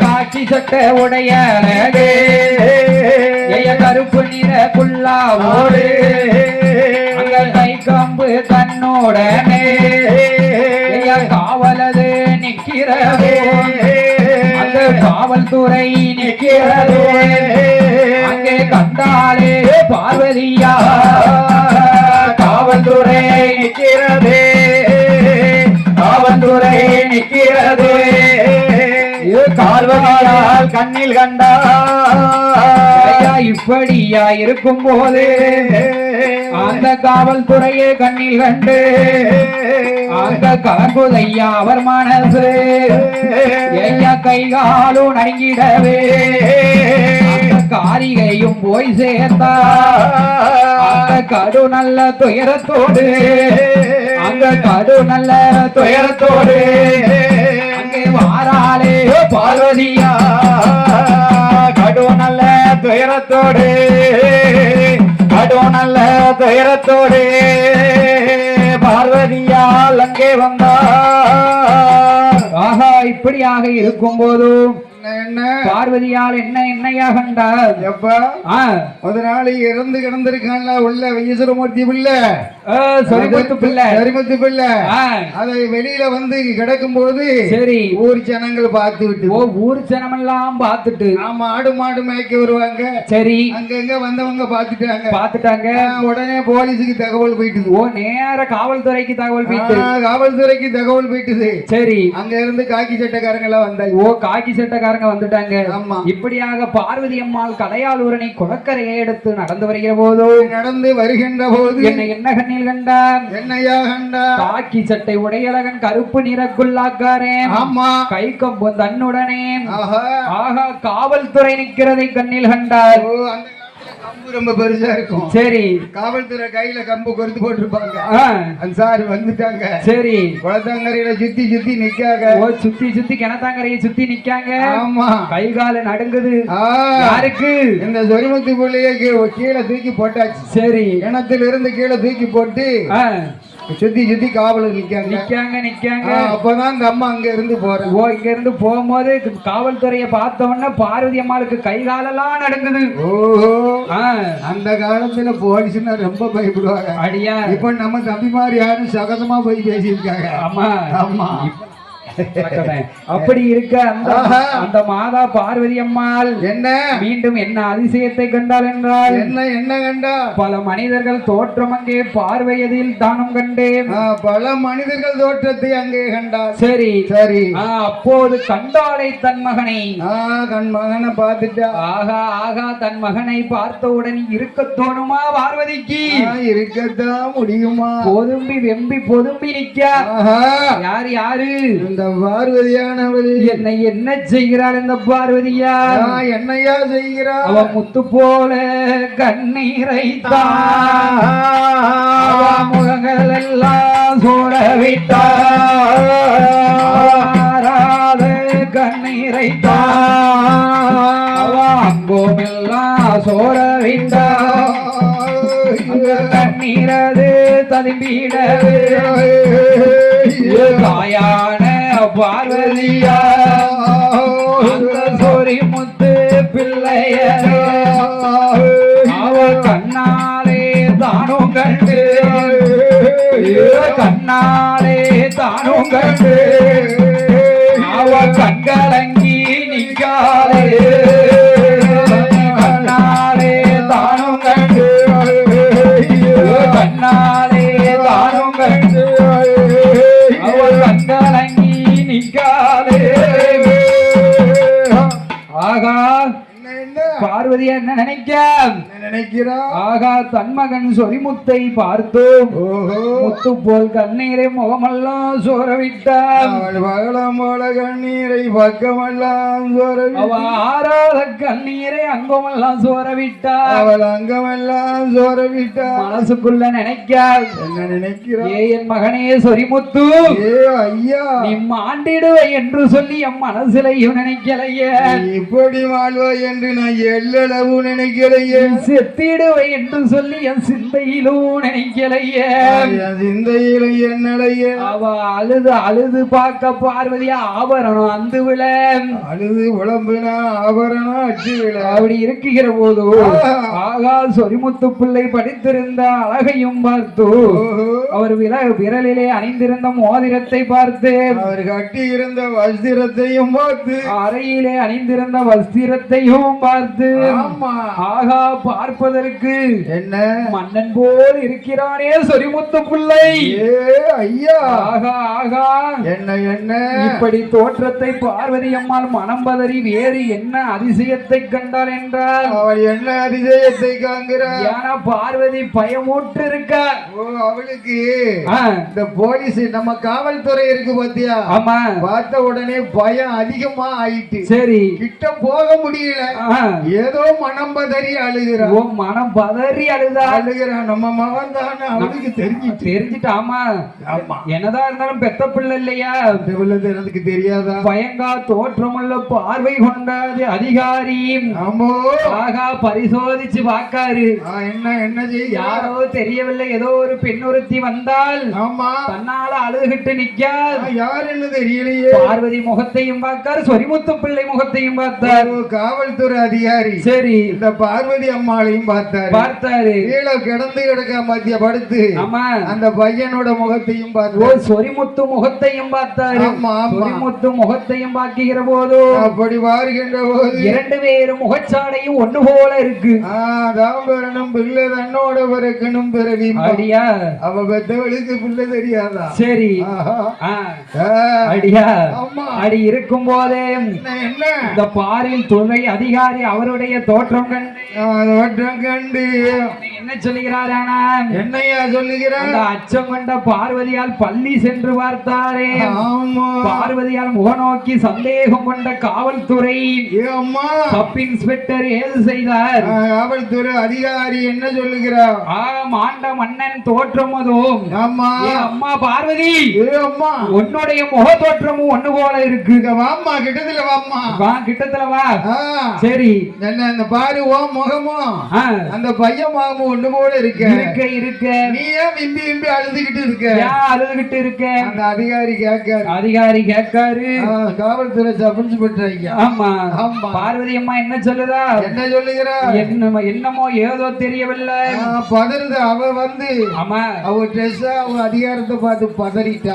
காட்சி சட்ட உடைய கருப்பு நிற குல்லாவோடு அங்க கை காம்பு தன்னோடனே காவலது நிற்கிறது அங்க காவல்துறை நிற்கிறது அங்கே கண்டாலே பார்வதியா காவல்துறை நிற்கிறது காவல்துறை நிற்கிறது பார்வதியால் கண்ணில் கண்டா இப்படியா இருக்கும் போது அந்த காவல்துறையை கண்ணில் கண்டு அந்த கலங்குதையா அவர் மனசு ஐயா கைகாலும் நடுங்கிடவே காரிகையும் போய் சேர்ந்தா அந்த கடு நல்ல துயரத்தோடு அந்த கடு நல்ல துயரத்தோடு அங்கே வாராளே பார்வதியா கடு நல்ல துயரத்தோடு கடு நல்ல துயரத்தோடு பார்வதியால் அங்கே வந்தா ஆகா இப்படியாக இருக்கும் போதும்
என்ன
பார்வதியால் என்ன என்னையா கண்டார்
எப்பா ஒரு நாள் இறந்து கிடந்திருக்கான்ல உள்ள ஈஸ்வரமூர்த்தி பிள்ளை
சரிமுத்து பிள்ளை
சரிமுத்து பிள்ளை அதை வெளியில வந்து கிடக்கும் போது
சரி
ஊர் ஜனங்கள் பார்த்து விட்டு
ஊர் ஜனம் எல்லாம் பார்த்துட்டு
ஆமா ஆடு மாடு மேய்க்க வருவாங்க
சரி
அங்கங்க வந்தவங்க
பார்த்துட்டாங்க
உடனே போலீஸுக்கு தகவல் போயிட்டுது
நேர காவல்துறைக்கு தகவல் போயிட்டு
காவல்துறைக்கு தகவல் போயிட்டுது
சரி
அங்க இருந்து காக்கி சட்டக்காரங்க எல்லாம் வந்தாங்க
காக்கி சட்டக்காரங்க வந்துட்டாங்க இப்படியாக பார்வதி அம்மாள் கடையாளூரணி குளக்கரையை எடுத்து நடந்து வருகிற போது
நடந்து வருகின்ற போது
என்ன கண்ணில் கண்டார்
என்னையா கண்டார்
காக்கி சட்டை உடையழகன் கருப்பு நிறக்குள்ளாக்காரே
ஆமா
கை கம்பு தன்னுடனே ஆகா காவல்துறை நிற்கிறதை கண்ணில் கண்டார்
கம்பு ரொம்ப பெருசா இருக்கும்
சரி
காவல்துறை கையில கம்பு கொறுத்து போட்டிருப்பாங்க சார் வந்துட்டாங்க
சரி
குளத்தாங்கரையில சுத்தி சுத்தி நிக்காங்க
சுத்தி கிணத்தாங்கரையை சுத்தி நிக்காங்க
ஆமா
கை கால நடுங்குது யாருக்கு
இந்த சொரிமுத்து பிள்ளைய கீழே தூக்கி போட்டாச்சு
சரி
கிணத்துல இருந்து கீழே தூக்கி போட்டு சுத்தி சுத்தி காவலர் நிக்காங்க அப்பதான் இந்த அம்மா அங்க இருந்து போறேன்
இங்க இருந்து போகும்போது காவல்துறையை பார்த்த உடனே பார்வதி அம்மாளுக்கு கை காலெல்லாம் நடுங்குது
அந்த காலத்துல போலீஸ்னா ரொம்ப பயப்படுவாங்க
அடியா
இப்ப நம்ம தம்பி மாதிரி யாரும் சகஜமா போய் பேசியிருக்காங்க
ஆமா
ஆமா
அப்படி இருக்க அந்த மாதா பார்வதி அம்மாள்
என்ன
மீண்டும் என்ன அதிசயத்தை கண்டாள் என்றால்
என்ன கண்டா
பல மனிதர்கள் தோற்றம் அங்கே பார்வையதில் தானும் கண்டேன்
பல மனிதர்கள் தோற்றத்தை அங்கே கண்டார்
சரி
சரி
அப்போது கண்டாளை தன் மகனை
தன் மகனை பார்த்துட்டா
ஆகா தன் மகனை பார்த்தவுடன் இருக்க தோணுமா பார்வதிக்கு
இருக்கத்தான் முடியுமா
பொதும்பி வெம்பி பொதும்பி நிக்க யாரு
இந்த பார்வதியானவள்
என்ன செய்கிறாள் இந்த பார்வதியா
என்னையா செய்கிறாள்
அவ முத்து போல கண்ணீரை முகங்கள் எல்லாம் சோழ விட்டாராத கண்ணீரை அங்கோம் எல்லாம் சோழ விட்டார் கண்ணீரது ததும்பிடவே தாயான பார்வதியா சொரி முத்து பிள்ளைய அவ கண்ணாலே தானும் கண்டு அவ கண்கலங்கி நிற்காலே கண்ணாலே தானும் கண்டு அவள் கண்கலங்கி நிற்காலே ஆகா பார்வதி என்ன
நினைக்கிறா?
ஆகா தன் மகன் சொரிமுத்தை பார்த்தோம். முத்து போல் கண்ணீரை முகமெல்லாம் சோரவிட்டான்.
பகலம் போல கண்ணீரை பக்கமெல்லாம்
அவ ஆறாத கண்ணீரை அங்கமெல்லாம் சோரவிட்டாள்.
அவள் அங்கமெல்லாம் சோரவிட்டா.
மனசுக்குள்ள நினைக்காள்.
என்ன நினைக்கிறா?
என் மகனே சொரிமுத்து,
ஐயா
நீ மாண்டிடுவை என்று சொல்லி என் மனசுலையும் நினைக்கலையே.
இப்படி வாழ்வாய் என்று நான் எல்லளவு நினைக்கலையே.
செத்திடுவை என்று சொல்லி என் சிந்தையிலும் நினைக்கலையே.
என் சிந்தையிலும் என்னலையே.
அவ அழுது அழுது பார்க்க பார்வதி ஆபரணம் அந்த விழ
அழுது உடம்புனா ஆபரணம் அச்சு விழ.
அப்படி இருக்குகிற போது ஆகா சொரிமுத்து பிள்ளை படித்திருந்த அழகையும் பார்த்து அவர் விரலிலே அணிந்திருந்த மோதிரத்தை பார்த்து
அவர் கட்டி இருந்த வஸ்திரத்தையும் பார்த்து
அறையிலே அணிந்திருந்த வஸ்திரத்தையும் பார்த்து ஆகா பார்ப்பதற்கு
என்ன
மன்னன் போல் இருக்கிறானே சொரிமுத்து பிள்ளை.
ஐயா
ஆகா ஆகா
என்ன என்ன
இப்படி தோற்றத்தை பார்வதி அம்மாள் மனம் பதறி வேறு என்ன அதிசயத்தை கண்டாள் என்றால்
அவள் என்ன அதிசயத்தை காண்கிறாள்?
ஏன்னா பார்வதி பயமூற்று இருக்க.
அவளுக்கு இந்த போலீஸ் நம்ம காவல்துறை இருக்கு பாத்தியா?
ஆமா.
பார்த்த உடனே பயம் அதிகமா ஆயிட்டு.
சரி.
கிட்ட போக முடியல. ஏதோ மனம் பதறி அழுகிறான்.
மனம் பதறி
அழுகிறான். நம்ம மகன் தானே அவளுக்கு
தெரிஞ்சுட்டு. ஆமா. என்னதான் இருந்தாலும் பெத்த பிள்ளை இல்லையா?
எனக்கு தெரியாதா?
பயங்கா தோற்றமுள்ள பார்வை கொண்டாது அதிகாரி.
ஆமோ.
ஆகா பரிசோதிச்சு பார்க்காரு.
என்ன என்ன செய்ய?
யாரோ தெரியவில்லை. ஏதோ ஒரு பெண் ஒருத்தி வந்தால்
ஆமா
தன்னால அழுதுகிட்டு நிக்கால்.
யாருன்னு தெரியலையே.
பார்வதி முகத்தையும் பார்த்தாரு, சொரிமுத்து பிள்ளை முகத்தையும் பார்த்தார்.
காவல்துறை அதிகாரி.
சரி.
இந்த பார்வதி அம்மாளையும் பார்த்தாரு. கீழே கிடந்து கிடக்க மத்திய படுத்து.
ஆமா.
அந்த பையனோட முகத்தையும் பார்த்தாரு.
சொரிமுத்து முகத்தையும் பார்த்தாரு. சொரிமுத்து முகத்தையும் பார்க்கிற போது
அப்படி பார்க்கின்ற போது
இரண்டு பேரும் முகச்சாடையும் ஒண்ணு போல இருக்கு.
தாம்பரனும் பிள்ளை தன்னோட பிறக்கணும் பிறவி.
அடியா
அவ பெத்தவளுக்கு பிள்ளை தெரியாதா?
சரி. அடியா அடி இருக்கும் போதே இந்த பாரில் துணை அதிகாரி அவருடைய தோற்றம் கண்டு என்ன சொல்லுகிறார்?
என்னையா சொல்லுகிறார்?
அச்சம் கொண்ட பார்வதியால் பள்ளி சென்று பார்த்தாரே. பார்வதியால் முகநோக்கி சந்தேகம் கொண்ட காவல்துறை சப் இன்ஸ்பெக்டர் ஏது செய்தார்?
காவல்துறை அதிகாரி என்ன சொல்லுகிறார்?
மாண்ட மன்னன் தோற்றமும் அம்மா பார்வதி உன்னுடைய முக தோற்றமும் ஒண்ணு போல இருக்கு.
வாம்மா கிட்டத்துல வாம்மா.
கிட்டத்துல வா. சரி.
என்ன அந்த பாரு முகமும் அந்த பையன் மாமும் ஒண்ணு போல இருக்க. நீ ஏன் விம்பி விம்பி அழுதுகிட்டு இருக்க? அந்த அதிகாரி கேட்காரு. காவல்துறை சப் இன்ஸ்பெக்டர் ஐயா.
ஆமா. பார்வதி அம்மா என்ன சொல்லுறா? என்னமோ ஏதோ தெரியவில்லை.
பதறுது. அவ வந்து
அவ
ட்ரெஸ் அவ அதிகாரத்தை பார்த்து பதறிட்டு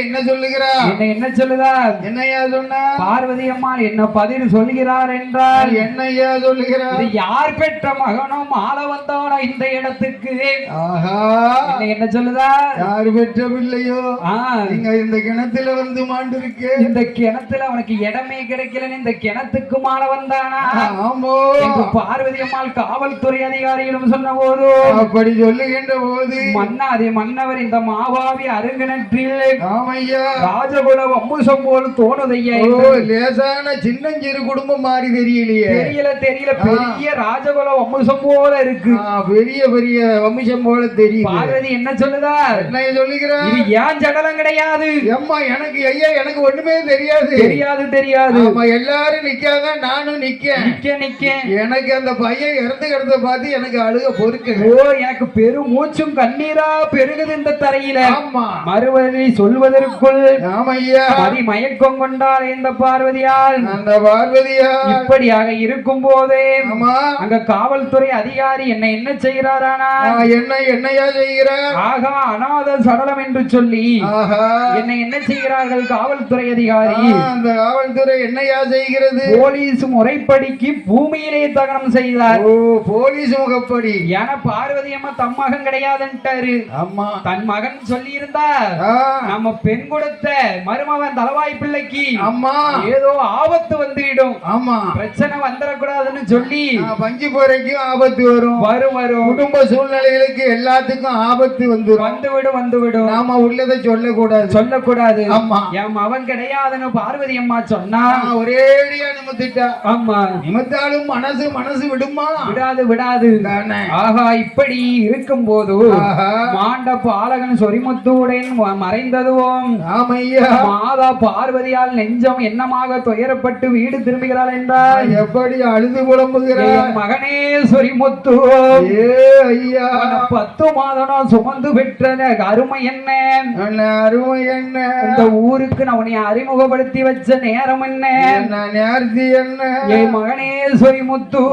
என்ன சொல்லுகிறா?
என்ன சொல்லுதா?
என்னையா சொன்னா?
பார்வதி அம்மா என்ன பதில் சொல்கிறார் என்றால்
என்னையா சொல்லுகிறார்?
யார் பெற்ற மகனோ மாலை வந்தவனோ இந்த இடத்துக்கு. என்ன சொல்லுதா?
யார் பெற்ற பிள்ளையோ நீங்க இந்த கிணத்துல வந்து மாண்டு இருக்கு.
இந்த கிணத்துல அவனுக்கு இடமே கிடைக்கல. இந்த கிணத்துக்கு மாலை வந்தானா?
ஆமோ.
பார்வதி அம்மாள் காவல்துறை அதிகாரிகளும் சொன்ன போது
அப்படி சொல்லுகின்ற போது
மன்னவர் இந்த மாவாவி அருங்கனற்றில்
ஆமையா
ராஜகுல வம்சம் போல் தோணுதையா.
லேசான சின்னஞ்சிறு குடும்பம் மாறி தெரியலையே.
தெரியல. பெரிய ராஜகுல வம்சம் போல இருக்கு.
பெரிய வம்சம் போல தெரியும்.
பார்வதி என்ன சொல்லுதா?
என்ன சொல்லுகிறார்?
இது ஏன் ஜடலம் கிடையாது.
அம்மா எனக்கு ஐயா எனக்கு ஒண்ணுமே தெரியாது. எல்லாரும் நிக்காங்க, நானும் நிக்க. எனக்கு அந்த பையன் இறந்து கிடந்த பார்த்து எனக்கு அழுக பொறுக்கு.
எனக்கு பெரும் மூச்சும் கண்ணீரா பெருகுது இந்த தரையில. மறுவரை சொல்வதற்குள் மயக்கம் கொண்டால் இந்த பார்வதியால். இப்படியாக இருக்கும் போதே அங்க காவல்துறை அதிகாரி என்ன செய்கிறாரானா?
என்னையா செய்கிறார்?
ஆகா அநாத சடலம் என்று சொல்லி என்ன செய்கிறார்கள் காவல்துறை அதிகாரி?
அந்த காவல்துறை என்னையா செய்கிறது?
போலீஸ் முறைப்படிக்கு பூமியிலே தகனம் செய்தார்.
போலீஸ் முகப்படி.
என பார்வதி அம்மா தம் மகன் கிடையாதுன்ட்டாரு.
ஆமா
தன் மகன் சொல்லி இருந்தா நம்ம பெண் கொடுத்த மருமகன் தலவாய் பிள்ளைக்கு
அம்மா
ஏதோ ஆபத்து வந்துவிடும்,
ஆமா
பிரச்சனை வந்துடக்கூடாதுன்னு சொல்லி
பஞ்சு போரைக்கும் ஆபத்து வரும்
வரும் வரும்
குடும்ப சூழ்நிலைகளுக்கு எல்லாத்துக்கும் ஆபத்து வந்துவிடும். நாம உள்ளதை சொல்லக்கூடாது. ஆமா
என் மகன் கிடையாதுன்னு பார்வதி அம்மா சொன்னா
ஒரேடியா நிமித்திட்டா.
ஆமா
நிமித்தாலும் மனசு விடுமா?
விடாது. ஆகா இப்படி இருக்கும் போது மாண்ட பாலகன் சொரிமுத்துடன் மறைந்ததுவோம்.
ஆமையா
மாதா பார்வதியால் நெஞ்சம் என்னமாக துயரப்பட்டு வீடு திரும்புகிறாள் என்றால்
எப்படி அழுது புலம்புகிறார்.
மகனே சொரிமுத்து,
ஐயா
10 மாதம் சுமந்து பெற்ற அருமை என்ன, இந்த ஊருக்கு நான் உன்னை அறிமுகப்படுத்தி வச்ச நேரம் என்ன,
நேர்த்தி என்ன.
என் மகனே சொரிமுத்து,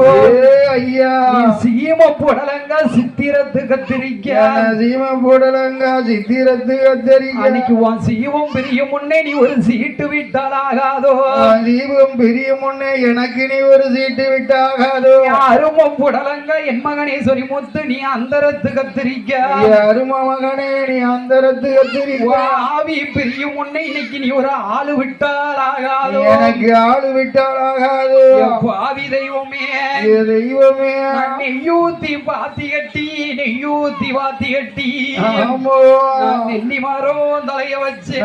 ஐயா
சீம புடலங்க சித்திரத்து கத்திரிக்க, அன்னைக்கு உன் சீவம் பிரியும் முன்னே நீ ஒரு சீட்டு விட்டால் ஆகாதோ,
தீபம் பிரியும் முன்னே எனக்கு நீ ஒரு சீட்டு விட்டாகாதோ.
அரும புடலங்க என் மகனே சொரிமுத்து நீ அந்தரத்து கத்திரிக்க,
அரும மகனே நீ அந்தரத்து கத்திரிக்க.
ஆவி பிரியும் முன்னே இன்னைக்கு நீ ஒரு ஆளு விட்டால் ஆகாதோ,
எனக்கு ஆளு விட்டால் ஆகாதோ.
பாவி தெய்வமே நெய்யூத்தி பாத்தி கட்டி நெல்லி மரம் தலைய வச்சு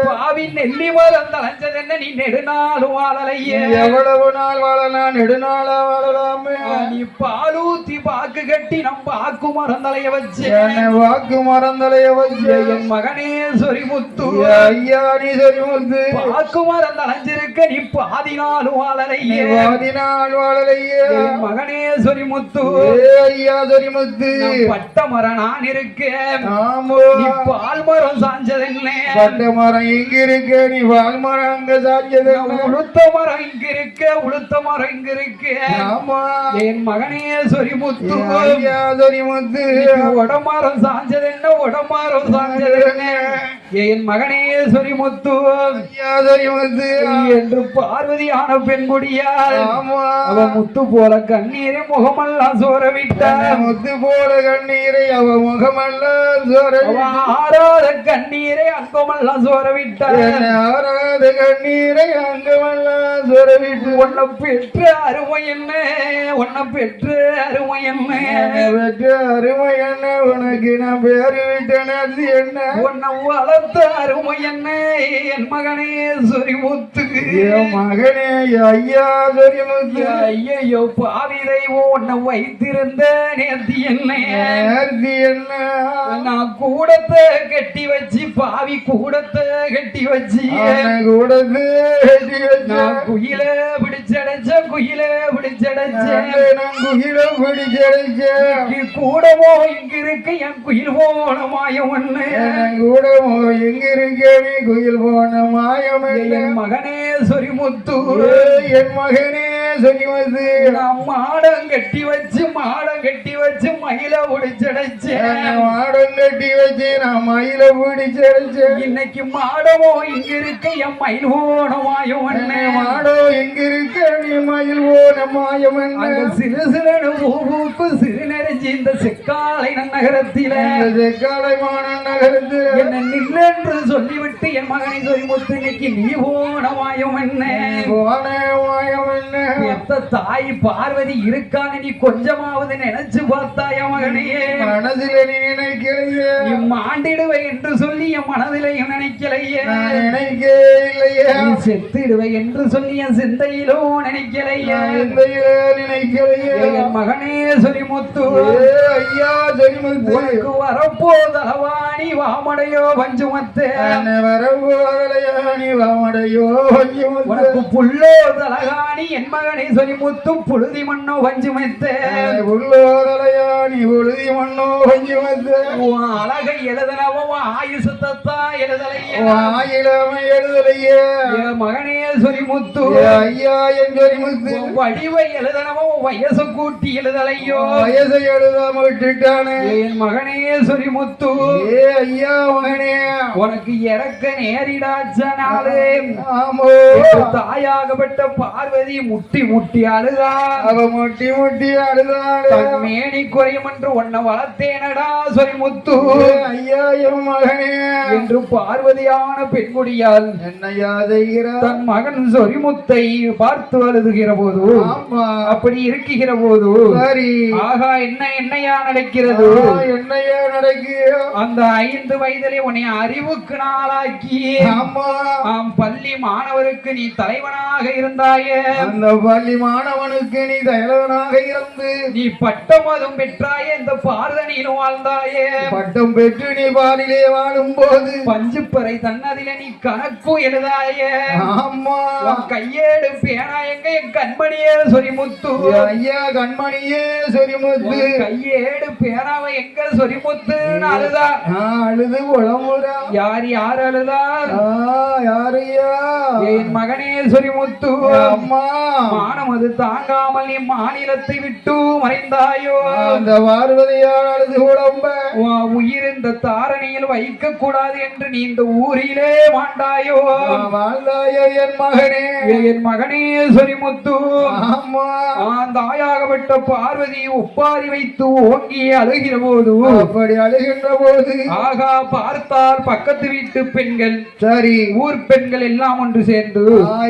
பாவி நெல்லி மரம் தலைஞ்சது என்ன நீ நெடுநாளும் வாழலையே.
எவ்வளவு நாள் வாழலாம்? நெடுநாளா வாழலாமே.
நீ பாலூத்தி பாக்கு கட்டி நம் பாக்கு மரம் தலைய வச்சு என் மகனே சொரிமுத்து,
ஐயா நீ சொரிமுத்து
பாக்கு மரம் தலைஞ்சிருக்க நீ பாதி நாள் வாழலையே. மகனே சொரிமுத்து,
ஐயா சொரிமுத்து
பட்ட மரம் நான் இருக்கேன், நீ பால் மரம் சாஞ்சதென்ன.
பட்ட மரம் இங்க இருக்க, நீ பால் மரம் அங்க சாஞ்சது.
உளுத்த மரம் இங்க இருக்க, உளுத்த மரம் இங்க இருக்கு.
ஆமா
என் மகனே சொரிமுத்து,
ஐயா சொரிமுத்து
உடமாரம் சாஞ்சதென்ன, உடமாரம் சாஞ்சதென்ன. என் மகனே சொரிமுத்து,
ஐயா சொரிமுத்து
என்று பார்வதியான பெண்குடியால் அவ முத்து போல கண்ணீரை முகமெல்லாம் சோரவிட்டார்.
முத்து போல கண்ணீரை அவ முகமெல்லாம்
ஆறாத கண்ணீரை அங்கமெல்லாம் சோரவிட்டார்.
ஆறாத கண்ணீரை அங்கமெல்லாம் சோரவிட்டு
உன்னை பெற்ற அருமை என்ன, உன்னை பெற்ற அருமை என்ன,
பெற்ற அருமை என்ன, உனக்கு நான் பேரு விட்ட நேர்த்தி என்ன,
உன்னை வளர்த்த அருமை என்ன என் மகனே சொரிமுத்து.
மகனே ஐயா சொரிமுத்து,
ஐயோ பாவி தெய்வம் உன்னை வைத்திருந்த நேர்த்தி என்ன,
நேர்த்தி என்ன.
நான் கூடத்தை கட்டி வச்சு பாவி கூடத்தை கட்டி வச்சு
கூடத்து
நான் குயில பிடிச்சடைச்ச, குயில பிடிச்சடைச்ச,
நான் குயில பிடிச்சடைச்ச.
கூடமோ இங்க இருக்கு என் குயில் போன மாயம் ஒண்ணு,
கூடமோ எங்க இருக்க நீ குயில் போன மாயம்.
என் மகனே சொரிமுத்து,
என் மகனே சொரிமுத்து
நான் மாடம் கட்டி வச்சு மயில பிடிச்சடைச்சேன்,
மாடம் கட்டி வச்சு நான் மயில பிடிச்சடைச்சேன்.
இன்னைக்கு மாடமோ இங்க இருக்க என் மயில் போன மாயம் ஒண்ணு,
மாடம் எங்க இருக்க நீ மயில் போன மாயம்.
சிறு சிறு பூவுக்கு சிறு நெறிஞ்சி இந்த செக்காலை நகரத்தில,
செக்காலைமான நகரத்தில்
என்ன நில்லென்று சொல்லிவிட்டு என் மகனை சொரிமுத்து இன்னைக்கு நீ போன மாயம் என்ன,
போன மாயம் என்ன.
எத்த தாய் பார்வதி இருக்கான்னு நீ கொஞ்சமாவது நினைச்சு பார்த்தாய மகனையே.
மனதில நீ நினைக்கலையே,
நீ மாண்டிடுவை என்று சொல்லி என் மனதிலையும் நினைக்கலையே,
நினைக்க இல்லையே.
நீ செத்திடுவை என்று சொல்லி என் சிந்தையிலோ நினைக்கலையே,
நினைக்கலையே.
என் மகனே சொரிமுத்து,
ஐயா சொரிமுத்து
உனக்கு வரப்போதலவாணி வாமடையோ பஞ்சுமத்தே,
வரப்போதலையாணி வாமடையோ பஞ்சுமத்தே.
உனக்கு புல்லோ தலகாணி என் மகனை சொரிமுத்து புழுதி மண்ணோ பஞ்சுமத்தே,
புல்லோதலையாணி புழுதி மண்ணோ பஞ்சுமத்தே.
அழகை எழுதனவோ ஆயுசத்தா எழுதலையே,
ஆயிலமை எழுதலையே.
மகனே சொரிமுத்து,
ஐயா என் சொரிமுத்து
வடிவை எழுதனவோ வயசு கூட்டி எழுதலையோ,
வயசை எழுதாம விட்டுட்டானே.
என் மகனே சொரிமுத்து
ஏ ஐயா மகனே
உனக்கு இறக்க நேரிடாச்சனாலே
ஆமோ
தாயாகப்பட்ட பார்வதி முட்டி முட்டி அழுதான்
அவ முட்டி முட்டி அழுதாள்
தன் மேனி குறையும் என்று உன்னை வளர்த்தேனடா சொரிமுத்து
ஐயா என் மகனே
என்று பார்வதியான பெண்குடியால்
என்னையா செய்கிறார்
தன் மகன் சொரிமுத்தை பார்த்து அழுதுகிற போது
ஆமா
அப்படி இருக்குகிற போது
சரி
ஆகா என்னையா நடக்கிறது
என்னையா நடக்கிய
அந்த 5 வயதிலே உன்னை அறிவுக்கு நாளாக்கி
ஆமா
பள்ளி மாணவருக்கு நீ தலைவனாக இருந்தாயே
அந்த பள்ளி மாணவனுக்கு நீ தலைவனாக இருந்து
நீ பட்டமதும் பெற்றாயே இந்த பாரதனிலும் வாழ்ந்தாயே
பட்டம் பெற்று நீ பாலிலே வாழும் போது
பஞ்சுப்பறை தன்னதில நீ கணக்கு எழுதாயே
ஆமா
உன் கையேடு பேனா எங்க என் கண்மணியே சொரிமுத்து
ஐயா கண்மணியே சொரிமுத்து
கையேடு பேனாவை எங்க சொரிமுத்து அழுதா
அழுது உளமுறா
யார் அழுதா
யாரையா
என் மகனே சொரிமுத்து
அம்மா
மானம் அது தாங்காமல் நீ மாநிலத்தை விட்டு மறைந்தாயோ
அந்த பார்வதியால் அழுது உடம்ப
உயிர் இந்த தாரணியில் வைக்க கூடாது என்று நீ இந்த ஊரிலே மாண்டாயோ
வாழ்ந்தாயோ என் மகனே
என் மகனே சொரிமுத்து
ஆமா
அந்த ஆயாகப்பட்ட பார்வதி ஒப்பாரி வைத்து ஓங்கி அழுகிற போது
அப்படி அழுகின்ற போது
ஆகா பார்த்தால் பக்கத்து வீட்டு பெண்கள்
சரி
ஊர் பெண்கள் எல்லாம் ஒன்று சேர்ந்து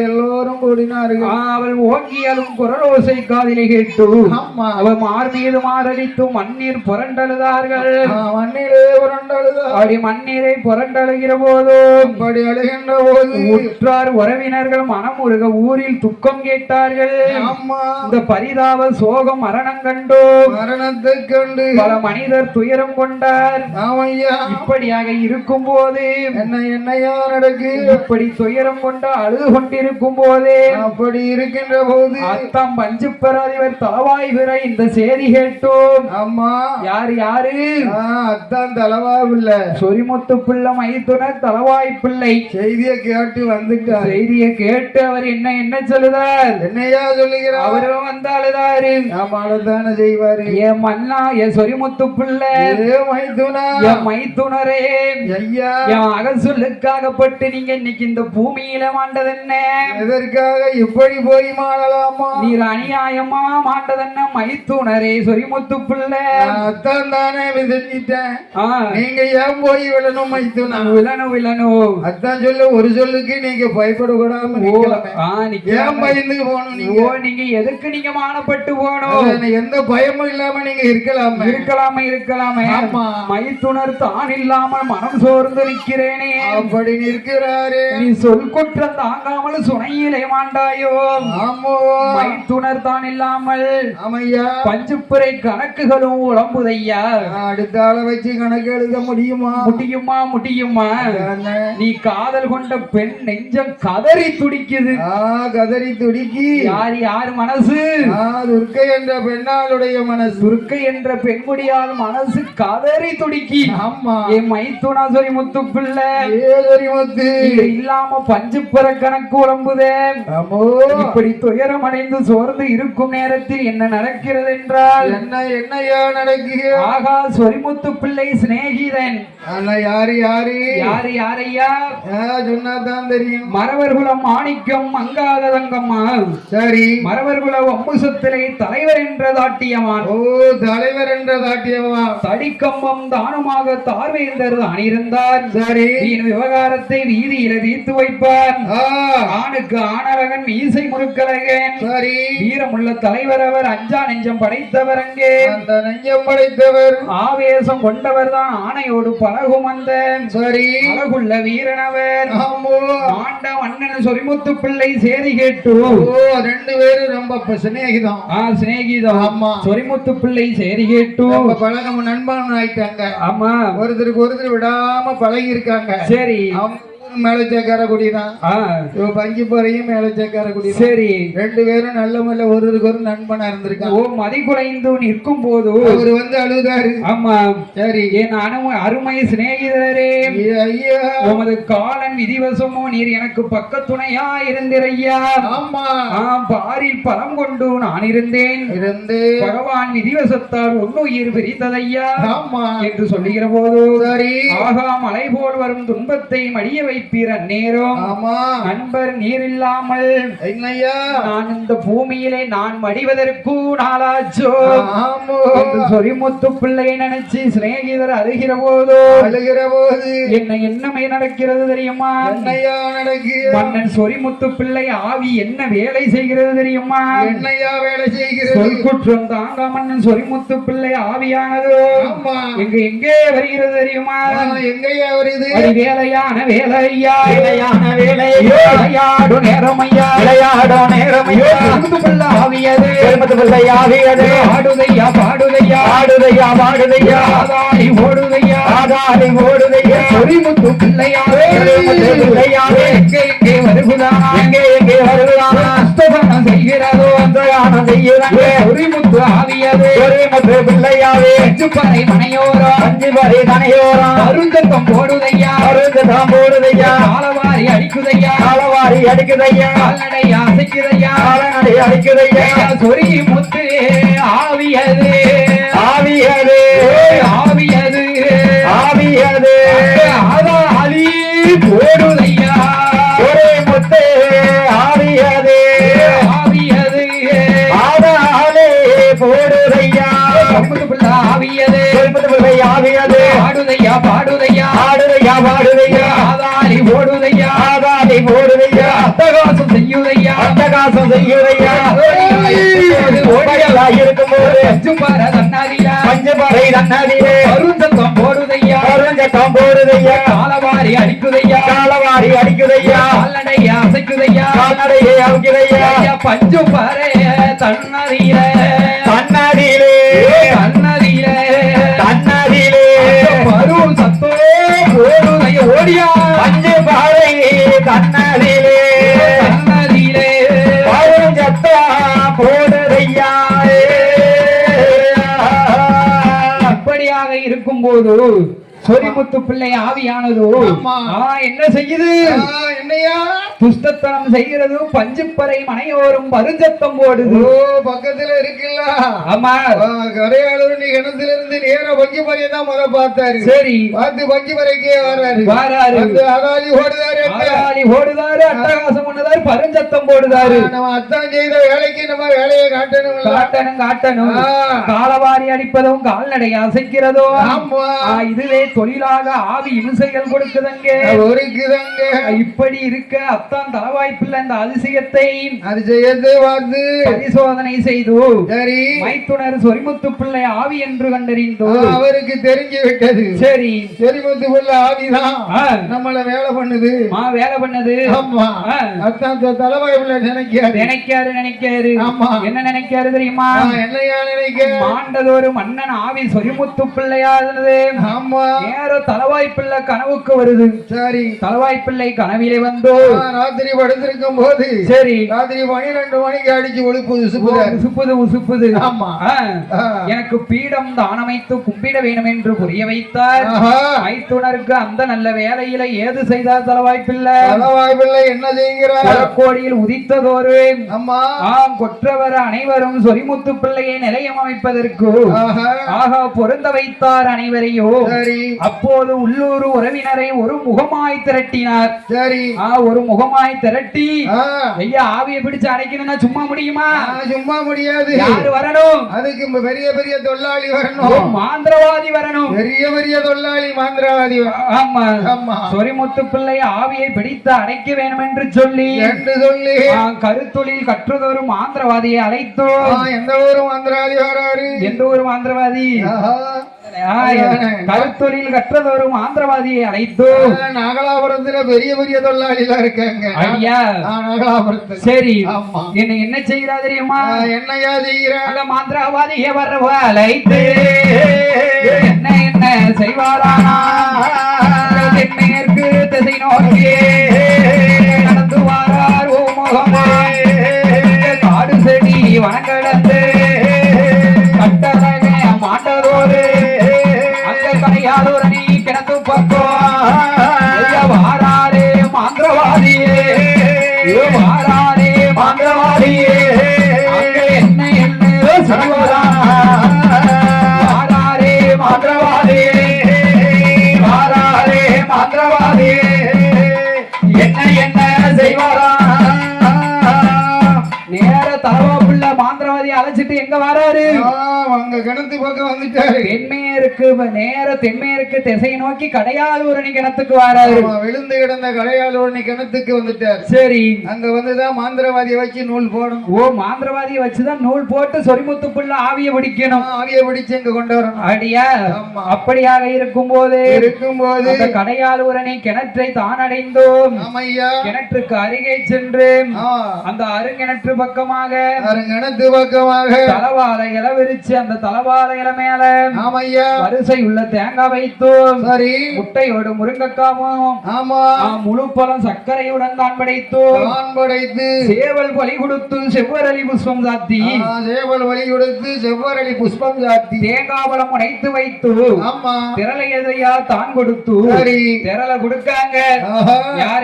எல்லோரும் கூடினார்கள்
அவள் ஓங்கியாலும் குரலோசை காதிலே கேட்டு அவள் மார் மீது மாரடித்து மண்ணீர் புரண்டழுதார்கள்
மண்ணீரே புரண்டழுதா
அப்படி மண்ணீரை புரண்டழுகிற போது
அப்படி அழுகின்ற போது
உற்றார் உறவினர்கள் மனமுருக ஊரில் துக்கம் கேட்டார்கள் இந்த பரிதாப சோகம் மரணம் கண்டோ
மரணத்தை கண்டு
பல மனிதர் துயரம் கொண்டார் இப்படியாக இருக்கும் போது
என்னையா நடக்கு
இப்படி துயரம் கொண்டு அழுது கொண்டிருக்கும் போதே
அப்படி இருக்கின்ற போது
அத்தம் பஞ்சு பெறாதவர் தலவாய் பெற இந்த செய்தி கேட்டோம்
அம்மா யாரு அத்தான் தலவாய் பிள்ளை
சொரிமுத்து பிள்ளை மைத்துனர் தலவாய் பிள்ளை
செய்தியை கேட்டு வந்துட்டார்
செய்தியை கேட்டு அவர் என்ன சொல்லுதார்
என்னையா சொல்லுகிறார்
அவரும் வந்து அழுதாரு
தானே செய்வாரு
என் மன்னா என் சொரிமுத்து பிள்ளை என் மைத்துனரே
ஐயா
என் அகசொல்லுக்காகப்பட்டு நீங்க இன்னைக்கு இந்த பூமியில மாண்டதென்ன
எதற்காக இப்படி போய் மாடலாமா
நீர் அநியாயமா மாண்டதென்ன மைத்துனரே சொரிமுத்து பிள்ளை
அத்தான் தானே செஞ்சிட்டேன் நீங்க ஏன் போய் விழணும் மைத்துனா
விழணும்
அத்தான் சொல்ல ஒரு சொல்லுக்கு நீங்க பயப்படக்கூடாம ஏன் பயந்து போகணும்
நீங்க எதுக்கு நீங்க மானப்பட்டு போகணும்
எந்த பயமும் இல்லாம நீங்க இருக்கலாமே
மைத்துனர் தான் இல்லாமல் மனம் சோர்ந்து நிற்கிறேனே
அப்படி நிற்கிறாரே
நீ சொல் குற்றம் தாங்காமல் சுனையிலே மாண்டாயோ மைத்துனர் தான் இல்லாமல் பஞ்சுப்புரை கணக்குகளும் உழம்புதையா
அடுத்த ஆளை வச்சு கணக்கு எழுத
முடியுமா நீ காதல் கொண்ட பெண் நெஞ்சம் கதறி துடிக்குது
கதறி துடிக்கி
யார் மனசு
துர்க்கை என்ற பெண்ணாளுடைய மனசு
துர்க்கை என்ற பெண்குடியால் மனசு கதறி துடிக்கி என் மைத்துனா சொரிமுத்து பிள்ளை இல்லாம பஞ்சு பிற கணக்கு உடம்புதே இப்படி துயரம் அடைந்து சோர்ந்து இருக்கும் நேரத்தில் என்ன நடக்கிறது என்றால்
என்னையா நடக்குது
ஆகா சொரிமுத்து பிள்ளை சிநேகிதன்
யாரையா சொன்னாதான் தெரியும்
மறவர்குலம் மாணிக்கம் மங்காத தங்கம்மா
சரி
மறவர்குல வம்சத்திலே தலைவர் என்ற தாட்டியமான்
தலைவர் என்ற தாட்டியமான்
தடிக்கம்பம் தானமாக தார்வேந்தர் அணியிருந்தார்
சரி
விவகாரத்தை வீதியில தீர்த்து வைப்பார் ஆணுக்கு ஆனரகன் மீசை முறுக்கலகன்
சரி
வீரமுள்ள தலைவர் அவர் அஞ்சா நெஞ்சம் படைத்தவர் அங்கே
அந்த நெஞ்சம் படைத்தவர்
ஆவேசம் கொண்டவர் தான் ஆணையோடு பழகும் அந்த
சரி
அழகுள்ள வீரனவர் ஆண்ட மன்னன் சொரிமுத்து பிள்ளை சேரி கேட்டு
ரெண்டு பேரும் ரொம்ப சிநேகிதம்
சொரிமுத்து பிள்ளை சேரி கேட்டு
பழகம் நண்பன் ஆயிட்டாங்க
ஆமா
ஒருத்தருக்கு ஒருத்தர் விடாம பழகி இருக்காங்க
சரி
மேலச்சக்கார குடிதான் பஞ்சு போறையும் மேலச்சக்கார குடி. சரி, ரெண்டு பேரும் நல்ல முறையில் ஒருவருக்கு ஒரு நண்பனா இருந்திருக்காங்க.
ஓ மதி குலைந்து நிற்கும் போது
அவரு வந்து அழுதாரு.
ஆமா,
சரி,
என் அருமை சிநேகிதரே,
ஐயா
உமது காலன் விதிவசமோ நீர் எனக்கு பக்கத்துணையா இருந்திரையா.
ஆமா,
பாரில் பலம் கொண்டு நான் இருந்தேன், பகவான் விதிவசத்தால் உன்னுயிர் பிரித்ததையா. ஆமா என்று சொல்லுகிற போது சரி, ஆகா மலை போல் வரும் துன்பத்தை மடிய வைப்பீர் அந்நேரம். ஆமா, நண்பர் நீர் இல்லாமல்
என்னையா
நான் இந்த பூமியிலே நான் மடிவதற்கு நாளாச்சோ என்று சொரிமுத்து பிள்ளை நினைச்சு சிநேகிதர் அழுகிற போது என்ன என்னமே நடக்கிறது தெரியுமா?
என்னையா நடக்கிறது?
மன்னன் சொரிமுத்து பிள்ளை ஆவி என்ன வேலை செய்கிறது தெரியுமா?
என்னையா வேலை செய்கிறது?
சொல்குற்றம் தாங்க மன்னன் சொரிமுத்து பிள்ளை ஆவியானது எங்கே வருகிறது தெரியுமா?
எங்கேயா வருது?
வேலையான வேலையா,
வேலையான வேலையா,
விளையாடு நேரமையா,
விளையாடோ நேரமையா,
பிள்ளை ஆவியது,
பிள்ளை ஆவியது,
ஆடுதையா பாடுதையா,
ஆடுதையா பாடுதையா,
ஆதாரி ஓடுதையா,
ஆதாரி ஓடுதையா,
சொரிமுத்து பிள்ளையாவே,
பிள்ளையாவே,
எங்கே வருகுதானா,
எங்கே வருகுதானா,
அஸ்தபானம் செய்கிறதோ
அந்தயானம் செய்கிறாங்க,
சொரிமுத்து ஆவியது,
சொரிமுத்து பிள்ளையாவே,
அஞ்சுப்பறை மனையோரம்,
அஞ்சுப்பறை மனையோரம்,
அருந்தத்தம் போடுதையா,
அருந்தத்தம் போடுதையா,
காலவாரி அடிக்குதையா,
காலவாரி அடிக்குதையா,
கால்நடை அசைக்குதையா,
கால்நடை அடிக்குதையா,
சொரிமுத்து ஆவியது,
ஆவியது,
ஆவியது,
ஆவியது,
ஆதாரி போடுதையா,
சொரிமுத்து ஆவியது,
ஆவியது,
ஆதாலே போடுதையா,
பிள்ளை ஆவியது,
பிள்ளை ஆவியது,
ஆடுதையா பாடுதையா,
ஆடுதையா பாடுதையா,
ஆதாரி ஓடுதையா,
ஆதாரி போடுதையா,
அட்டகாசம் செய்யுதையா,
அட்டகாசம் செய்யுதையா, ஓடியலா இருக்கும்போது
அஞ்சுப்பறை தன்னாதியா,
பஞ்சபறை தன்னதிலே,
அருந்தத்தம் போடுதையா,
அருஞ்சத்தம் போடுதையா,
காலவாரி அடிக்குதையா,
காலவாரி அடிக்குதையா,
கால்நடை அசைக்குதையா,
கால்நடையை அவுக்குதையா,
பஞ்சுப்பறை தன்னதியில,
தன்னதிலே,
தன்னதியில,
தன்னதிலே,
வரும் சத்தோ போடுதைய ஓடியா,
பஞ்சபறை தன்னதிலே,
தன்னதியிலே,
அருஞ்சத்தம் போடுதையா.
இப்படியாக இருக்கும் போது சொரிமுத்து பிள்ளை ஆவியானதோ என்ன செய்யுது?
என்னையா
துஷ்டத்தனம் செய்கிறது, பஞ்சுப்பறை மனையோரும் பருஞ்சத்தம் போடுது.
பக்கத்துல இருக்குல்ல.
ஆமா,
கரையாளர் நீ கிணத்துல இருந்து நேர பஞ்சுப்பறையை தான் முத பார்த்தாரு.
சரி,
பார்த்து பஞ்சுப்பறைக்கே வர்றாரு. அதாலி ஓடுதாரு,
அதாலி ஓடுதாரு, அட்டகாசம் பண்ணுதாரு, பருஞ்சத்தம் போடுதாரு.
நம்ம அத்தான் செய்த வேலைக்கு நம்ம வேலையை காட்டணும்,
காட்டணும், காட்டணும். காலவாரி அடிப்பதும் கால்நடை அசைக்கிறதோ இதுவே தொழிலாக ஆவி இம்சைகள் கொடுக்குதங்க. இப்படி இருக்க அத்தான் தலவாய்ப்பில்லை இந்த அதிசயத்தை பார்த்து பரிசோதனை செய்து சரி மைத்துனர் சொரிமுத்து பிள்ளை ஆவி என்று கண்டறிந்தோ
அவருக்கு தெரிஞ்சு விட்டது.
சரி,
சொரிமுத்து பிள்ளை ஆவிதான் நம்மள வேலை பண்ணுது,
வேலை பண்ணது.
ஆமா, அத்தான் தலவாய்ப்பில்லை
நினைக்காரு. ஆமா, என்ன நினைக்காரு தெரியுமா?
என்னையா நினைக்க?
மாண்டதொரு மன்னன் ஆவி சொரிமுத்து பிள்ளையானது. ஆமா, நேரோ தலவாய்ப்பிள்ளை கனவுக்கு வருது. சரி, தலவாய்ப்பிள்ளை கனவிலே வந்தோ
ராத்திரி படுத்திருக்கும் போது சரி ராத்திரி 12 மணிக்கு அடிச்சு உசுப்புது.
ஆமா, எனக்கு பீடம் தானமைத்து கும்பிட வேண்டும் என்று புரிய வைத்தார். மைத்துனருக்கு அந்த நல்ல வேலையில ஏது செய்தார் தலவாய்ப்பிள்ளை?
என்ன செய்கிறார்?
கோடியில் உதித்ததோரு அம்மா கொற்றவர் அனைவரும் சொரிமுத்து பிள்ளையை நிலையம் அமைப்பதற்கு ஆகா பொருந்த வைத்தார் அனைவரையோ. அப்போது உள்ளூர் உறவினரை ஒரு முகமாய் திரட்டினார். சரி, ஒரு முகமாய் திரட்டி ஐயா ஆவியை பிடிச்சு அடைக்கணும்னா சும்மா முடியுமா?
சும்மா முடியாது.
யாரு வரணும்?
அதுக்கு பெரிய பெரிய தொழிலாளி வரணும்,
மாந்திரவாதி வரணும்,
பெரிய தொழிலாளி மாந்திரவாதி.
ஆமா, சொரிமுத்து பிள்ளை ஆவியை பிடித்து அடைக்க வேண்டும் என்று சொல்லி கருத்தொழில் கற்றதொரு மாந்திரவாதியை அழைத்தோ.
எந்த ஒரு மாந்திரவாதி வராரு?
எந்த ஒரு மாந்திரவாதி? கருத்தொழில் கற்றதொரு மாந்திரவாதியை அழைத்தோ.
நாகலாபுரத்துல பெரிய தொழிலாளிகளா இருக்காங்க.
ஐயா,
நாகலாபுரத்துல.
சரி, என்ன செய்கிறா தெரியுமா?
என்னையா செய்யற?
மாந்திரவாதியை வர அழைத்து என்ன செய்வாரானா? தென்மேற்கு திசை நோக்கி
மாந்திரவாதி என்ன என்ன செய்வாரா
நேர தலவாப்புள்ள மாந்திரவாதி அழைச்சிட்டு எங்க வராரு
அங்க கிணத்து பக்கம் வந்துட்டாரு
தென்மேற்கு நேர தென்மேற்கு திசையை நோக்கி கடையாளூரணி கிணத்துக்கு வராரு
விழுந்து கிடந்த கடையாளூரணி கிணத்துக்கு வந்துட்டார்
சரி
அங்க வந்துதான் மாந்திரவாதியை வச்சு நூல் போடணும்
ஓ மாந்திரவாதியை வச்சுதான் நூல் போட்டு சொரிமுத்து புள்ள ஆவிய பிடிக்கணும்
ஆவியை பிடிச்சு இங்க கொண்டு வரணும்
அடியா
ஆமா.
அப்படியாக இருக்கும்போது
இருக்கும்போது
கடையாளூரணி கிணற்றை தான் அடைந்தோம்
ஆமையா
கிணற்றுக்கு அருகே சென்று
ஆ,
அந்த அருங்கிணற்று பக்கமாக
கிணத்து பக்கமாக
தலவாழை இலை விரிச்சு அந்த தலவாழை இலை மேல
ஆமையா
வரிசை உள்ள தேங்காய் வைத்தோம்
சரி
முட்டையோடு முருங்கக்காவும்
ஆமா
முழு பழம் சர்க்கரையுடன் தான் படைத்தோம்
தான் படைத்து
சேவல் பலி கொடுத்து செவ்வரளி புஷ்பம் சாத்தி
சேவல் வழி கொடுத்து செவ்வரளி புஷ்பம் சாத்தி
தேங்காய் பழம் உடைத்து வைத்து
ஆமா
திரளையதையா தான் கொடுத்து
சரி
திரளை கொடுக்காங்க
ஆஹா.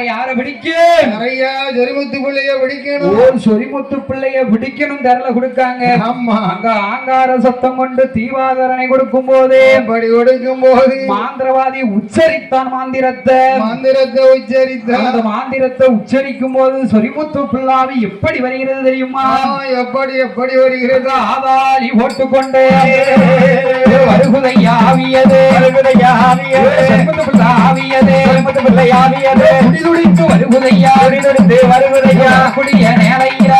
யார பிடிக்க
நிறைய ஜெரிமுத்து பிள்ளைய பிடிக்கணும்
ஓ சொரிமுத்து பிள்ளைய பிடிக்கணும் திரளை கொடுக்காங்க
ஆமா
அங்க ஆங்கார சத்தம் கொண்டு தீவாதரனை கொடுக்கும் போதே
அப்படி கொடுக்கும் போது
மாந்திரவாதி உச்சரித்தான் மாந்திரத்தை
மந்திரத்தை உச்சரித்தான்
அந்த மாந்திரத்தை உச்சரிக்கும் போது சொரிமுத்து பிள்ளாவி எப்படி வருகிறது தெரியுமா
எப்படி எப்படி வருகிறது
ஆதாளி போட்டுக்கொண்டு வருகுதையா ஆவியது சொரிமுத்து பிள்ளை ஆவியது துடிதுடித்து வருகுதையா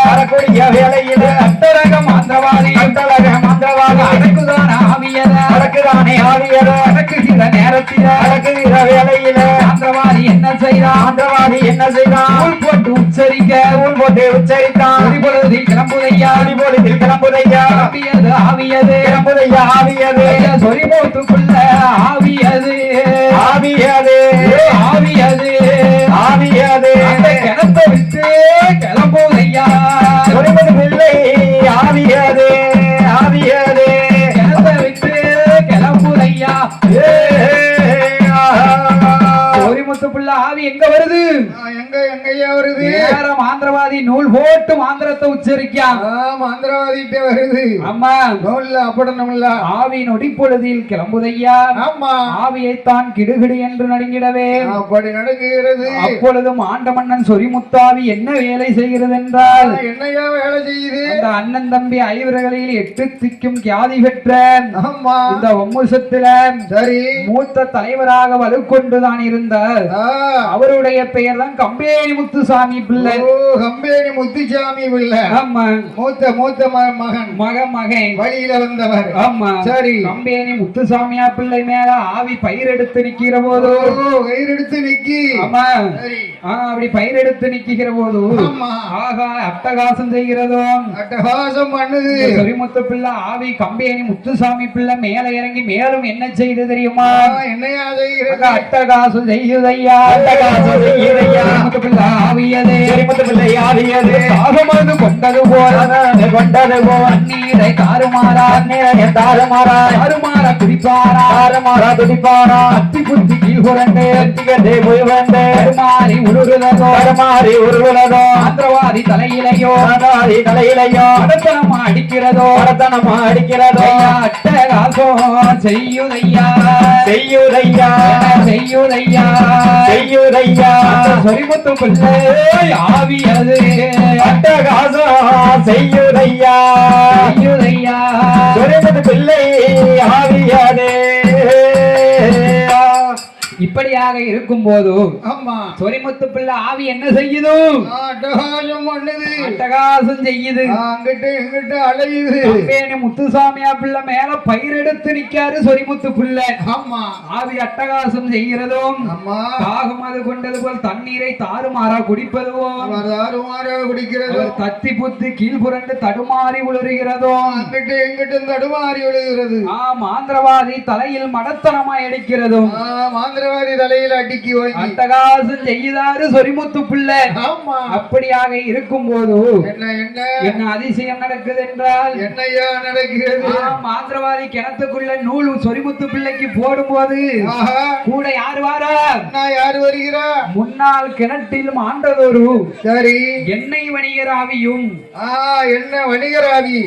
வரக்கூடிய வேலையில அட்டரக மாந்திரவாதி அடக்குதானே ஆவியத அடக்குகிற நேரத்தில அடக்குகிற வேலையில மாந்திரவாதி என்ன செய்தான் நூல் போட்டு உச்சரித்தான் ஒளிபொழுதில் கிளம்புதையா கிளம்பியது ஆவியது சொரிமூத்துக்குள்ள ஆவியது அந்த கிணத்தை விட்டு கிளம்புதையா
பிள்ளை ஆவியது
கிணத்தை விட்டு கிளம்புதையா சொரிமுத்து புள்ள ஆவி எங்க வருது
எங்கய்யா வருது
நேர மாந்திரவாதி நூல் போட்டு மாந்திரத்தை உச்சரிக்கான்
மந்திரவாதிட்ட வருது
அம்மா
நூல்ல அப்படணும்ல
ஆவி நொடி பொழுதில் கிளம்புதையா
ஆமா
ஆவியைத்தான் கிடுகிடு என்று நடுங்கிடவே
அப்படி நடக்குகிறது
அப்பொழுதும் ஆண்ட மன்னன் சொரிமுத்தாவி என்ன வேலை செய்கிறது என்றால்
என்னையா வேலை செய்யுது
அந்த அண்ணன் தம்பி ஐவர்களில் 8 திக்கும் கியாதி பெற்ற
ஆமா
இந்த வம்சத்துல
சரி
மூத்த தலைவராக வலுக்கொண்டுதான் இருந்தார் அவருடைய பெயர் தான் கம்பேனி முத்துசாமி பிள்ளை
கம்பேனி முத்துசாமி பிள்ளை
ஆமா
மூத்த மகன்
மகன்
வழியில வந்தவர்
ஆமா
சரி
கம்பேனி முத்துசாமியா பிள்ளை மேல ஆவி பயிர் எடுத்து நிக்கிற போது
பயிர் எடுத்து நிக்கி
ஆமா
சரி
அப்படி பயிர் எடுத்து நிக்கிற போது
ஆமா
ஆகா அட்டகாசம் செய்கிறதோ
அட்டகாசம் பண்ணுது
சொரிமுத்து பிள்ளை ஆவி கம்பேனி முத்துசாமி பிள்ளை மேல இறங்கி மேலும் என்ன செய்து தெரியுமா
என்னையா செய்கிறது
அட்டகாசம் செய்யுதையா சொரிமுத்து பிள்ளை ஆவியது சாகமது கொண்டது போல நீரை தாறுமாறா குடிப்பாரா அத்தி புத்தி கீழ் புரண்டு மாறி உருகுததோ மாந்திரவாதி தலையிலையோ அடத்தனமா அடிக்கிறதோ அட்டகாசம் செய்யுதையா சொரிமுத்து பிள்ளை ஆவியது
அட்டகாசம் செய்யுதையா பிள்ளை ஆவியாதே
இப்படியாக இருக்கும் போது
ஆமா
சொரிமுத்து பிள்ளை ஆவி என்ன செய்யுது
அட்டகாசம் பண்ணுது
அட்டகாசம் செய்யுது
அங்கிட்டு இங்கிட்டு அலையுது
கம்பேனி முத்துசாமியா பிள்ளை மேல பயிர் எடுத்து நிக்காரு சொரிமுத்து பிள்ளை
ஆமா
ஆவி அட்டகாசம் செய்கிறதும்
ஆமா
தாகம் அது கொண்டது போல் தண்ணீரை தாறுமாறா குடிப்பதும்
தாறுமாறா குடிக்கிறது
தத்தி புத்து கீழ் புரண்டு தடுமாறி உளுகிறதும்
அங்கிட்டு இங்கிட்டு தடுமாறி விழுகிறது
மாந்திரவாதி தலையில் மடத்தனமா அடிக்கிறதும்
மாந்திரவாதி தலையில அடிக்கி வாங்கி
அட்டகாசம் செய்தாரு சொரிமுத்து பிள்ளை
ஆமா
அப்படியாக இருக்கும் போது என்ன அதிசயம் நடக்குது என்றால்
என்னையா நடக்கிறது
மாந்திரவாதி கிணத்துக்குள்ள நூல் சொரிமுத்து பிள்ளைக்கு போடும் போது கூட யாரு வாரா
யாரு வருகிறா
முன்னாள் கிணற்றில் மாண்டதொரு
சரி
எண்ணெய் வணிகராவியும்
என்ன வணிகராவி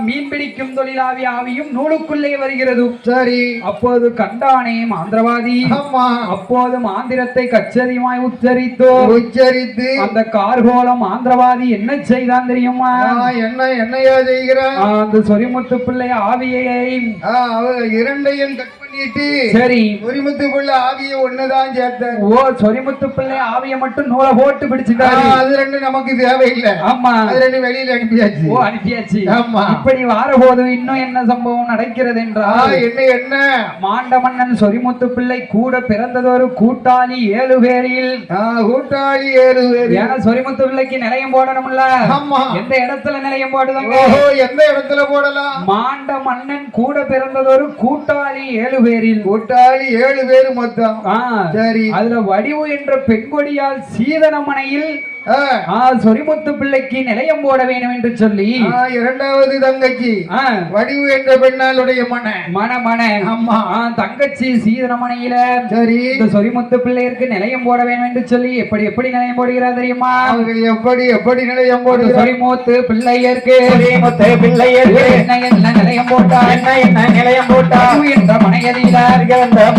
மீன் பிடிக்கும் தொழிலாவி ஆவியும் நூலுக்குள்ளே வருகிறது
சரி
அப்போது கண்டானே மாந்திரவாதி
ஆமா
அப்போது மாந்திரத்தை கச்சேரியுமாய் உச்சரித்து அந்த கார்கோலம் ஆந்திரவாதி என்ன செய்தான் தெரியுமா?
என்னையா செய்கிறான்?
அந்த சொரிமுத்து பிள்ளை ஆவியை
இரண்டையும் கட் பண்ணிட்டு
சரி
சொரிமுத்து பிள்ளை ஆவியை ஒண்ணுதான் சேர்த்த.
ஓ சொரிமுத்து பிள்ளை ஆவியை மட்டும் நூலை போட்டு பிடிச்சிட்டாரு.
அது ரெண்டு நமக்கு தேவையில்லை.
ஆமா
அது ரெண்டு வெளியில அனுப்பியாச்சு.
ஓ அனுப்பியாச்சு.
ஆமா.
இப்படி வார போது இன்னும் என்ன சம்பவம் நடக்கிறது என்றால்
என்ன
மாண்ட மன்னன் சொரிமுத்து பிள்ளை கூட பிறந்ததொரு கூட்டாளி 7 பேரில்
கூட்டாளி 7 பேர்.
ஏன்னா சொரிமுத்து பிள்ளைக்கு நிலையம் போடணும்ல.
ஆமா.
எந்த இடத்துல நிலையம் போடுதாங்க?
எந்த இடத்துல போடலாம்?
மாண்ட மன்னன் கூட பிறந்ததொரு கூட்டாளி 7 பேரில்.
கூட்டாளி 7 பேர் மொத்தம். சரி.
அதுல வடிவு என்ற பெண்கொடியால் சீதனமனையில் சொரிமுத்து பிள்ளைக்கு நிலையம் போட வேண்டும் என்று சொல்லி
இரண்டாவது தங்கச்சி வடிவு என்ற பெண்ணாளுடைய மன
அம்மா தங்கச்சி சீதனமனையில
சரி
இந்த சொரிமுத்து பிள்ளைக்கு நிலையம் போட வேண்டும் என்று சொல்லி எப்படி நிலையம் போடுகிறார் தெரியுமா?
எப்படி நிலையம் போடு?
சொரிமுத்து பிள்ளையருக்கு
என்ன நிலையம் போட்டா? என்ன நிலையம் போட்டா?
என்ற மனையதியில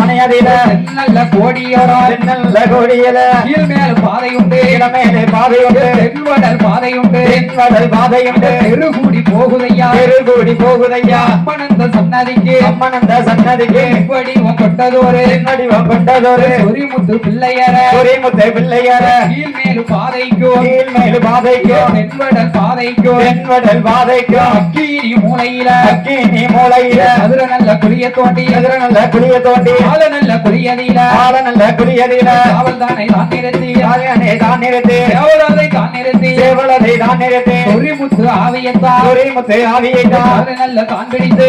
மனையதியில
நல்ல கோடியோரம்
நல்ல கோடியில
கீழ் மேல் பாதை உண்டு
இடமேலே பாதையுண்டு
தென்வடல் பாதையுண்டு
தென்வடல் பாதையுண்டு
தெருகூடி போகுதையா
தெருகூடி போகுதையா
அம்மனந்த சன்னதிக்கு வடிவம் கொண்டதோரு சொரிமுத்து பிள்ளையர கீழ்மேலு பாதைக்கோ தென்வடல் பாதைக்கோ அக்கீனி மூலையில அதுல நல்ல குளிய தோண்டி ஆள நல்ல குளியதில அவள் தானே தான் நிறுத்தி சேவலதை தான் நிறுத்தி சொரிமுத்து ஆவியத்தார் நல்ல தான் பிடித்து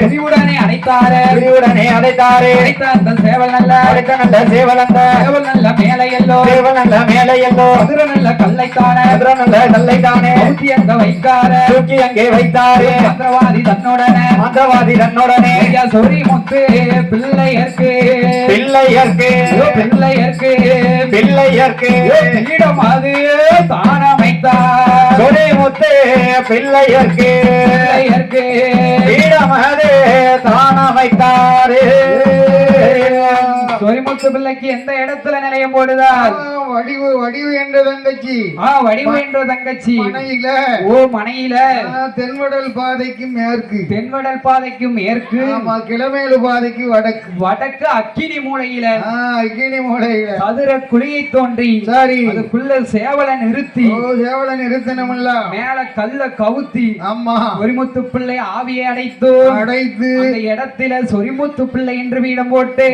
விரிவுடனே அடைத்தாரு அடைத்த அந்த சேவல் நல்ல மேலையல்லோ மதுர நல்ல கல்லைத்தானே தூக்கி அங்கே வைத்தாரு மந்திரவாதி தன்னுடனே சொரிமுத்து பிள்ளையர்க்கு பீடம் அது தான் அமைத்தார்
சொரிமுத்து பிள்ளையர்க்கு பீடம் அது தான் அமைத்தாரு.
சொரிமுத்து பிள்ளைக்கு எந்த இடத்துல நிலையம் போடுதார்?
வடிவு என்ற தங்கச்சி
வடிவு என்ற தங்கச்சி மனையில
தென்வடல் பாதைக்கு மேற்கு கிழமேலு பாதைக்கு
வடக்கு அக்கினி மூலையில சதுர குழியை தோன்றி
சரி
அதுக்குள்ள சேவலை நிறுத்தி
நிறுத்தணும்ல
மேல கல்ல கவுத்தி
அம்மா
சொரிமுத்து பிள்ளை ஆவியை அடைத்து அந்த இடத்துல சொரிமுத்து பிள்ளை என்று வீடம் போட்டு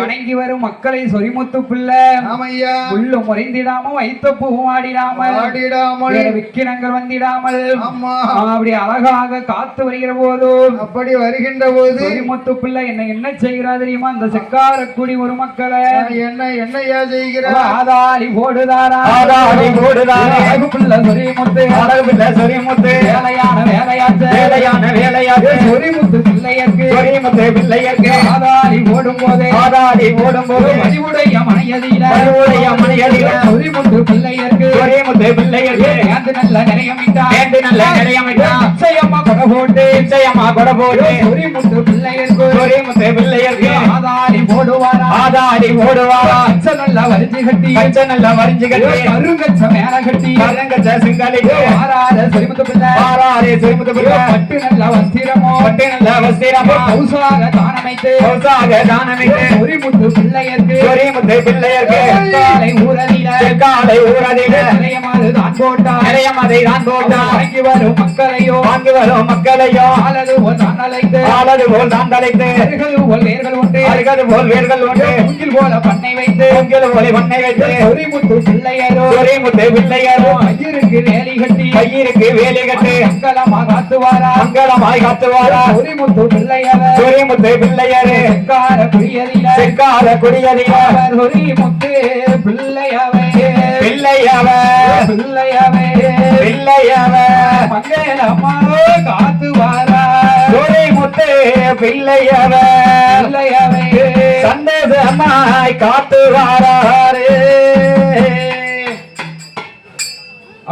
வணங்கி வரும் மக்களை சொரிமுத்து பிள்ளை உள்ளு முறைந்திடாம வைத்த பூ ஆடிடாமல் விக்கிரங்கள் வந்திடாமல் அப்படி அழகாக காத்து வருகிற போது சொரிமுத்து பிள்ளை என்ன செய்கிறார் தெரியுமா? அந்த செக்காரக்குடி ஒரு மக்களை
என்னையா செய்கிறார்?
ஆதாளி போடுதாரா சொரிமுத்து வேலையாச்சு சொரிமுத்து பிள்ளையருக்கு ஆதாளி ஓடும் போதே வடிவுடைய மனையதியில சொரிமுத்து பிள்ளையருக்கு நல்ல நிலையமிட்டார் நிச்சயமா கொடை போட்டு சொரிமுத்து பிள்ளையருக்கு ஆதாளி போடுவாரா அச்ச நல்ல வரிஞ்சு கட்டி கருங்கச்ச மேல கட்டி ஆறாத சொரிமுத்து பிள்ளை பட்டு நல்ல வஸ்திரமோ கௌசாக தானமைத்து சொரிமுத்து பிள்ளையருக்கு காலை ஊரதில நிலையமாது தான் போட்டார் வாங்கி வரும் மக்களையோ ஆளது போல் தான் தலைத்து அருகது போல் வேர்கள் உண்டு மூங்கில் போல பண்ணை வைத்து சொரிமுத்து பிள்ளையரோ ஐயருக்கு வேலி கட்டி அங்கலமாய் காத்துவாரா சொரிமுத்து பிள்ளையரே செக்கார குடியதில சொரிமுத்து பிள்ளையவே மங்களமாரோ காத்துவாரா சொரிமுத்து பிள்ளையவே சந்தேசமாய் காத்துவாரே.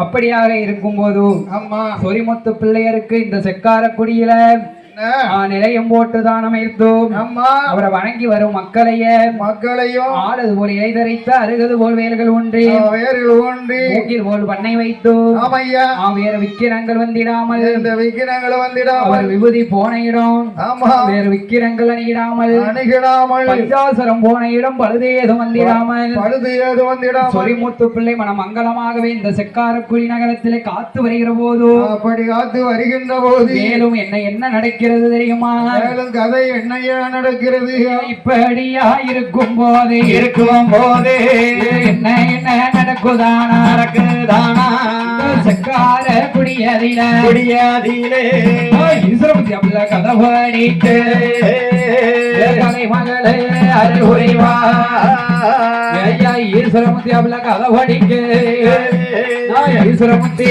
அப்படியாக இருக்கும்போது சொரிமுத்து பிள்ளையருக்கு இந்த செக்காரக்குடியில நிலையம் போட்டுதான் அமைத்தோம்.
அம்மா
அவரை வணங்கி வரும்
மக்களையும்
ஆளது போல் இலைதரைத்த அருகது போல் வேர்கள் ஒன்றி
வேர்கள் ஒன்றி
மூக்கில் போல் பண்ணை வைத்தோம்.
ஆமையா
வேறு விக்கிரங்கள் வந்திடாமல்
இந்த விக்கிரங்கள் வந்திடாமல்
அவர் விபூதி போன இடம்
ஆமா
வேறு விக்கிரங்கள் அணுகிடாமல் பஞ்சாசரம் போன இடம் பழுது ஏதும் வந்திடாமல் சொரிமுத்து பிள்ளை மன மங்களமாகவே இந்த செக்காரக்குடி நகரத்திலே காத்து வருகிற போது
அப்படி காத்து வருகின்ற போது
மேலும் என்ன நடக்கிறது தெரியுமா?
மேலும் கதை என்னையா நடக்கிறது?
இப்படியா இருக்கும் போது என்ன நடக்குதானா செக்கார குடியதிலே ஈஸ்வரமூர்த்தி அப்படி கதவடிக்கு மகளே அறிவுரைவா ஈஸ்வரமூர்த்தி அப்படி கதவடிக்கு ஈஸ்வரமூர்த்தி